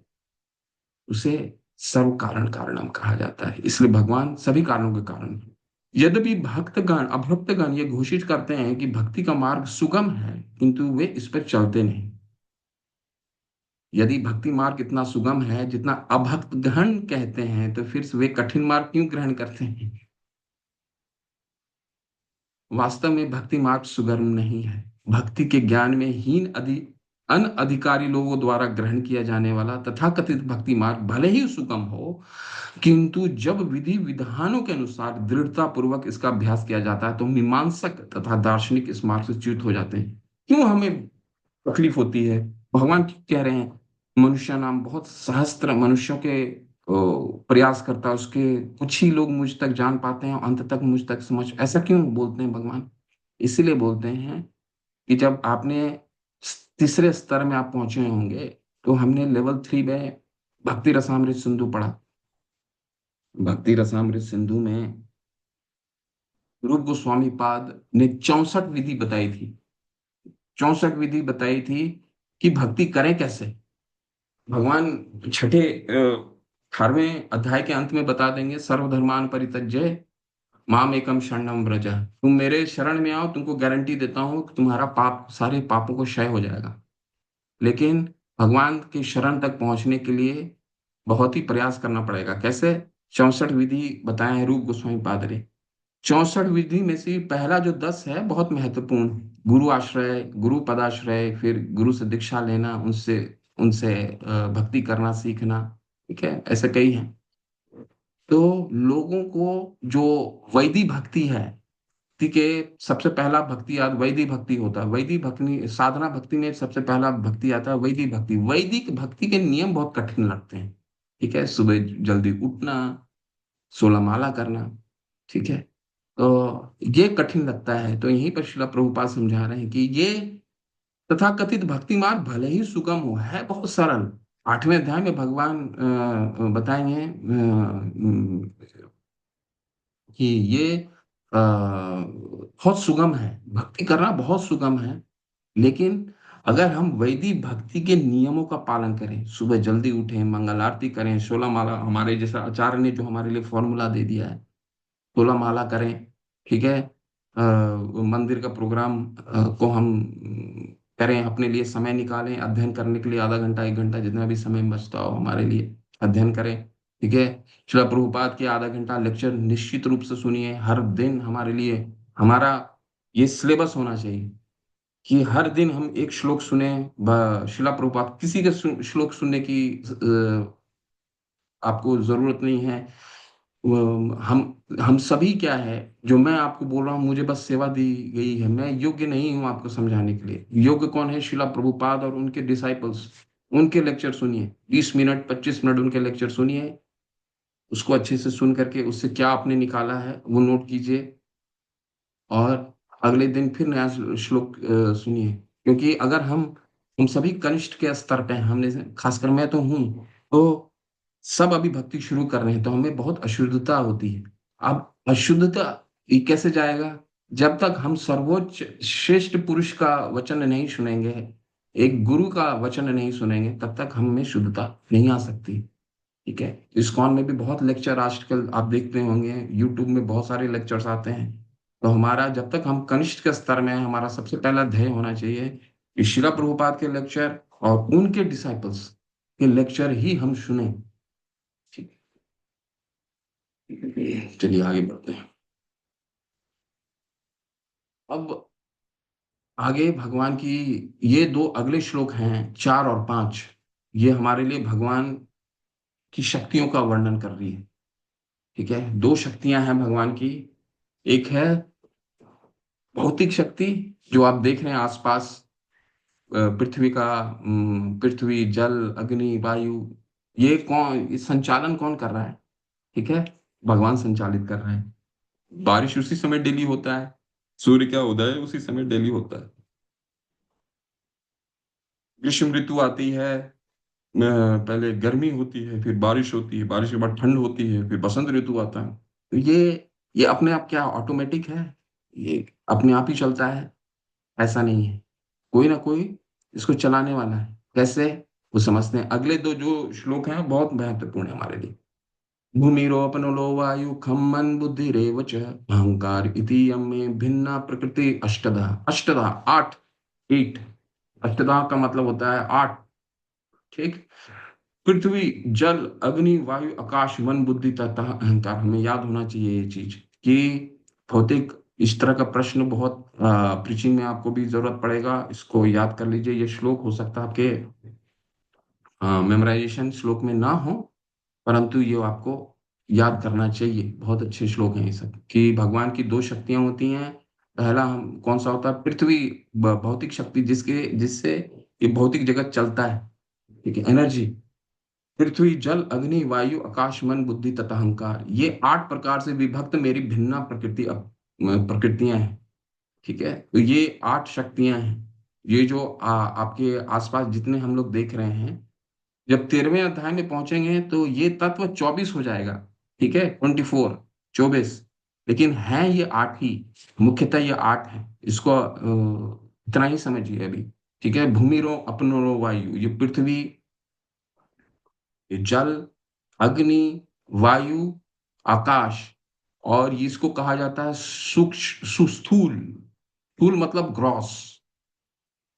उसे सर्व कारण कारणम कहा जाता है। इसलिए भगवान सभी कारणों के कारण है। यद्यपि भक्तगण अभक्तगण ये घोषित करते हैं कि भक्ति का मार्ग सुगम है, किंतु वे इस पर चलते नहीं। यदि भक्ति मार्ग इतना सुगम है जितना अभक्तगण कहते हैं, तो फिर वे कठिन मार्ग क्यों ग्रहण करते हैं? वास्तव में भक्ति मार्ग सुगम नहीं है। भक्ति के ज्ञान में हीन अनअधिकारी लोगों द्वारा ग्रहण किया जाने वाला तथाकथित भक्ति मार्ग भले ही सुगम हो, किंतु जब विधि विधानों के अनुसार दृढ़ता पूर्वक इसका अभ्यास किया जाता है तो मीमांसक तथा दार्शनिक इस मार्ग से च्युत हो जाते हैं। क्यों हमें तकलीफ होती है? भगवान क्यों कह रहे हैं मनुष्य नाम बहुत सहस्त्र मनुष्यों के प्रयास करता है, उसके कुछ ही लोग मुझ तक जान पाते हैं और अंत तक मुझ तक समझ। ऐसा क्यों बोलते हैं भगवान? इसीलिए बोलते हैं कि जब आपने तीसरे स्तर में आप पहुंचे होंगे, तो हमने लेवल 3 में भक्ति रसामृत सिंधु पढ़ा। भक्ति रसामृत सिंधु में रूप गोस्वामी पाद ने 64 विधि बताई थी। 64 विधि बताई थी कि भक्ति करें कैसे। भगवान छठे 18वें अध्याय के अंत में बता देंगे, सर्वधर्मान परित्यज्य माम एकम शरणम व्रज। तुम मेरे शरण में आओ, तुमको गारंटी देता हूं कि तुम्हारा पाप, सारे पापों को क्षय हो जाएगा। लेकिन भगवान के शरण तक पहुंचने के लिए बहुत ही प्रयास करना पड़ेगा। कैसे? 64 विधि बताए हैं रूप गोस्वामी पाद ने। 64 विधि में से पहला जो 10 है बहुत महत्वपूर्ण। गुरु आश्रय, गुरु पदाश्रय, फिर गुरु से दीक्षा लेना, उनसे उनसे भक्ति करना सीखना। ठीक है, ऐसे कई हैं। तो लोगों को जो वैदिक भक्ति है, ठीक है, सबसे पहला भक्ति याद वैदिक भक्ति होता है। वैदिक भक्ति साधना भक्ति में सबसे पहला भक्ति आता है वैदिक भक्ति। वैदिक भक्ति के नियम बहुत कठिन लगते हैं। ठीक है, सुबह जल्दी उठना, 16 माला करना। ठीक है, तो ये कठिन लगता है। तो यहीं पर श्रील प्रभुपाद समझा रहे हैं कि ये तथाकथित भक्ति मार्ग भले ही सुगम हो, है बहुत सरल। 8वें अध्याय में भगवान बताएंगे कि ये बहुत सुगम है, भक्ति करना बहुत सुगम है। लेकिन अगर हम वैदिक भक्ति के नियमों का पालन करें, सुबह जल्दी उठें, मंगल आरती करें, 16 माला, हमारे जैसा आचार्य ने जो हमारे लिए फॉर्मूला दे दिया है, 16 माला करें। ठीक है, मंदिर का प्रोग्राम को हम करें, अपने लिए समय निकालें, अध्ययन करने के लिए आधा घंटा 1 घंटा जितना भी समय बचता हो हमारे लिए अध्ययन करें। ठीक है, श्रील प्रभुपाद के आधा घंटा लेक्चर निश्चित रूप से सुनिए हर दिन। हमारे लिए हमारा ये सिलेबस होना चाहिए कि हर दिन हम एक श्लोक सुने। श्रील प्रभुपाद किसी के श्लोक सुनने की आपको जरूरत नहीं है। हम सभी क्या है, जो मैं आपको बोल रहा हूँ, मुझे बस सेवा दी गई है। मैं योग्य नहीं हूँ आपको समझाने के लिए। योग्य कौन है? श्रील प्रभुपाद और उनके डिसाइपल्स। उनके लेक्चर सुनिए, 20 मिनट 25 मिनट उनके लेक्चर सुनिए, उसको अच्छे से सुन करके उससे क्या आपने निकाला है वो नोट कीजिए, और अगले दिन फिर नया श्लोक सुनिए। क्योंकि अगर हम सभी कनिष्ठ के स्तर पे हैं, हमने खासकर मैं तो हूँ, तो सब अभी भक्ति शुरू कर रहे हैं, तो हमें बहुत अशुद्धता होती है। अब अशुद्धता ये कैसे जाएगा? जब तक हम सर्वोच्च श्रेष्ठ पुरुष का वचन नहीं सुनेंगे, एक गुरु का वचन नहीं सुनेंगे, तब तक हम में शुद्धता नहीं आ सकती। ठीक है, इस्कॉन में भी बहुत लेक्चर आजकल आप देखते होंगे, यूट्यूब में बहुत सारे लेक्चर्स आते हैं। तो हमारा जब तक हम कनिष्ठ के स्तर में हैं, हमारा सबसे पहला ध्येय होना चाहिए कि श्रील प्रभुपाद के लेक्चर और उनके डिसाइपल्स के लेक्चर ही हम सुने। ठीक है, चलिए आगे बढ़ते हैं। अब आगे भगवान की ये 2 अगले श्लोक हैं, 4 और 5। ये हमारे लिए भगवान की शक्तियों का वर्णन कर रही है। ठीक है, 2 शक्तियां हैं भगवान की। एक है भौतिक शक्ति, जो आप देख रहे हैं आसपास, पृथ्वी का पृथ्वी, जल, अग्नि, वायु, ये कौन, ये संचालन कौन कर रहा है? ठीक है, भगवान संचालित कर रहे हैं। बारिश उसी समय डेली होता है, सूर्य का उदय उसी समय डेली होता है। ग्रीष्म ऋतु आती है, पहले गर्मी होती है, फिर बारिश होती है, बारिश के बाद ठंड होती है, फिर बसंत ऋतु आता है। तो ये अपने आप क्या ऑटोमेटिक है? ये अपने आप ही चलता है? ऐसा नहीं है। कोई ना कोई इसको चलाने वाला है। कैसे, वो समझते हैं। अगले दो जो श्लोक हैं बहुत महत्वपूर्ण है हमारे लिए। भूमिरोपनलो वायु खम मन बुद्धि रेव च अहंकार इति यम में भिन्ना प्रकृति अष्टधा। अष्टधा, आठ, एट। अष्टधा का मतलब होता है आठ। ठीक। पृथ्वी, जल, अग्नि, वायु, आकाश, मन, बुद्धि तथा अहंकार। हमें याद होना चाहिए ये चीज कि भौतिक इस तरह का प्रश्न बहुत प्रीचिंग में आपको भी जरूरत पड़ेगा। इसको याद कर लीजिए। ये श्लोक हो सकता है आपके मेमोराइजेशन श्लोक में ना हो, परंतु ये आपको याद करना चाहिए। बहुत अच्छे श्लोक हैं ये सब, कि भगवान की दो शक्तियां होती हैं। पहला हम कौन सा होता है, पृथ्वी, भौतिक शक्ति, जिससे ये भौतिक जगत चलता है। ठीक है, एनर्जी। पृथ्वी, जल, अग्नि, वायु, आकाश, मन, बुद्धि तथा अहंकार, ये आठ प्रकार से विभक्त मेरी भिन्ना प्रकृतियां हैं। ठीक है, तो ये आठ शक्तियां हैं। ये जो आपके आसपास जितने हम लोग देख रहे हैं, जब 13वें अध्याय में पहुंचेंगे तो ये तत्व 24 हो जाएगा। ठीक है, 24, 24। लेकिन है ये आठ ही, मुख्यतः ये आठ है। इसको इतना ही समझिए अभी। ठीक है, भूमिरो अपनरो वायु, ये पृथ्वी, ये जल, अग्नि, वायु, आकाश। और ये इसको कहा जाता है सूक्ष्म, सुस्थूल। स्थूल मतलब ग्रॉस।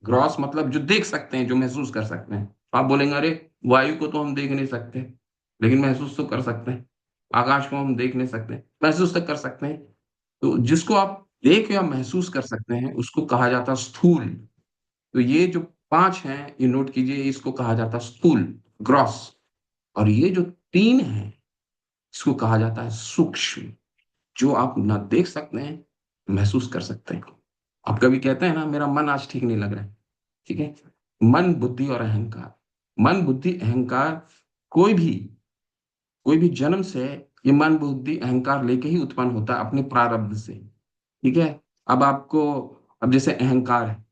ग्रॉस मतलब जो देख सकते हैं, जो महसूस कर सकते हैं। आप बोलेंगे अरे वायु को तो हम देख नहीं सकते, लेकिन महसूस तो कर सकते हैं। आकाश को हम देख नहीं सकते, महसूस तो कर सकते हैं। तो जिसको आप देख या महसूस कर सकते हैं उसको कहा जाता है स्थूल। तो ये जो पांच हैं ये नोट कीजिए, इसको कहा जाता है स्थूल, ग्रॉस। और ये जो तीन है इसको कहा जाता है सूक्ष्म, जो आप ना देख सकते हैं, महसूस कर सकते हैं। आप कभी कहते हैं ना मेरा मन आज ठीक नहीं लग रहा है। ठीक है, मन, बुद्धि और अहंकार। मन, बुद्धि, अहंकार, कोई भी कोई भी जन्म से ये मन, बुद्धि, अहंकार लेके ही उत्पन्न होता है अपने प्रारब्ध से। ठीक है। अब आपको, अब जैसे अहंकार है,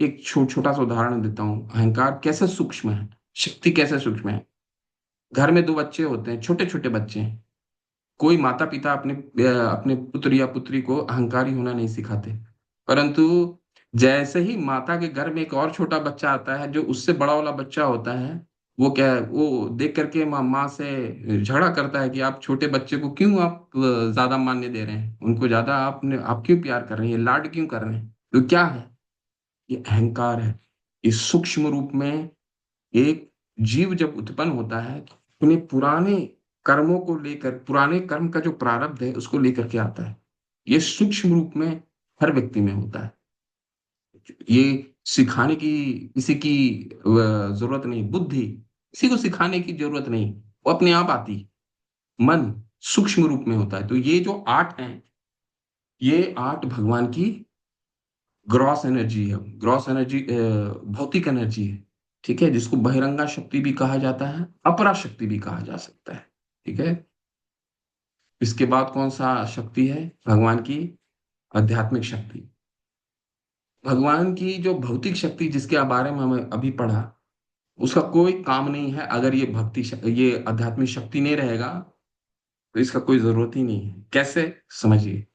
एक छोटा सा उदाहरण देता हूँ। अहंकार कैसे सूक्ष्म है, शक्ति कैसे सूक्ष्म है। घर में दो बच्चे होते हैं, छोटे छोटे बच्चे हैं। कोई माता पिता अपने पुत्र या पुत्री को अहंकारी होना नहीं सिखाते, परंतु जैसे ही माता के घर में एक और छोटा बच्चा आता है जो उससे बड़ा वाला बच्चा होता है, वो देख करके माँ से झगड़ा करता है कि आप छोटे बच्चे को क्यों आप ज्यादा मान्य दे रहे हैं, उनको ज्यादा आप क्यों प्यार कर रहे हैं, लाड क्यों कर रहे हैं। तो क्या है, ये अहंकार है। इस सूक्ष्म रूप में एक जीव जब उत्पन्न होता है तो अपने पुराने कर्मों को लेकर, पुराने कर्म का जो प्रारब्ध है उसको लेकर के आता है। ये सूक्ष्म रूप में हर व्यक्ति में होता है। ये सिखाने की किसी की जरूरत नहीं, बुद्धि किसी को सिखाने की जरूरत नहीं, वो अपने आप आती। मन सूक्ष्म रूप में होता है। तो ये जो आठ हैं, ये आठ भगवान की ग्रॉस एनर्जी है। ग्रॉस एनर्जी भौतिक एनर्जी है। ठीक है, जिसको बहिरंगा शक्ति भी कहा जाता है, अपरा शक्ति भी कहा जा सकता है। ठीक है। इसके बाद कौन सा शक्ति है, भगवान की आध्यात्मिक शक्ति। भगवान की जो भौतिक शक्ति जिसके बारे में हमें अभी पढ़ा, उसका कोई काम नहीं है। अगर ये आध्यात्मिक शक्ति नहीं रहेगा तो इसका कोई जरूरत ही नहीं है। कैसे, समझिए।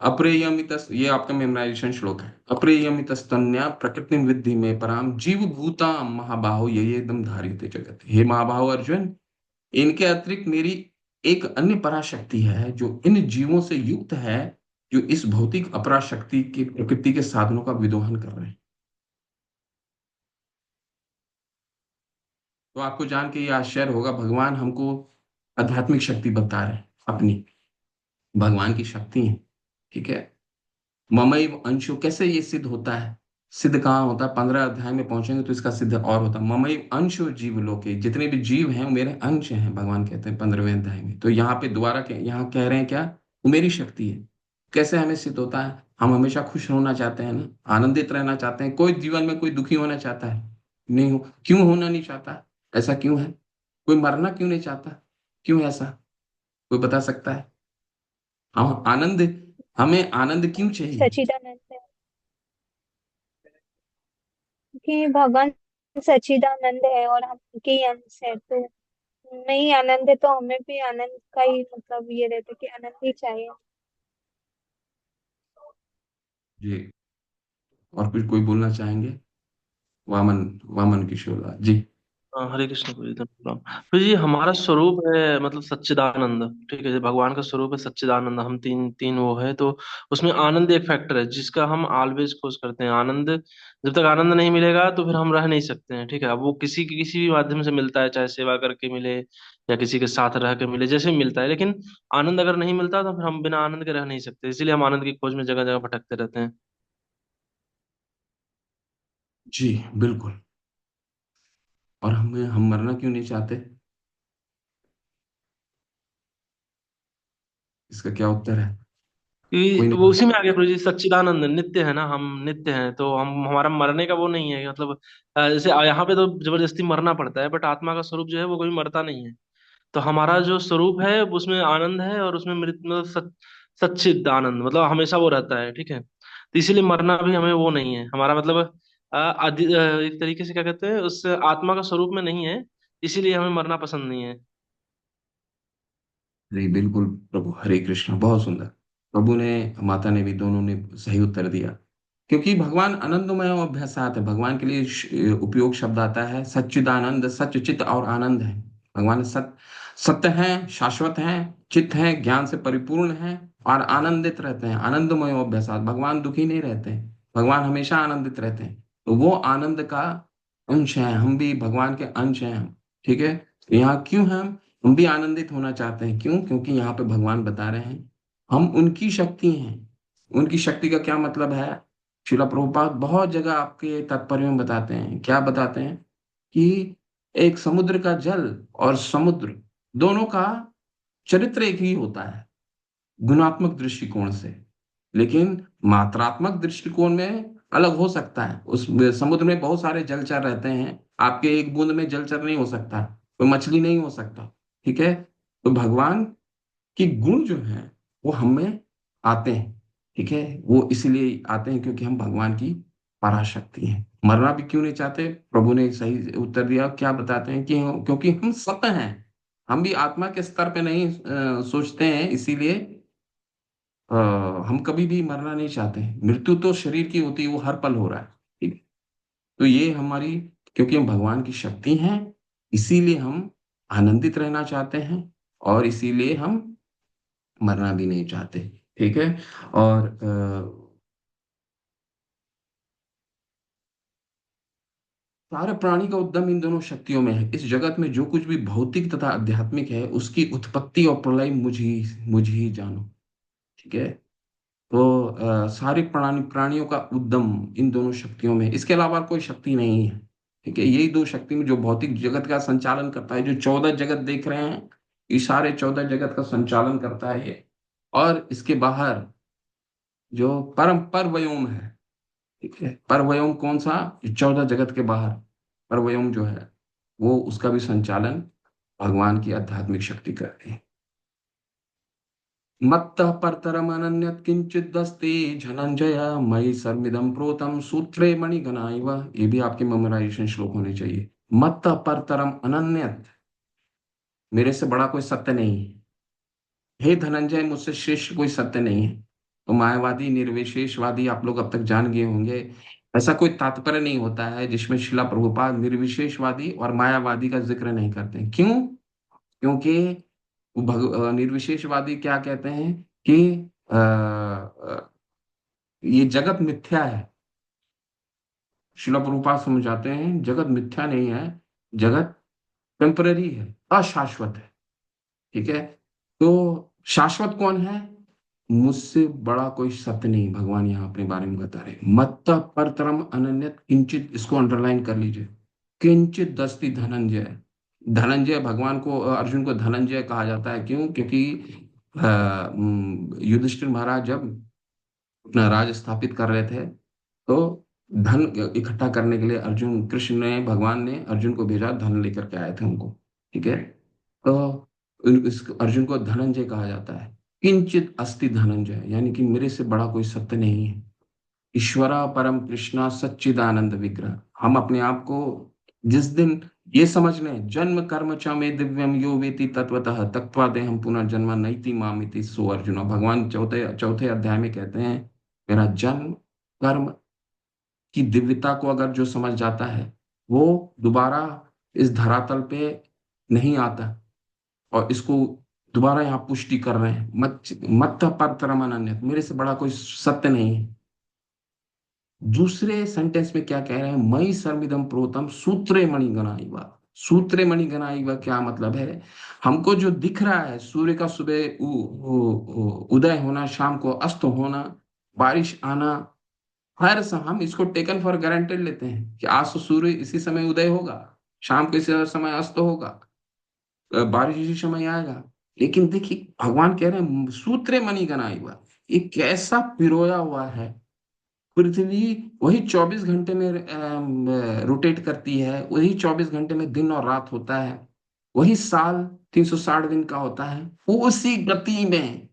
अप्रेयमित, ये आपका मेमोराइजेशन श्लोक है। अप्रेयमितस्तन्या प्रकृति विद्धि में पराम जीव भूता महाबाहो ये एकदम धारित जगत। हे महाबाहो अर्जुन, इनके अतिरिक्त मेरी एक अन्य पराशक्ति है जो इन जीवों से युक्त है, जो इस भौतिक अपराशक्ति की प्रकृति के साधनों का विदोहन कर रहे हैं। तो आपको जान के ये आश्चर्य होगा, भगवान हमको आध्यात्मिक शक्ति बता रहे हैं अपनी, भगवान की शक्ति है। ठीक है। ममैव अंशु, कैसे ये सिद्ध होता है, सिद्ध कहाँ होता है, 15 अध्याय में पहुंचेंगे तो इसका सिद्ध और होता है। ममैव अंशु जीव लोके, जितने भी जीव हैं वो मेरे अंश हैं, भगवान कहते हैं 15वें अध्याय में। तो यहाँ पे दोबारा यहाँ कह रहे हैं क्या, वो मेरी शक्ति है। कैसे हमें सिद्ध होता है, हम हमेशा खुश होना चाहते हैं ना, आनंदित रहना चाहते हैं। कोई जीवन में कोई दुखी होना चाहता है, नहीं हो, क्यों होना नहीं चाहता, ऐसा क्यों है। कोई मरना क्यों नहीं चाहता, क्यों ऐसा, कोई बता सकता है। हम आनंद, हमें आनंद क्यों चाहिए।
सच्चिदानंद है कि भगवान सच्चिदानंद है और हम उनके ही अंश है, तो नहीं आनंद है तो हमें भी आनंद का ही मतलब ये रहता है कि आनंद ही चाहिए।
जी, और कुछ कोई बोलना चाहेंगे। वामन वामन किशोर जी।
हाँ, हरे कृष्ण प्रभु जी, धन्यवाद। तो जी हमारा स्वरूप है मतलब सच्चिदानंद, ठीक है जी, भगवान का स्वरूप है सच्चिदानंद। हम तीन तीन वो है, तो उसमें आनंद एक फैक्टर है जिसका हम ऑलवेज खोज करते हैं। आनंद, जब तक आनंद नहीं मिलेगा तो फिर हम रह नहीं सकते हैं, ठीक है। अब वो किसी भी माध्यम से मिलता है, चाहे सेवा करके मिले या किसी के साथ रह के मिले, जैसे भी मिलता है, लेकिन आनंद अगर नहीं मिलता तो फिर हम बिना आनंद के रह नहीं सकते। इसीलिए हम आनंद की खोज में जगह जगह भटकते रहते हैं।
जी बिल्कुल। और हम मरना क्यों नहीं चाहते? इसका क्या उत्तर है? कोई
कि वो
नहीं।
उसी में आ गया प्रभु जी, सच्चिदानंद नित्य है ना, हम नित्य हैं, तो हम हमारा मरने का वो नहीं है मतलब। जैसे यहाँ पे तो जबरदस्ती मरना पड़ता है, बट आत्मा का स्वरूप जो है वो कभी मरता नहीं है। तो हमारा जो स्वरूप है उसमें आनंद है, और उसमें मृत मतलब सच्चिद आनंद मतलब हमेशा वो रहता है, ठीक है। तो इसीलिए मरना भी हमें वो नहीं है हमारा मतलब। एक तरीके से क्या कहते हैं, उस आत्मा का स्वरूप में नहीं है, इसीलिए हमें मरना पसंद नहीं है।
जी बिल्कुल प्रभु, हरे कृष्ण, बहुत सुंदर। प्रभु ने, माता ने भी, दोनों ने सही उत्तर दिया। क्योंकि भगवान आनंदमय और अभ्यासात है। भगवान के लिए उपयोग शब्द आता है सच्चिदानंद, सच्च चित्त और आनंद है। भगवान सत्य हैं, शाश्वत हैं, चित्त हैं, ज्ञान से परिपूर्ण हैं और आनंदित रहते हैं। आनंदमय और अभ्यासात, भगवान दुखी नहीं रहते हैं, भगवान हमेशा आनंदित रहते हैं। तो वो आनंद का अंश है, हम भी भगवान के अंश हैं हम। ठीक है, तो यहाँ क्यों हम भी आनंदित होना चाहते हैं? क्यों? क्योंकि यहाँ पे भगवान बता रहे हैं हम उनकी शक्ति हैं। उनकी शक्ति का क्या मतलब है? श्रीला प्रभुपाद बहुत जगह आपके तात्पर्य में बताते हैं। क्या बताते हैं? कि एक समुद्र का जल और समुद्र दोनों का चरित्र एक ही होता है गुणात्मक दृष्टिकोण से, लेकिन मात्रात्मक दृष्टिकोण में अलग हो सकता है। उस समुद्र में बहुत सारे जलचर रहते हैं, आपके एक बूंद में जलचर नहीं हो सकता, कोई मछली नहीं हो सकता। ठीक है, तो भगवान के गुण जो हैं वो हमें आते हैं। ठीक है, वो इसलिए आते हैं क्योंकि हम भगवान की पराशक्ति हैं। मरना भी क्यों नहीं चाहते? प्रभु ने सही उत्तर दिया। क्या बताते हैं? कि क्योंकि हम सत हैं। हम भी आत्मा के स्तर पे नहीं सोचते हैं, इसीलिए अ, हम कभी भी मरना नहीं चाहते। मृत्यु तो शरीर की होती है, वो हर पल हो रहा है। ठीक है, तो ये हमारी, क्योंकि हम भगवान की शक्ति हैं, इसीलिए हम आनंदित रहना चाहते हैं और इसीलिए हम मरना भी नहीं चाहते। ठीक है। और सारे प्राणी का उद्गम इन दोनों शक्तियों में है। इस जगत में जो कुछ भी भौतिक तथा आध्यात्मिक है, उसकी उत्पत्ति और प्रलय मुझ ही जानो। ठीक है, तो सारे प्राणियों का उद्गम इन दोनों शक्तियों में, इसके अलावा कोई शक्ति नहीं है। ठीक है, यही दो शक्ति में जो भौतिक जगत का संचालन करता है, जो 14 जगत देख रहे हैं, ये सारे 14 जगत का संचालन करता है ये। और इसके बाहर जो परम पर व्योम है, ठीक है, पर व्योम कौन सा? ये 14 जगत के बाहर पर व्योम जो है, वो उसका भी संचालन भगवान की आध्यात्मिक शक्ति करती है। मत्तः परतरम अनन्यत् किंचिदस्ति धनंजय मयि सर्वमिदं प्रोतं सूत्रे मणिगणा इव। ये भी आपके मेमोराइजेशन श्लोक होने चाहिए। मत्तः परतरम अनन्यत्, मेरे से बड़ा कोई सत्य नहीं है। हे धनंजय, मुझसे श्रेष्ठ कोई सत्य नहीं है। तो मायावादी, निर्विशेषवादी आप लोग अब तक जान गए होंगे, ऐसा कोई तात्पर्य नहीं होता है जिसमें शिला प्रभुपाद निर्विशेषवादी और मायावादी का जिक्र नहीं करते हैं। क्यों? क्योंकि निर्विशेषवादी क्या कहते हैं कि ये जगत मिथ्या है। शिला प्रभुपाद समझाते हैं जगत मिथ्या नहीं है, जगत टेम्पररी है, अशाश्वत है। ठीक है, तो शाश्वत कौन है? मुझसे बड़ा कोई सत्य नहीं, भगवान यहाँ अपने बारे में बता रहे। मत्त परतरम अनन्यत किंचित, इसको अंडरलाइन कर लीजिए। किंचित दस्ति धनंजय। धनंजय, भगवान को, अर्जुन को धनंजय कहा जाता है। क्यों? क्योंकि युधिष्ठिर महाराज जब अपना राज स्थापित कर रहे थे, तो धन इकट्ठा करने के लिए अर्जुन, कृष्ण ने, भगवान ने अर्जुन को भेजा, धन लेकर के आए थे उनको। ठीक है, तो इस अर्जुन को धनंजय कहा जाता है। किंचित अस्ति धनंजय, यानी कि मेरे से बड़ा कोई सत्य नहीं है। ईश्वरा परम कृष्णा सच्चिदानंद विग्रह। हम अपने आप को जिस दिन ये समझ लें, जन्म कर्म च मे दिव्यम यो वेति तत्वतः त्यक्त्वा देहम पुनर्जन्म नैति मामिति सो अर्जुन। भगवान चौथे चौथे अध्याय में कहते हैं, मेरा जन्म, कर्म की दिव्यता को अगर जो समझ जाता है, वो दोबारा इस धरातल पे नहीं आता। और इसको दोबारा यहाँ पुष्टि कर रहे हैं, मत मत परतरम अन्यत्, मेरे से बड़ा कोई सत्य नहीं है। दूसरे सेंटेंस में क्या कह रहे हैं, मई सर्विदम प्रोतम सूत्रे मणिगणा इव। सूत्रे मणिगणा इव क्या मतलब है, हमको जो दिख रहा है, सूर्य का सुबह उदय होना, शाम को अस्त होना, बारिश आना, हर समय हम इसको टेकन फॉर गारंटेड लेते हैं कि आज तो सूर्य इसी समय उदय होगा, शाम को इसी समय अस्त होगा, बारिश इसी समय आएगा। लेकिन देखिए भगवान कह रहे हैं सूत्रे मणिगणा इव, ये कैसा पिरोया हुआ है। पृथ्वी वही 24 घंटे में रोटेट करती है, वही 24 घंटे में दिन और रात होता है, वही साल 360 दिन का होता है, उसी गति में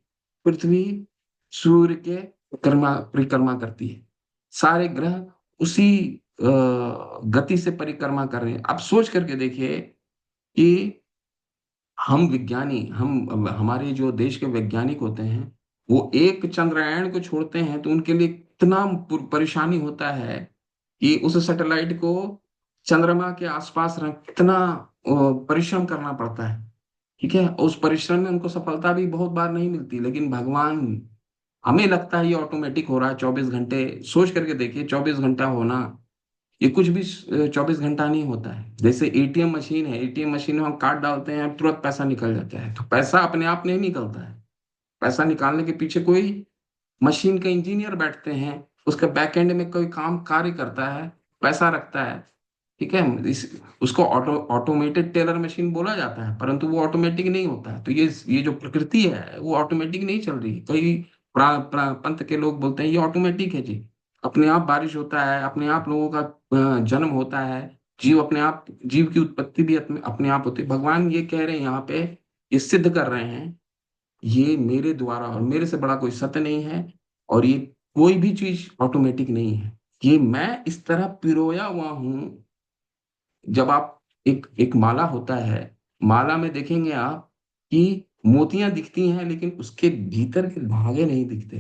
पृथ्वी सूर्य के परिक्रमा करती है। सारे ग्रह उसी गति से परिक्रमा कर रहे हैं। अब सोच करके देखिए कि हम विज्ञानी, हम हमारे जो देश के वैज्ञानिक होते हैं, वो एक चंद्रयान को छोड़ते हैं तो उनके लिए इतना परेशानी होता है कि उस सैटेलाइट को चंद्रमा के आसपास रख कितना परिश्रम करना पड़ता है। ठीक है, उस परिश्रम में उनको सफलता भी बहुत बार नहीं मिलती, लेकिन भगवान, हमें लगता है ये ऑटोमेटिक हो रहा है 24 घंटे। सोच करके देखिए 24 घंटा होना, ये कुछ भी 24 घंटा नहीं होता है। जैसे एटीएम मशीन है, एटीएम मशीन में हम कार्ड डालते हैं, तुरंत पैसा निकल जाता है, तो पैसा अपने आप नहीं निकलता है। पैसा निकालने के पीछे कोई मशीन के इंजीनियर बैठते हैं, उसके बैक एंड में कोई काम कार्य करता है, पैसा रखता है। ठीक है, उसको ऑटोमेटेड टेलर मशीन बोला जाता है, परंतु वो ऑटोमेटिक नहीं होता है। तो ये जो प्रकृति है वो ऑटोमेटिक नहीं चल रही। कई पंथ के लोग बोलते हैं ये ऑटोमेटिक है जी, अपने आप बारिश होता है, अपने आप लोगों का जन्म होता है, जीव अपने आप, जीव की उत्पत्ति भी अपने आप होती है। भगवान ये कह रहे हैं यहाँ पे, ये सिद्ध कर रहे हैं, ये मेरे द्वारा और मेरे से बड़ा कोई सत्य नहीं है, और ये कोई भी चीज ऑटोमेटिक नहीं है। ये मैं इस तरह पिरोया हुआ हूं। जब आप एक माला होता है, माला में देखेंगे आप कि मोतियां दिखती हैं, लेकिन उसके भीतर के धागे नहीं दिखते।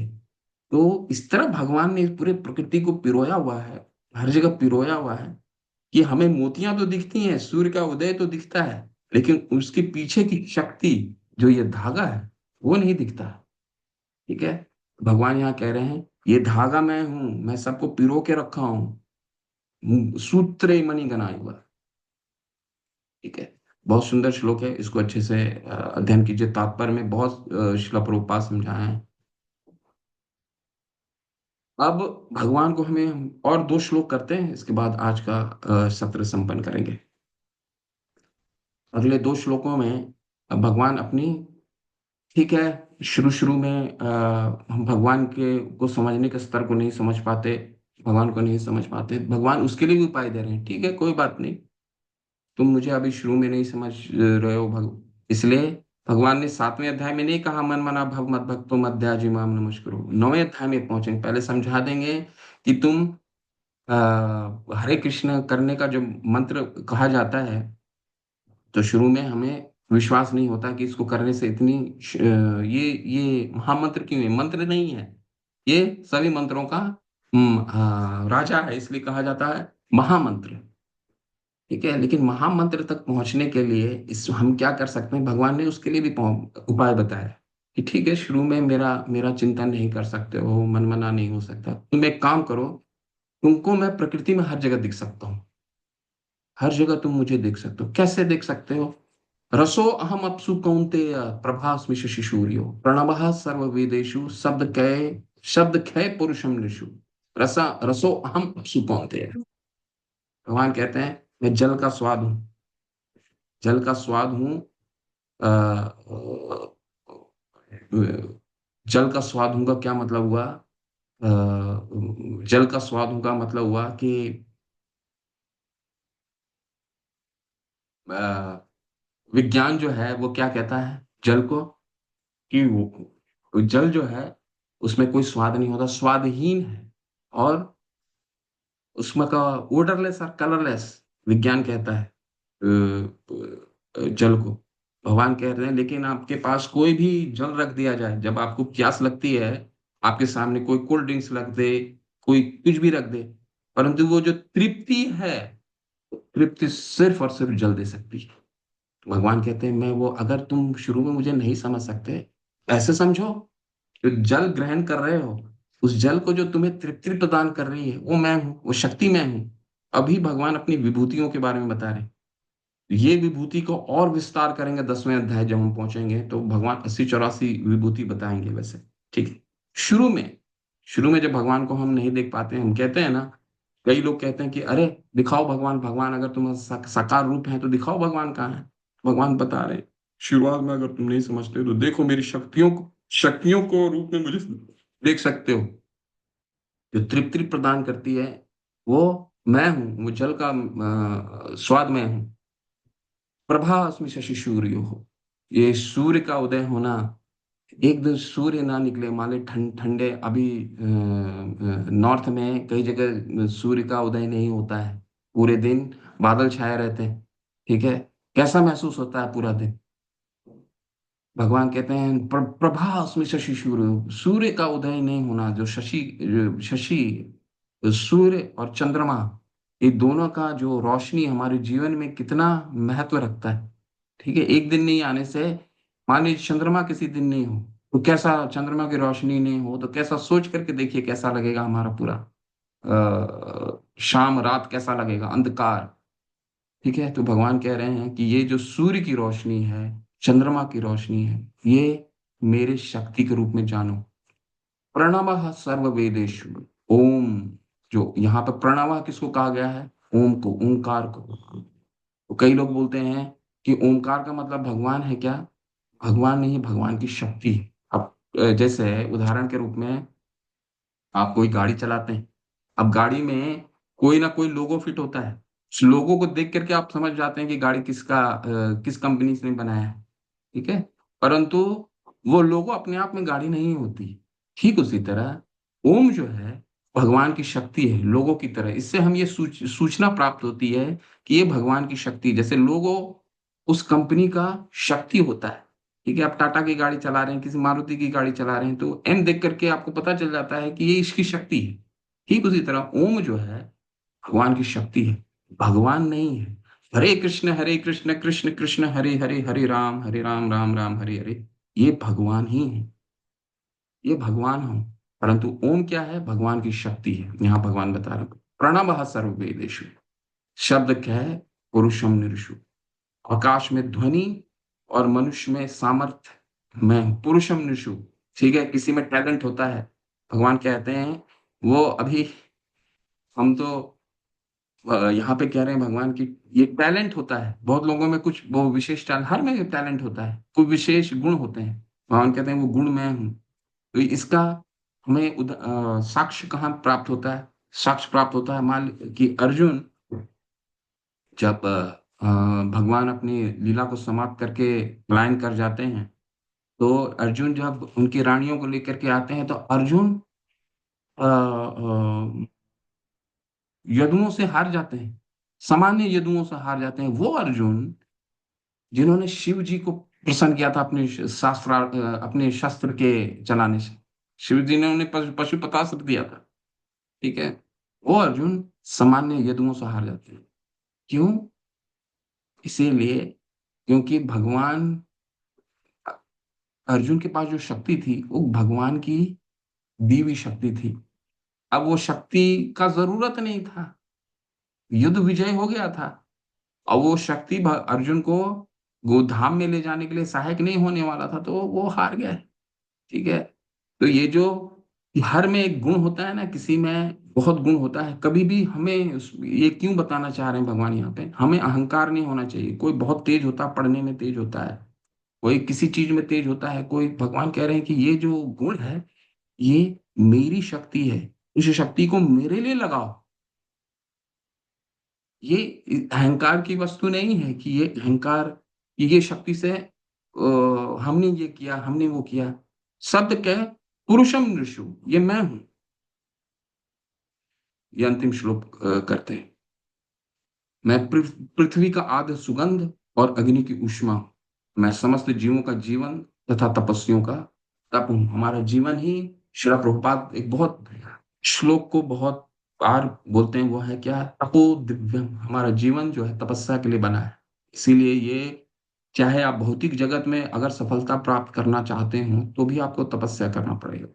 तो इस तरह भगवान ने इस पूरे प्रकृति को पिरोया हुआ है, हर जगह पिरोया हुआ है कि हमें मोतियां तो दिखती हैं, सूर्य का उदय तो दिखता है, लेकिन उसके पीछे की शक्ति, जो ये धागा है, वो नहीं दिखता। ठीक है, भगवान यहाँ कह रहे हैं ये धागा मैं हूं, मैं सबको पिरो के रखा हूं, सूत्रे मणि गणाय हुआ। ठीक है, बहुत सुंदर श्लोक है, इसको अच्छे से अध्ययन कीजिए। तात्पर्य में बहुत श्रील प्रभुपाद समझाए हैं। अब भगवान को हमें हम और 2 श्लोक करते हैं, इसके बाद आज का सत्र संपन्न करेंगे। अगले 2 श्लोकों में भगवान अपनी, ठीक है, शुरू शुरू में हम भगवान के को समझने के स्तर को नहीं समझ पाते, भगवान को नहीं समझ पाते, भगवान उसके लिए भी उपाय दे रहे हैं। ठीक है, कोई बात नहीं, तुम मुझे अभी शुरू में नहीं समझ रहे हो इसलिए भगवान ने 7वें अध्याय में नहीं कहा मन मना भव मत भक्तो मध्याजी माम नमस्कुरु। 9वें अध्याय में पहुंचेंगे, पहले समझा देंगे कि तुम हरे कृष्ण करने का जो मंत्र कहा जाता है, तो शुरू में हमें विश्वास नहीं होता कि इसको करने से इतनी ये महामंत्र क्यों है। मंत्र नहीं है, ये सभी मंत्रों का राजा है, इसलिए कहा जाता है महामंत्र। ठीक है, लेकिन महामंत्र तक पहुंचने के लिए इस हम क्या कर सकते हैं, भगवान ने उसके लिए भी उपाय बताया कि ठीक है, शुरू में मेरा मेरा चिंतन नहीं कर सकते हो, मन मना नहीं हो सकता, तुम एक काम करो, तुमको मैं प्रकृति में हर जगह दिख सकता हूँ, हर जगह तुम मुझे देख सकते हो। कैसे देख सकते हो, रसो अहम अपसु कौन्तेय प्रभास्मि शिशूर्यो प्रणवः सर्ववेदेषु शब्द कय पुरुषम निषु। रसो अहम अपसु कौन्तेय, भगवान कहते हैं मैं जल का स्वाद हूं, जल का स्वाद हूं। जल का स्वाद हूं का क्या मतलब हुआ, जल का स्वाद हूं का मतलब हुआ कि विज्ञान जो है वो क्या कहता है जल को, कि वो जल जो है उसमें कोई स्वाद नहीं होता, स्वादहीन है, और उसमें का ओडरलेस और कलरलेस विज्ञान कहता है जल को। भगवान कह रहे हैं लेकिन आपके पास कोई भी जल रख दिया जाए, जब आपको प्यास लगती है, आपके सामने कोई कोल्ड ड्रिंक्स रख दे, कोई कुछ भी रख दे, परंतु वो जो तृप्ति है, तृप्ति सिर्फ और सिर्फ जल दे सकती है। भगवान कहते हैं मैं वो, अगर तुम शुरू में मुझे नहीं समझ सकते, ऐसे समझो, जो जल ग्रहण कर रहे हो, उस जल को जो तुम्हें तृप्ति प्रदान कर रही है, वो मैं हूं, वो शक्ति मैं हूं। अभी भगवान अपनी विभूतियों के बारे में बता रहे हैं। ये विभूति को और विस्तार करेंगे 10वें अध्याय जब हम पहुंचेंगे, तो भगवान 80-84 विभूति बताएंगे वैसे। ठीक है। शुरू में जब भगवान को हम नहीं देख पाते, हम कहते हैं ना, कई लोग कहते हैं कि अरे दिखाओ भगवान, भगवान अगर तुम साकार रूप है तो दिखाओ भगवान कहाँ है। भगवान बता रहे हैं, शुरुआत में अगर तुम नहीं समझते तो देखो मेरी शक्तियों को रूप में मुझे देख सकते हो। जो तृप्ति प्रदान करती है वो मैं हूं, वो जल का स्वाद मैं हूं। प्रभास्मि शशि सूर्य हो, ये सूर्य का उदय होना, एक दिन सूर्य ना निकले, मान ले ठंडे अभी नॉर्थ में कई जगह सूर्य का उदय नहीं होता है, पूरे दिन बादल छाए रहते हैं। ठीक है, कैसा महसूस होता है पूरा दिन। भगवान कहते हैं प्रभास्मि शशि सूर्य, सूर्य का उदय नहीं होना, जो शशि सूर्य और चंद्रमा, ये दोनों का जो रोशनी हमारे जीवन में कितना महत्व रखता है। ठीक है, एक दिन नहीं आने से, मान लीजिए चंद्रमा किसी दिन नहीं हो तो कैसा, चंद्रमा की रोशनी नहीं हो तो कैसा, सोच करके देखिए कैसा लगेगा हमारा पूरा शाम रात कैसा लगेगा, अंधकार। ठीक है, तो भगवान कह रहे हैं कि ये जो सूर्य की रोशनी है, चंद्रमा की रोशनी है, ये मेरे शक्ति के रूप में जानो। प्रणवः सर्व वेदेषु, ओम, जो यहाँ पे प्रणव किसको कहा गया है, ओम को, ओंकार को। तो कई लोग बोलते हैं कि ओंकार का मतलब भगवान है क्या। भगवान नहीं, भगवान की शक्ति है। अब जैसे उदाहरण के रूप में आप कोई गाड़ी चलाते हैं, अब गाड़ी में कोई ना कोई लोगो फिट होता है, उस लोगो को देख करके आप समझ जाते हैं कि गाड़ी किस कंपनी से बनाया है। ठीक है, परंतु वो लोगो अपने आप में गाड़ी नहीं होती। ठीक उसी तरह ओम जो है भगवान की शक्ति है, लोगों की तरह। इससे हम ये सूचना प्राप्त होती है कि ये भगवान की शक्ति, जैसे लोगो उस कंपनी का शक्ति होता है। ठीक है, आप टाटा की गाड़ी चला रहे हैं, किसी मारुति की गाड़ी चला रहे हैं, तो एम देख करके आपको पता चल जाता है कि ये इसकी शक्ति है। ठीक उसी तरह ओम जो है भगवान की शक्ति है, भगवान नहीं है। हरे कृष्ण कृष्ण कृष्ण हरे हरे, हरे राम राम राम हरे हरे, ये भगवान ही है, ये भगवान हो। परंतु ओम क्या है, भगवान की शक्ति है। यहाँ भगवान बता रहे हैं प्रणव सर्ववेदेषु, शब्द क्या है, पुरुषम निरुषु, आकाश में ध्वनि और मनुष्य में सामर्थ्य में पुरुषम निशु। ठीक है, किसी में टैलेंट होता है, भगवान कहते हैं वो, अभी हम तो यहाँ पे कह रहे हैं भगवान की ये टैलेंट होता है, बहुत लोगों में कुछ वो विशेष टैलेंट, हर में टैलेंट होता है, कोई विशेष गुण होते हैं। भगवान कहते हैं वो गुण मैं हूँ। तो इसका हमें साक्ष्य कहाँ प्राप्त होता है, साक्ष्य प्राप्त होता है मान कि अर्जुन जब भगवान अपनी लीला को समाप्त करके पलायन कर जाते हैं, तो अर्जुन जब उनकी रानियों को लेकर के आते हैं, तो अर्जुन यदुओं से हार जाते हैं, सामान्य यदुओं से हार जाते हैं। वो अर्जुन जिन्होंने शिव जी को प्रसन्न किया था अपने शस्त्र के चलाने से, शिव जी ने उन्हें पशुपतास्त्र दिया था। ठीक है, वो अर्जुन सामान्य यदुओं से हार जाते हैं। क्यों, इसीलिए क्योंकि भगवान, अर्जुन के पास जो शक्ति थी वो भगवान की दी हुई शक्ति थी। अब वो शक्ति का जरूरत नहीं था, युद्ध विजय हो गया था। और वो शक्ति अर्जुन को गोधाम में ले जाने के लिए सहायक नहीं होने वाला था, तो वो हार गया। ठीक है, तो ये जो हर में एक गुण होता है ना, किसी में बहुत गुण होता है, कभी भी हमें ये क्यों बताना चाह रहे हैं भगवान यहाँ पे, हमें अहंकार नहीं होना चाहिए। कोई बहुत तेज होता है, पढ़ने में तेज होता है, कोई किसी चीज में तेज होता है, कोई, भगवान कह रहे हैं कि ये जो गुण है ये मेरी शक्ति है, उस शक्ति को मेरे लिए लगाओ। ये अहंकार की वस्तु नहीं है कि ये अहंकार, ये शक्ति से हमने ये किया, हमने वो किया। शब्द क्या है, पुरुषम नृषु, ये मैं हूं। ये अंतिम श्लोक करते हैं, मैं पृथ्वी का आद्य सुगंध और अग्नि की ऊष्मा हूं, मैं समस्त जीवों का जीवन तथा तपस्वियों का तप हूं। हमारा जीवन ही, श्रील प्रभुपाद एक बहुत श्लोक को बहुत बार बोलते हैं वो है क्या, तपो दिव्यम। हमारा जीवन जो है तपस्या के लिए बना है। इसीलिए ये, चाहे आप भौतिक जगत में अगर सफलता प्राप्त करना चाहते हो तो भी आपको तपस्या करना पड़ेगा।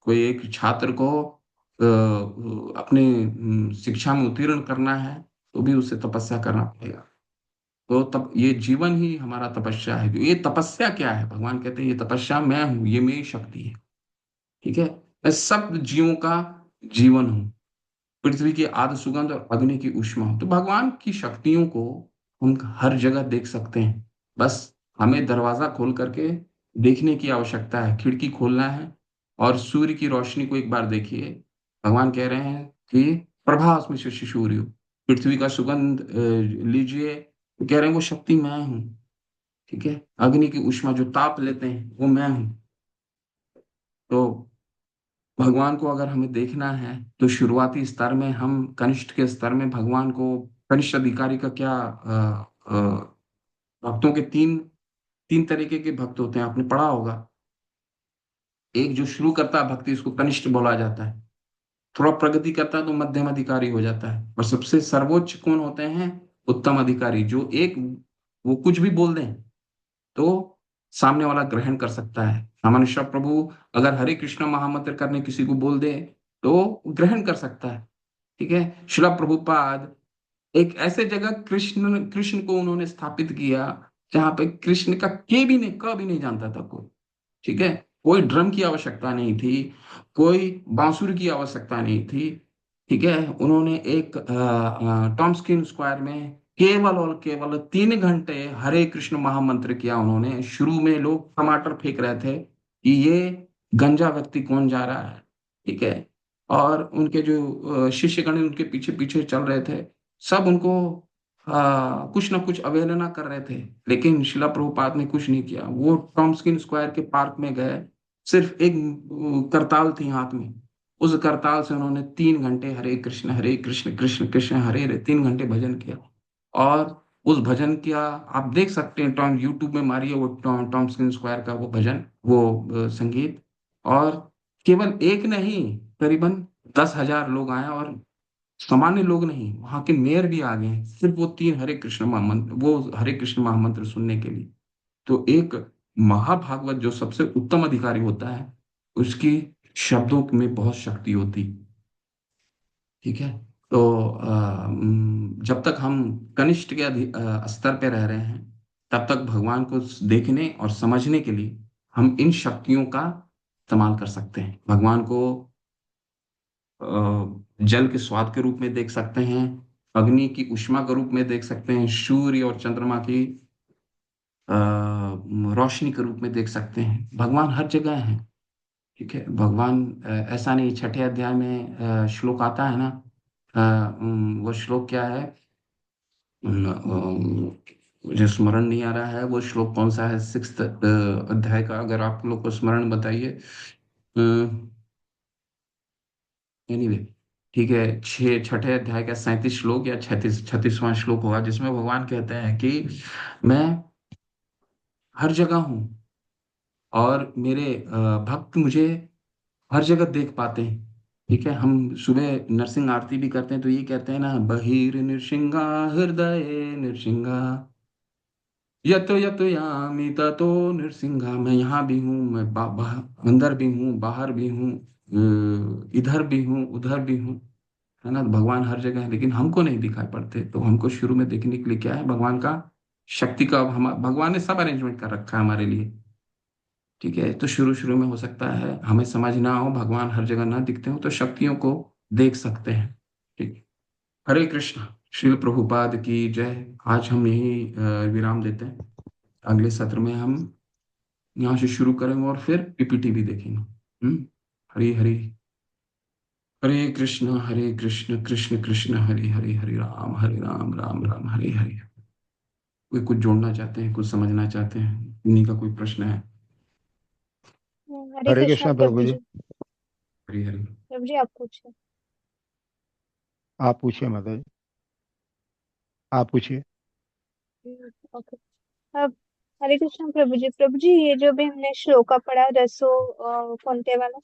कोई एक छात्र को अपने शिक्षा में उत्तीर्ण करना है तो भी उसे तपस्या करना पड़ेगा। तो तब ये जीवन ही हमारा तपस्या है। ये तपस्या क्या है, भगवान कहते हैं ये तपस्या मैं हूं, ये मेरी शक्ति है। ठीक है, मैं सब जीवों का जीवन हूँ, पृथ्वी की आदि सुगंध और अग्नि की ऊष्मा हूं। तो भगवान की शक्तियों को हम हर जगह देख सकते हैं। बस हमें दरवाजा खोल करके देखने की आवश्यकता है, खिड़की खोलना है और सूर्य की रोशनी को एक बार देखिए। भगवान कह रहे हैं कि प्रभास में शशि सूर्य, पृथ्वी का सुगंध लीजिए। तो कह रहे हैं वो शक्ति मैं हूँ। ठीक है, अग्नि की ऊष्मा जो ताप लेते हैं वो मैं हूँ। तो भगवान को अगर हमें देखना है तो शुरुआती स्तर में हम कनिष्ठ के स्तर में भगवान को, कनिष्ठ अधिकारी का क्या, भक्तों के तीन तीन तरीके के भक्त होते हैं, आपने पढ़ा होगा। एक जो शुरू करता है भक्ति, उसको कनिष्ठ बोला जाता है। थोड़ा प्रगति करता है तो मध्यम अधिकारी हो जाता है। और सबसे सर्वोच्च कौन होते हैं, उत्तम अधिकारी, जो एक, वो कुछ भी बोल दें तो सामने वाला ग्रहण कर सकता है। रामानुजा प्रभु अगर हरे कृष्ण महामंत्र करने किसी को बोल दे तो ग्रहण कर सकता है। ठीक है, शिला प्रभुपाद एक ऐसे जगह कृष्ण कृष्ण को उन्होंने स्थापित किया जहां पे कृष्ण का के भी नहीं, क भी नहीं जानता था कोई। ठीक है, कोई ड्रम की आवश्यकता नहीं थी, कोई बांसुरी की आवश्यकता नहीं थी। ठीक है, उन्होंने एक टॉम्स्किन स्क्वायर में केवल और केवल 3 घंटे हरे कृष्ण महामंत्र किया उन्होंने। शुरू में लोग टमाटर फेंक रहे थे कि ये गंजा व्यक्ति कौन जा रहा है। ठीक है, और उनके जो शिष्यगण उनके पीछे पीछे चल रहे थे, सब उनको कुछ ना कुछ अवहेलना कर रहे थे। लेकिन शिला प्रभुपाद ने कुछ नहीं किया। वो टॉम्स्किन स्क्वायर के पार्क में गए, सिर्फ एक करताल थी हाथ में, उस करताल से उन्होंने 3 घंटे हरे कृष्ण कृष्ण कृष्ण हरे हरे 3 घंटे भजन किया। और उस भजन किया, आप देख सकते हैं, टॉम यूट्यूब में मारिए वो टॉम्स्किन स्क्वायर का वो भजन, वो संगीत। और केवल एक नहीं, करीबन 10,000 लोग आए, और सामान्य लोग नहीं, वहां के मेयर भी आ गए हैं, सिर्फ वो तीन हरे कृष्ण महामंत्र, वो हरे कृष्ण महामंत्र सुनने के लिए। तो एक महाभागवत जो सबसे उत्तम अधिकारी होता है, उसकी शब्दों में बहुत शक्ति होती। ठीक है, तो जब तक हम कनिष्ठ के स्तर पे रह रहे हैं, तब तक भगवान को देखने और समझने के लिए हम इन शक्तियों का इस्तेमाल कर सकते हैं। भगवान को जल के स्वाद के रूप में देख सकते हैं, अग्नि की ऊष्मा के रूप में देख सकते हैं, सूर्य और चंद्रमा की रोशनी के रूप में देख सकते हैं। भगवान हर जगह है। ठीक है, भगवान ऐसा नहीं, छठे अध्याय में श्लोक आता है ना, वो श्लोक क्या है, मुझे स्मरण नहीं आ रहा है वो श्लोक कौन सा है, 6th अध्याय का, अगर आप लोग को स्मरण बताइए। एनीवे, ठीक है, छठे अध्याय का 37 श्लोक या 36वां श्लोक होगा, जिसमें भगवान कहते हैं कि मैं हर जगह हूँ और मेरे भक्त मुझे हर जगह देख पाते हैं। ठीक है, हम सुबह नरसिंह आरती भी करते हैं तो ये कहते हैं ना, बहिर नृसिंहा हृदय नृसिंहा, यतो यतो यामि ततो नृसिंहा। मैं यहाँ भी हूँ, मैं अंदर भी हूँ, बाहर भी हूँ, इधर भी हूँ, उधर भी हूँ। है ना, भगवान हर जगह है, लेकिन हमको नहीं दिखाई पड़ते। तो हमको शुरू में देखने के लिए क्या है, भगवान का शक्ति का, हम भगवान ने सब अरेंजमेंट कर रखा है हमारे लिए। ठीक है, तो शुरू शुरू में हो सकता है हमें समझ ना हो, भगवान हर जगह ना दिखते हो, तो शक्तियों को देख सकते हैं। ठीक, हरे कृष्ण। श्रील प्रभुपाद की जय। आज हम यही विराम देते हैं। अगले सत्र में हम यहाँ से शुरू करेंगे और फिर पीपीटी भी देखेंगे। हरी हरी, हरे कृष्ण कृष्ण कृष्ण हरे हरे, हरे राम राम राम हरे हरे। कोई कुछ जोड़ना चाहते हैं, कुछ समझना चाहते हैं, इन्हीं का कोई प्रश्न है?
हरे
हरे
कृष्णा
कृष्णा प्रभु
प्रभु
जी।
जी।
हरे हरे।
प्रभु जी आप पूछिए।
आप पूछिए माता जी, आप पूछिए।
ओके। अब हरे कृष्णा प्रभु जी। प्रभु जी ये जो भी हमने श्लोका पढ़ा, रसो कौनते वाला,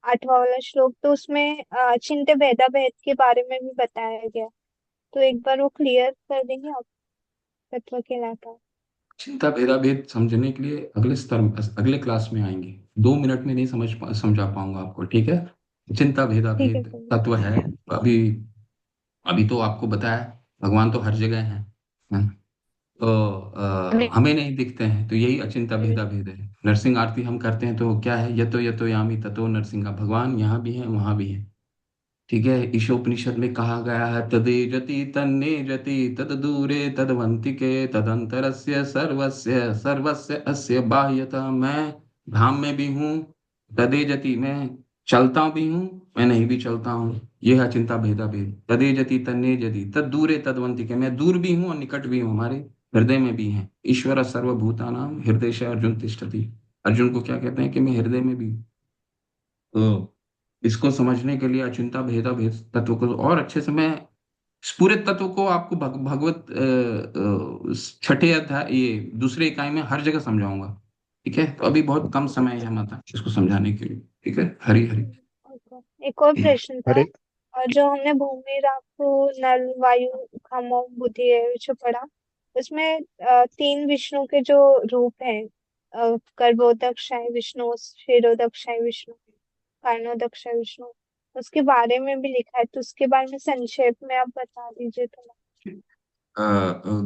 8वां वाला श्लोक, तो उसमें चिंत्य भेदा भेद के बारे में भी बताया गया। तो एक बार वो क्लियर कर देंगे आप, तत्व के लाता।
चिंता भेदा भेद समझने के लिए अगले स्तर अगले क्लास में आएंगे। 2 मिनट में नहीं समझा पाऊंगा आपको, ठीक है। चिंता भेदा
ठीक है
भेद
प्रभु।
तत्व है। अभी अभी तो आपको बताया, भगवान तो हर जगह है। तो
नहीं,
हमें नहीं दिखते हैं, तो यही अचिंता भेदा भेद है। नरसिंह आरती हम करते हैं तो क्या है, यतो यतो यामी ततो नरसिंहा, भगवान यहाँ भी है वहां भी है। ठीक है, ईशोपनिषद में कहा गया है, तदेजति तन्ने जति तद दूरे तदवंतिके तदंतरस्य सर्वस्य सर्वस्य अस्य बाह्यता। मैं धाम में भी हूँ, तदेजति मैं चलता भी हूँ, मैं नहीं भी चलता हूँ। यह है चिंता भेदा भेद। तदेजति तन्ने जति तद दूरे तदवंतिके, मैं दूर भी हूँ और निकट भी हूँ, हमारे हृदय में भी है। ईश्वर सर्वभूतानां हृदय से अर्जुन तिष्ठति। अर्जुन को क्या कहते हैं कि मैं हृदय में भी हूँ। तो इसको समझने के लिए अचिंता भेदा भेद तत्व को और अच्छे से मैं इस पूरे तत्व को आपको भगवत छठे अध्याय ये दूसरे इकाई में हर जगह समझाऊंगा। ठीक है, तो अभी बहुत कम समय है माता इसको समझाने के लिए। ठीक है, हरी हरी।
ओके। एक और प्रश्न था।
हरे
और जो हमने भूमि राखो नल वायु खामो बुद्धि है जो पढ़ा, उसमें 3 विष्णु के जो रूप हैं, गर्भोदक्षाय विष्णु, क्षीरोदक्षाय विष्णु, कर्णोदक्षाय विष्णु, उसके बारे में भी लिखा है, तो उसके बारे में संक्षेप में आप बता दीजिए थोड़ा।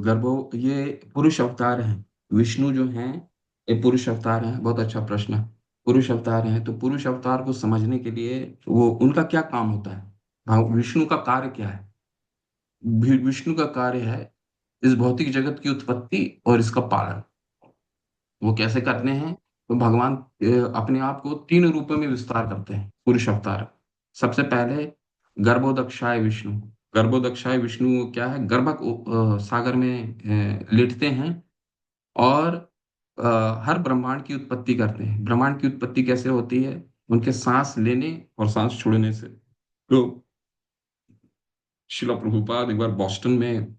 गर्भो ये पुरुष अवतार हैं। विष्णु जो हैं ये पुरुष अवतार हैं। बहुत अच्छा प्रश्न है। पुरुष अवतार हैं तो पुरुष अवतार को समझने के लिए वो उनका क्या काम होता है, विष्णु का कार्य क्या है। विष्णु का कार्य है इस भौतिक जगत की उत्पत्ति और इसका पालन। वो कैसे करते हैं, तो भगवान अपने आप को 3 रूपों में विस्तार करते हैं पुरुष अवतार। सबसे पहले गर्भोदक्षाय विष्णु। गर्भोदक्षाय विष्णु क्या है, गर्भक सागर में लेटते हैं और हर ब्रह्मांड की उत्पत्ति करते हैं। ब्रह्मांड की उत्पत्ति कैसे होती है, उनके सांस लेने और सांस छोड़ने से। तो शिला प्रभुपाद एक बार बॉस्टन में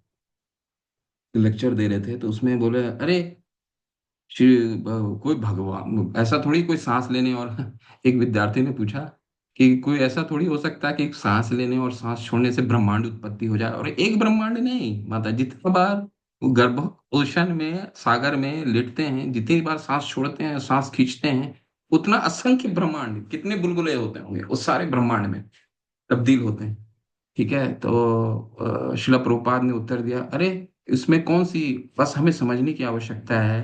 लेक्चर दे रहे थे, तो उसमें बोले, अरे कोई भगवान ऐसा थोड़ी कोई सांस लेने और एक विद्यार्थी ने पूछा कि कोई ऐसा थोड़ी हो सकता है कि एक सांस लेने और सांस छोड़ने से ब्रह्मांड उत्पत्ति हो जाए। और एक ब्रह्मांड नहीं माता, जितने बार वो गर्भ ओशन में सागर में लेटते हैं, जितनी बार सांस छोड़ते हैं सांस खींचते हैं, उतना असंख्य ब्रह्मांड, कितने बुलबुले होते होंगे उस सारे ब्रह्मांड में तब्दील होते हैं। ठीक है, तो शिला प्रभुपाद ने उत्तर दिया, अरे इसमें कौन सी, बस हमें समझने की आवश्यकता है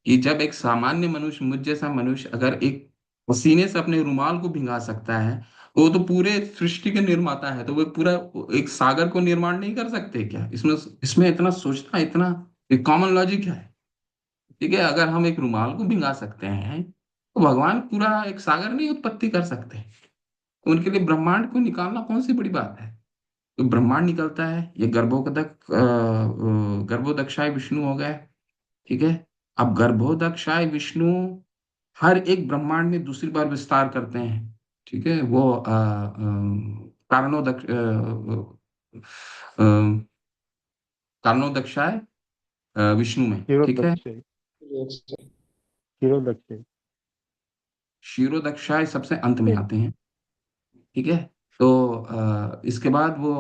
कि जब एक सामान्य मनुष्य, मुझ जैसा मनुष्य अगर एक पसीने से अपने रुमाल को भिंगा सकता है, वो तो पूरे सृष्टि के निर्माता है, तो वो पूरा एक सागर को निर्माण नहीं कर सकते क्या। इसमें इसमें इतना सोचना, इतना कॉमन लॉजिक है। ठीक है, अगर हम एक रुमाल को भिंगा सकते हैं तो भगवान पूरा एक सागर नहीं उत्पत्ति कर सकते। उनके लिए ब्रह्मांड को निकालना कौन सी बड़ी बात है। तो ब्रह्मांड निकलता है, ये गर्भोदक्षाय विष्णु हो गए। ठीक है, अब गर्भोदक्षाय विष्णु हर एक ब्रह्मांड में दूसरी बार विस्तार करते हैं। ठीक है, वो कारणोदक्ष कारणोदक्षाय विष्णु में। ठीक है,
क्षीरोदक्षे क्षीरोदक्षे
क्षीरोदक्षाय सबसे अंत में
ठीक।
आते हैं। ठीक है, तो इसके बाद वो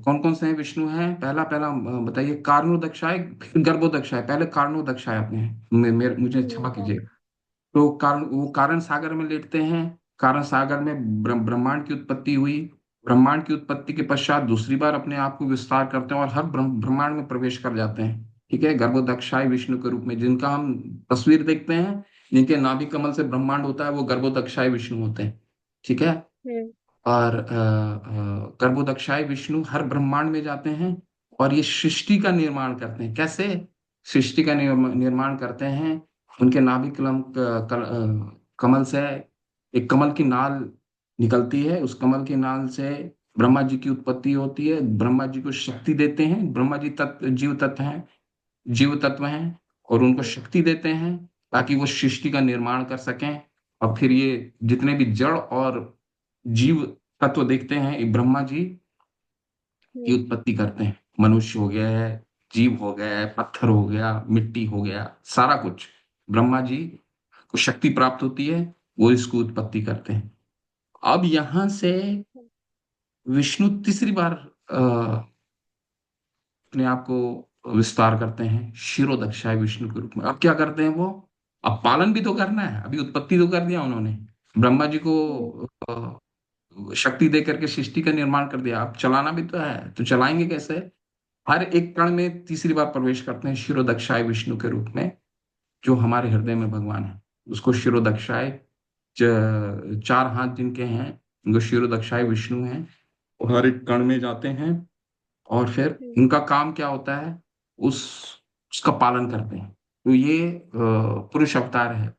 कौन कौन से हैं विष्णु हैं, पहला पहला बताइए। कारणोदक्षाय फिर गर्भोदक्षाय, पहले कारणोदक्षाय अपने हैं। मुझे क्षमा कीजिए। तो कारण, वो कारण सागर में लेटते हैं। कारण सागर में ब्रह्मांड की उत्पत्ति हुई। ब्रह्मांड की उत्पत्ति के पश्चात दूसरी बार अपने आप को विस्तार करते हैं और हर ब्रह्मांड में प्रवेश कर जाते हैं। ठीक है, गर्भोदक्षाय विष्णु के रूप में, जिनका हम तस्वीर देखते हैं, जिनके नाभि कमल से ब्रह्मांड होता है, वो गर्भोदक्षाय विष्णु होते हैं। ठीक है,
हम्म।
और गर्भोदक्षाय विष्णु हर ब्रह्मांड में जाते हैं और ये सृष्टि का निर्माण करते हैं। कैसे सृष्टि का निर्माण करते हैं, उनके नाभि कमल से एक कमल की नाल निकलती है। उस कमल की नाल से ब्रह्मा जी की उत्पत्ति होती है। ब्रह्मा जी को शक्ति देते हैं। ब्रह्मा जी तत्व जीव तत्व हैं और उनको शक्ति देते हैं ताकि वो सृष्टि का निर्माण कर सकें। और फिर ये जितने भी जड़ और जीव तत्व देखते हैं, ये ब्रह्मा जी की
हम्म।
उत्पत्ति करते हैं। मनुष्य हो गया है, जीव हो गया है, पत्थर हो गया, मिट्टी हो गया, सारा कुछ ब्रह्मा जी को शक्ति प्राप्त होती है, वो इसको उत्पत्ति करते हैं। अब यहां से विष्णु तीसरी बार अपने आप को विस्तार करते हैं शिरोदक्षाय विष्णु के रूप में। अब क्या करते हैं वो, अब पालन भी तो करना है, अभी उत्पत्ति तो कर दिया उन्होंने, ब्रह्मा जी को शक्ति दे करके सृष्टि का निर्माण कर दिया, अब चलाना भी तो है, तो चलाएंगे कैसे। हर एक कण में तीसरी बार प्रवेश करते हैं शिरोदक्षाय विष्णु के रूप में, जो हमारे हृदय में भगवान है, उसको शिरोदक्षाय, चार हाथ जिनके हैं उनको शिरोदक्षाय विष्णु हैं, वो हर एक कण में जाते हैं और फिर उनका काम क्या होता है, उस उसका पालन करते हैं। तो ये पुरुष अवतार है,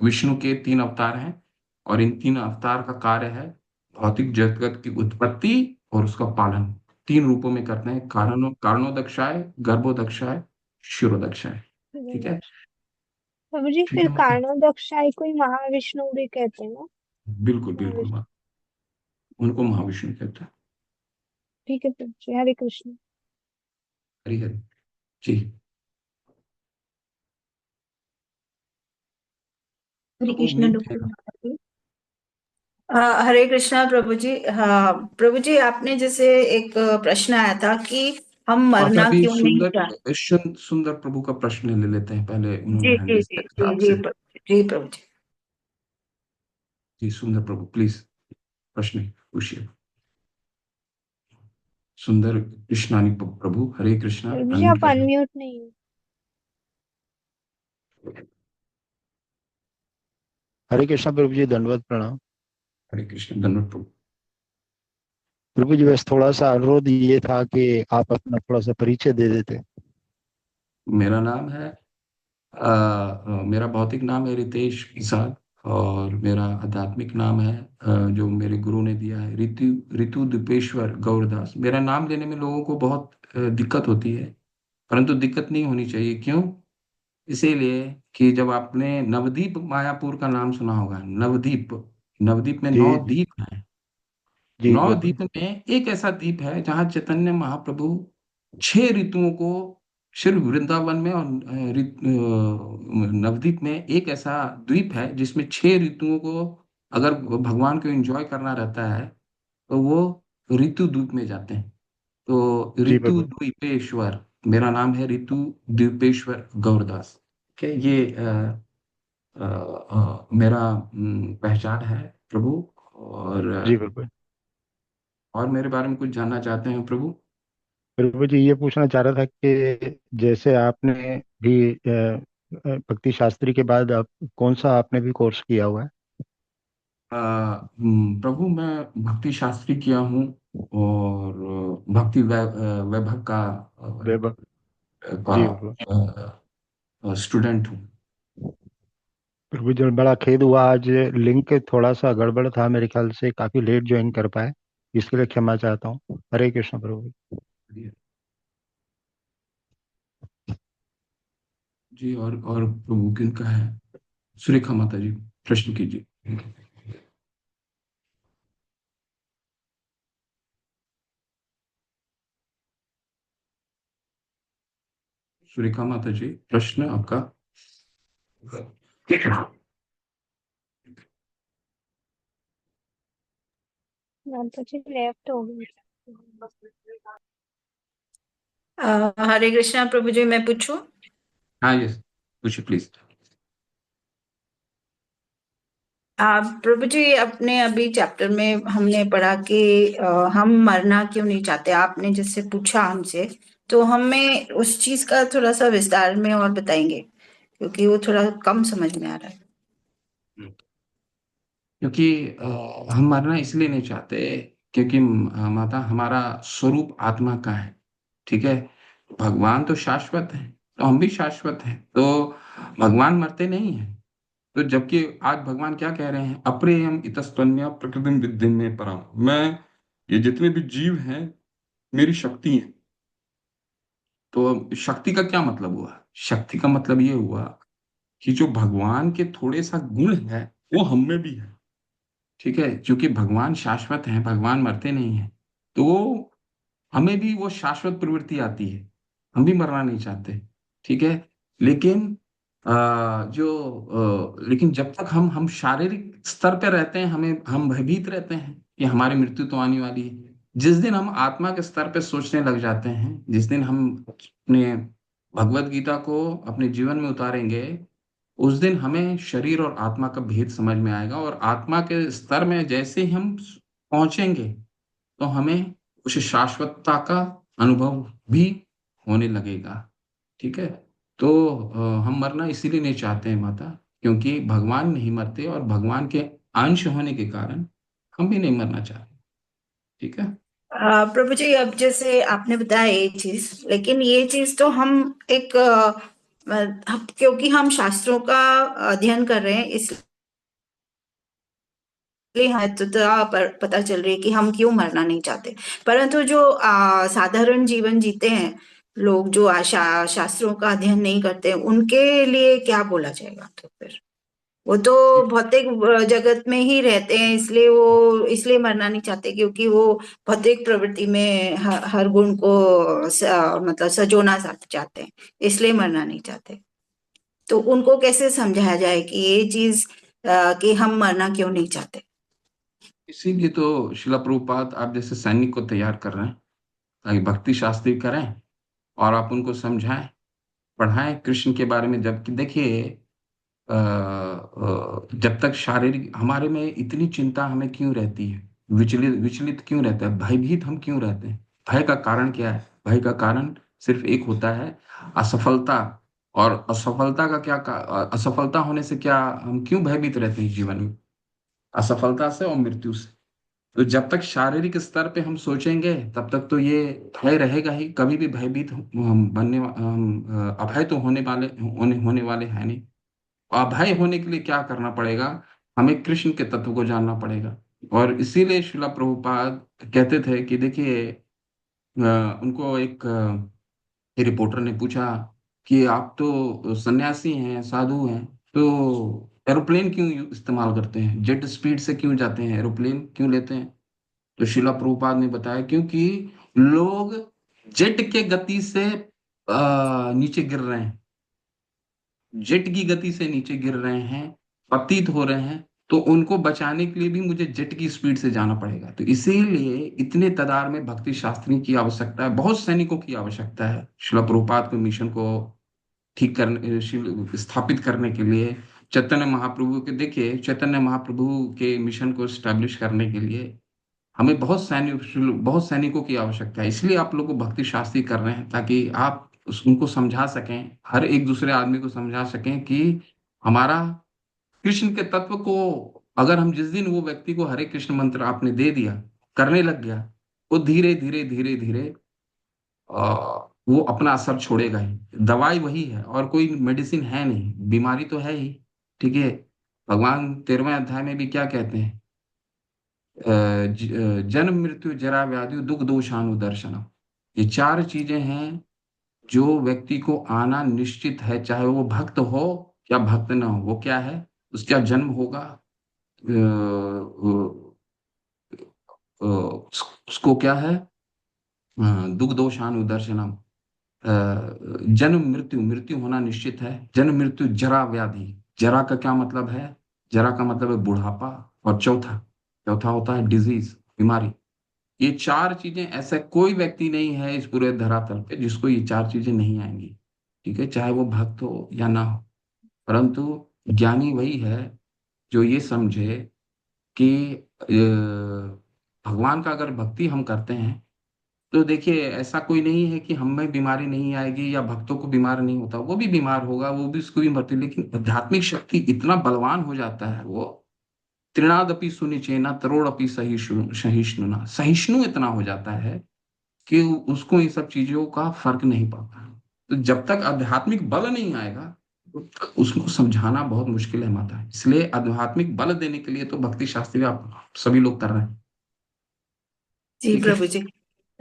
विष्णु के तीन अवतार हैं, और इन तीन अवतार का कार्य है भौतिक जगत की उत्पत्ति और उसका पालन, तीन रूपों में करते हैं, कारणोदक्षाय, गर्भोदक्षाय, शिरोदक्षाय। ठीक है,
प्रभु जी
ठीक
फिर
है मतलब,
कारणोदक्षाई को ही महाविष्णु भी कहते हैं ना?
बिल्कुल बिल्कुल
महाविष्णु।
उनको महाविष्णु कहते हैं।
ठीक है प्रभु जी, हरे कृष्ण।
हरि हरि जी।
हरे
तो
कृष्ण
उम्मीद है।
डॉक्टर माता जी। हरे कृष्णा प्रभु जी। हाँ प्रभु जी, आपने जैसे एक प्रश्न आया था कि हम
अच्छा,
मरना
अभी
क्यों नहीं चाहते।
सुंदर प्रभु का प्रश्न ले लेते हैं पहले, उन्होंने
जी
हैंड
जी
रेज
जी
किया था
जी जी
आपसे।
जी प्रभु जी।
जी सुंदर प्रभु प्लीज प्रश्न पूछिए। सुंदर कृष्णानी प्रभु, हरे कृष्णा,
प्रभु जी
अनम्यूट
आप
करें।
अनम्यूट नहीं हो।
हरे कृष्णा प्रभु जी, दंडवत प्रणाम।
हरे कृष्ण, धन्यवाद प्रभु।
प्रभु जी बस थोड़ा सा अनुरोध ये था कि आप अपना थोड़ा सा परिचय दे देते।
मेरा नाम है मेरा भौतिक नाम है रितेश प्रसाद, और मेरा आध्यात्मिक नाम है जो मेरे गुरु ने दिया है, ऋतु ऋतु दीपेश्वर गौरदास। मेरा नाम लेने में लोगों को बहुत दिक्कत होती है, परंतु दिक्कत नहीं होनी चाहिए। क्यों? इसीलिए कि जब आपने नवदीप मायापुर का नाम सुना होगा, नवदीप, नवदीप में
जी
9 द्वीप हैं।
जी
नौ
प्रभु।
द्वीप में एक ऐसा द्वीप है जहां चैतन्य महाप्रभु 6 ऋतुओं को सिर्फ वृंदावन में और नवद्वीप में एक ऐसा द्वीप है जिसमें 6 ऋतुओं को अगर भगवान को एंजॉय करना रहता है तो वो ऋतु द्वीप में जाते हैं। तो
जी
ऋतु
प्रभु।
द्वीपेश्वर, मेरा नाम है ऋतु द्वीपेश्वर गौरदास। ठीक है, ये मेरा पहचान है प्रभु।
जी प्रभु।
और मेरे बारे में कुछ जानना चाहते हैं प्रभु?
प्रभु जी ये पूछना चाह रहा था कि जैसे आपने भी भक्ति शास्त्री के बाद आप कौन सा आपने भी कोर्स किया हुआ है?
प्रभु मैं भक्ति शास्त्री किया हूँ, और भक्ति वैभव
वैभव। जी प्रभु।
का स्टूडेंट हूँ।
प्रभु जी बड़ा खेद हुआ, आज लिंक थोड़ा सा गड़बड़ था, मेरे ख्याल से काफी लेट ज्वाइन कर पाए, इसके लिए क्षमा चाहता हूँ। हरे कृष्ण प्रभु।
जी, और प्रभु किनका है? सुरेखा माता जी, प्रश्न कीजिए। सुरेखा माता जी, प्रश्न आपका।
माता जी लेफ्ट हो गई।
हरे कृष्णा प्रभु जी, मैं पूछूं?
हाँ यस, पूछिए प्लीज।
प्रभु जी, अपने अभी चैप्टर में हमने पढ़ा कि हम मरना क्यों नहीं चाहते, आपने जैसे पूछा हमसे, तो हमें उस चीज का थोड़ा सा विस्तार में और बताएंगे, क्योंकि वो थोड़ा कम समझ में आ रहा है।
क्योंकि हम मरना इसलिए नहीं चाहते क्योंकि माता, हमारा स्वरूप आत्मा का है। ठीक है, भगवान तो शाश्वत है, तो हम भी शाश्वत हैं, तो भगवान मरते नहीं हैं। तो जबकि आज भगवान क्या कह रहे हैं, अप्रेयम इतस्तन्य प्रकृति विद्धि में परम, मैं, ये जितने भी जीव हैं मेरी शक्ति है। तो शक्ति का क्या मतलब हुआ? शक्ति का मतलब ये हुआ कि जो भगवान के थोड़े सा गुण है वो हम में भी है। ठीक है, क्योंकि भगवान शाश्वत हैं, भगवान मरते नहीं हैं, तो हमें भी वो शाश्वत प्रवृत्ति आती है, हम भी मरना नहीं चाहते। ठीक है, लेकिन लेकिन जब तक हम शारीरिक स्तर पे रहते हैं, हम भयभीत रहते हैं कि हमारी मृत्यु तो आने वाली है। जिस दिन हम आत्मा के स्तर पे सोचने लग जाते हैं, जिस दिन हम अपने भगवत गीता को अपने जीवन में उतारेंगे, उस दिन हमें शरीर और आत्मा का भेद समझ में आएगा, और आत्मा के स्तर में जैसे ही हम पहुंचेंगे तो हमें उस शाश्वतता का अनुभव भी होने लगेगा। ठीक है। तो हम मरना इसीलिए नहीं चाहते हैं माता, क्योंकि भगवान नहीं मरते, और भगवान के अंश होने के कारण हम भी नहीं मरना चाहते। ठीक है।
प्रभु जी, अब जैसे आपने बताया ये चीज, लेकिन ये चीज तो हम एक क्योंकि हम शास्त्रों का अध्ययन कर रहे हैं, इसलिए महत्वता पर पता चल रही है कि हम क्यों मरना नहीं चाहते। परंतु जो साधारण जीवन जीते हैं लोग, जो शास्त्रों का अध्ययन नहीं करते, उनके लिए क्या बोला जाएगा? तो फिर वो तो भौतिक जगत में ही रहते हैं, इसलिए वो इसलिए मरना नहीं चाहते, क्योंकि वो भौतिक प्रवृत्ति में हर गुण को मतलब सजोना चाहते हैं, इसलिए मरना नहीं चाहते। तो उनको कैसे समझाया जाए कि ये चीज कि हम मरना क्यों नहीं चाहते?
इसीलिए तो शिला प्रभुपाद आप जैसे सैनिक को तैयार कर रहे हैं, ताकि भक्ति शास्त्री करें और आप उनको समझाएं, पढ़ाएं कृष्ण के बारे में। जबकि देखिए, जब तक शारीरिक हमारे में इतनी चिंता हमें क्यों रहती है, विचलित विचलित क्यों रहता है, भयभीत हम क्यों रहते हैं? भय का कारण क्या है? भय का कारण सिर्फ एक होता है, असफलता। और असफलता का असफलता होने से क्या हम क्यों भयभीत रहते हैं जीवन में? असफलता से और मृत्यु से। तो जब तक शारीरिक स्तर पे हम सोचेंगे, तब तक तो ये भय रहेगा ही। कभी भी भयभीत अभय तो होने वाले हैं नहीं। अभय होने के लिए क्या करना पड़ेगा? हमें कृष्ण के तत्व को जानना पड़ेगा। और इसीलिए श्रीला प्रभुपाद कहते थे कि देखिए, उनको एक रिपोर्टर ने पूछा कि आप तो सन्यासी हैं, साधु हैं, तो एरोप्लेन क्यों इस्तेमाल करते हैं, जेट स्पीड से क्यों जाते हैं, एरोप्लेन क्यों लेते हैं? तो शिला प्रभुपाद ने बताया, क्योंकि लोग जेट के गति से नीचे गिर रहे हैं, जेट की गति से नीचे गिर रहे हैं, पतित हो रहे हैं। तो उनको बचाने के लिए भी मुझे जेट की स्पीड से जाना पड़ेगा। तो इसीलिए इतने तादाद में भक्ति शास्त्री की आवश्यकता है, बहुत सैनिकों की आवश्यकता है शिला प्रभुपाद के मिशन को ठीक करने, स्थापित करने के लिए। चैतन्य महाप्रभु के देखिए, चैतन्य महाप्रभु के मिशन को स्टैब्लिश करने के लिए हमें बहुत सैनिकों की आवश्यकता है। इसलिए आप लोग को भक्ति शास्त्री कर रहे हैं, ताकि आप उनको समझा सकें, हर एक दूसरे आदमी को समझा सकें कि हमारा कृष्ण के तत्व को, अगर हम जिस दिन वो व्यक्ति को हरे कृष्ण मंत्र आपने दे दिया, करने लग गया, वो धीरे धीरे धीरे धीरे वो अपना असर छोड़ेगा ही। दवाई वही है, और कोई मेडिसिन है नहीं, बीमारी तो है ही। ठीक है। भगवान 13वें अध्याय में भी क्या कहते हैं? जन्म मृत्यु जरा व्याधि दुख दोषानुदर्शनम। ये चार चीजें हैं जो व्यक्ति को आना निश्चित है, चाहे वो भक्त हो या भक्त न हो। वो क्या है? उसका जन्म होगा, उसको क्या है? दुख दोषानुदर्शनम। जन्म मृत्यु, मृत्यु होना निश्चित है। जन्म मृत्यु जरा व्याधि। जरा का क्या मतलब है? जरा का मतलब है बुढ़ापा। और चौथा, चौथा होता है डिजीज, बीमारी। ये चार चीजें, ऐसा कोई व्यक्ति नहीं है इस पूरे धरातल पे जिसको ये चार चीजें नहीं आएंगी। ठीक है, चाहे वो भक्त हो या ना हो। परंतु ज्ञानी वही है जो ये समझे कि भगवान का अगर भक्ति हम करते हैं, तो देखिए, ऐसा कोई नहीं है कि हमें बीमारी नहीं आएगी या भक्तों को बीमार नहीं होता। वो भी बीमार होगा, वो भी, उसको भी मरती, लेकिन आध्यात्मिक शक्ति इतना बलवान हो जाता है, वो त्रिनादपि सुनिचेना तरोड़पि सहिष्णुना, सहिष्णु इतना हो जाता है कि उसको इन सब चीजों का फर्क नहीं पड़ता। तो जब तक आध्यात्मिक बल नहीं आएगा, तो उसको समझाना बहुत मुश्किल है माता। इसलिए आध्यात्मिक बल देने के लिए तो भक्ति शास्त्री आप सभी लोग कर रहे हैं।
जी
ठीक है।
प्रभु जी।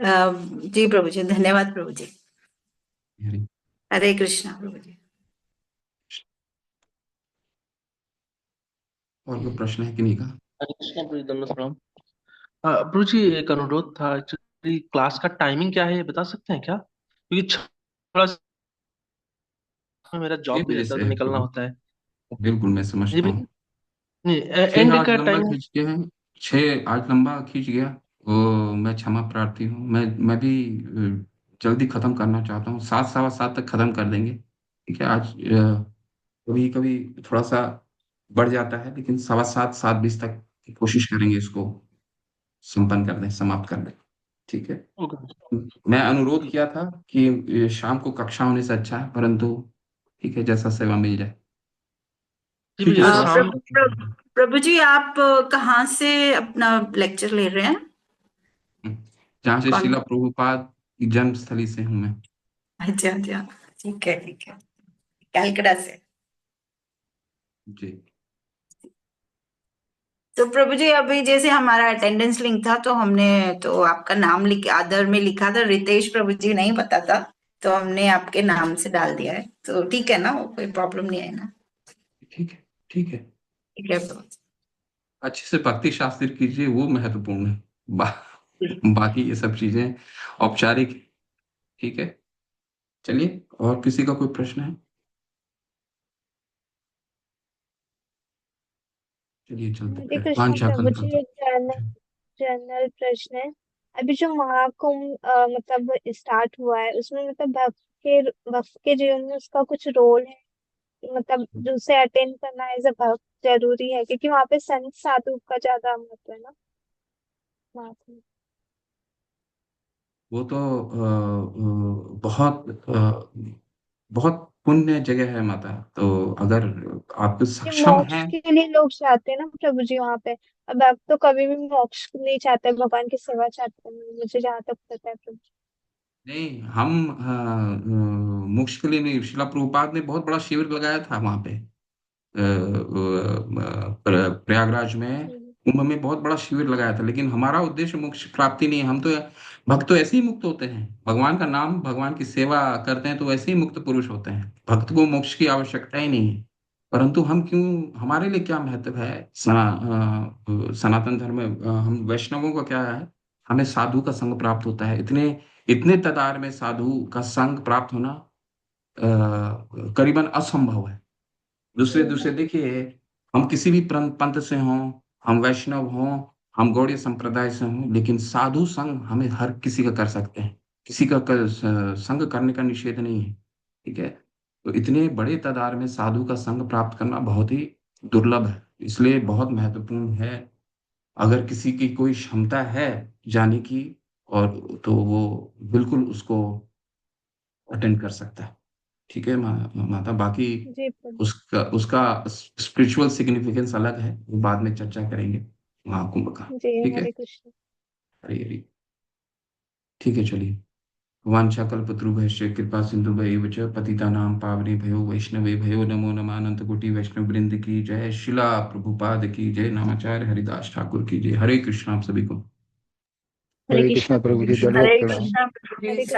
जी प्रभु जी, धन्यवाद प्रभु जी।
हरि।
हरे कृष्णा प्रभु जी।
और कोई प्रश्न है कि नहीं का?
हरे कृष्णा प्रभु जी, दंडवत प्रणाम। प्रभु जी, एक अनुरोध था। एक्चुअली क्लास का टाइमिंग क्या है, ये बता सकते हैं क्या? क्योंकि थोड़ा सा मेरा
6
जॉब भी
बजे
रहता है
से
तो
है
निकलना
प्रभु।
होता है।
बिल्कुल, मैं
जी
समझता हूँ।
भैया। नहीं,
छह
एंड
आज
का
लंबा
टाइम।
खींच गया है। छह आज लंबा खींच गया। वो मैं क्षमा प्रार्थी हूँ। मैं भी जल्दी खत्म करना चाहता हूँ। 7 सवा 7 तक खत्म कर देंगे। ठीक है। आज कभी कभी थोड़ा सा बढ़ जाता है, लेकिन 7:15 7:20 तक की कोशिश करेंगे इसको संपन्न कर दें, समाप्त कर दें। ठीक है।
ओके।
मैं अनुरोध किया था कि शाम को कक्षा होने से अच्छा है, परंतु ठीक है, जैसा सेवा मिल जाए।
जी
ठीक है,
भैया,
थोड़ा सा।
शाम।
प्रभु जी, आप कहाँ से अपना लेक्चर ले रहे हैं?
जहाँ से
कौन?
शिला प्रभुपाद की जन्मस्थली से हूँ मैं।
अच्छा अच्छा, ठीक है ठीक है, कैलकाटा से।
जी।
तो प्रभु जी, अभी जैसे हमारा अटेंडेंस लिंक था, तो हमने तो आपका नाम लिख आदर में लिखा था रितेश प्रभु जी, नहीं पता था, तो हमने आपके नाम से डाल दिया है। तो ठीक है ना, वो कोई प्रॉब्लम नहीं है ना?
ठीक है। ठीक है।
ठीक है प्रभु
अच्छे से भक्ति शास्त्र कीजिए, वो महत्वपूर्ण है। बा,
जी।
बाकी ये सब चीजें औपचारिक। ठीक है। चलिए, और किसी का कोई प्रश्न है? चलिए चलते
हरे
फिर
कृष्ण
वांछा
प्रभु जी,
कल्पना।
एक जनरल प्रश्न है। अभी जो महाकुंभ मतलब स्टार्ट हुआ है, उसमें मतलब भक्त के जीवन में उसका कुछ रोल है? मतलब जो उसे अटेंड करना एज अ भक्त जरूरी है, क्योंकि वहां पे संत साधु का ज्यादा महत्व है ना महाकुंभ।
वो तो बहुत पुण्य जगह है माता। तो अगर आप
कि
सक्षम
मोक्ष
हैं।
के लिए लोग जाते हैं ना प्रभु जी वहां पे। अब भक्त तो कभी भी मोक्ष नहीं चाहते, भगवान की सेवा चाहते हैं, मुझे जहाँ तक पता है प्रभु जी।
नहीं, हम मोक्ष के लिए नहीं। शिला प्रभुपाद ने बहुत बड़ा शिविर लगाया था वहां पे, प्रयागराज में,
हम्म।
कुंभ में बहुत बड़ा शिविर लगाया था। लेकिन हमारा उद्देश्य मोक्ष प्राप्ति नहीं है। हम तो भक्त तो ऐसे ही मुक्त होते हैं, भगवान का नाम भगवान की सेवा करते हैं तो वैसे ही मुक्त पुरुष होते हैं। भक्त को मोक्ष की आवश्यकता ही नहीं है। परंतु हम क्यों, हमारे लिए क्या महत्व है सनातन धर्म में? हम वैष्णवों का क्या है? हमें साधु का संग प्राप्त होता है। इतने इतने तादाद में साधु का संग प्राप्त होना करीबन असंभव है। दूसरे दूसरे
हम्म।
देखिए, हम किसी भी पंथ से हों, हम वैष्णव हों, हम गौड़ीय संप्रदाय से हों, लेकिन साधु संग हमें हर किसी का कर सकते हैं। किसी का संग करने का निषेध नहीं है। ठीक है। तो इतने बड़े तादाद में साधु का संग प्राप्त करना बहुत ही दुर्लभ है, इसलिए बहुत महत्वपूर्ण है। अगर किसी की कोई क्षमता है जाने की, और तो वो बिल्कुल उसको अटेंड कर सकता है। ठीक है माता। बाकी
जी प्रभु।
उसका उसका स्पिरिचुअल सिग्निफिकेंस अलग है, वो बाद में चर्चा करेंगे महाकुंभ का।
जी
ठीक है।
हरे कृष्ण।
हरी हरी। ठीक है, चलिए। वाञ्छाकल्पतरुभ्यश्च कृपा सिन्धुभ्यैव च पतितानां पावनेभ्यो वैष्णवेभ्यो नमो नमः। अनंत कोटि वैष्णव वृंद की जय। शिला प्रभुपाद की जय। नामाचार्य हरिदास ठाकुर की जय। हरे कृष्ण। आप सभी को।
हरे
हरे
कृष्ण
कृष्णा प्रभु
प्रभु
जी,
जी,
दंडवत
हरे
प्रणाम।
कृष्ण प्रभु
हरे
जी।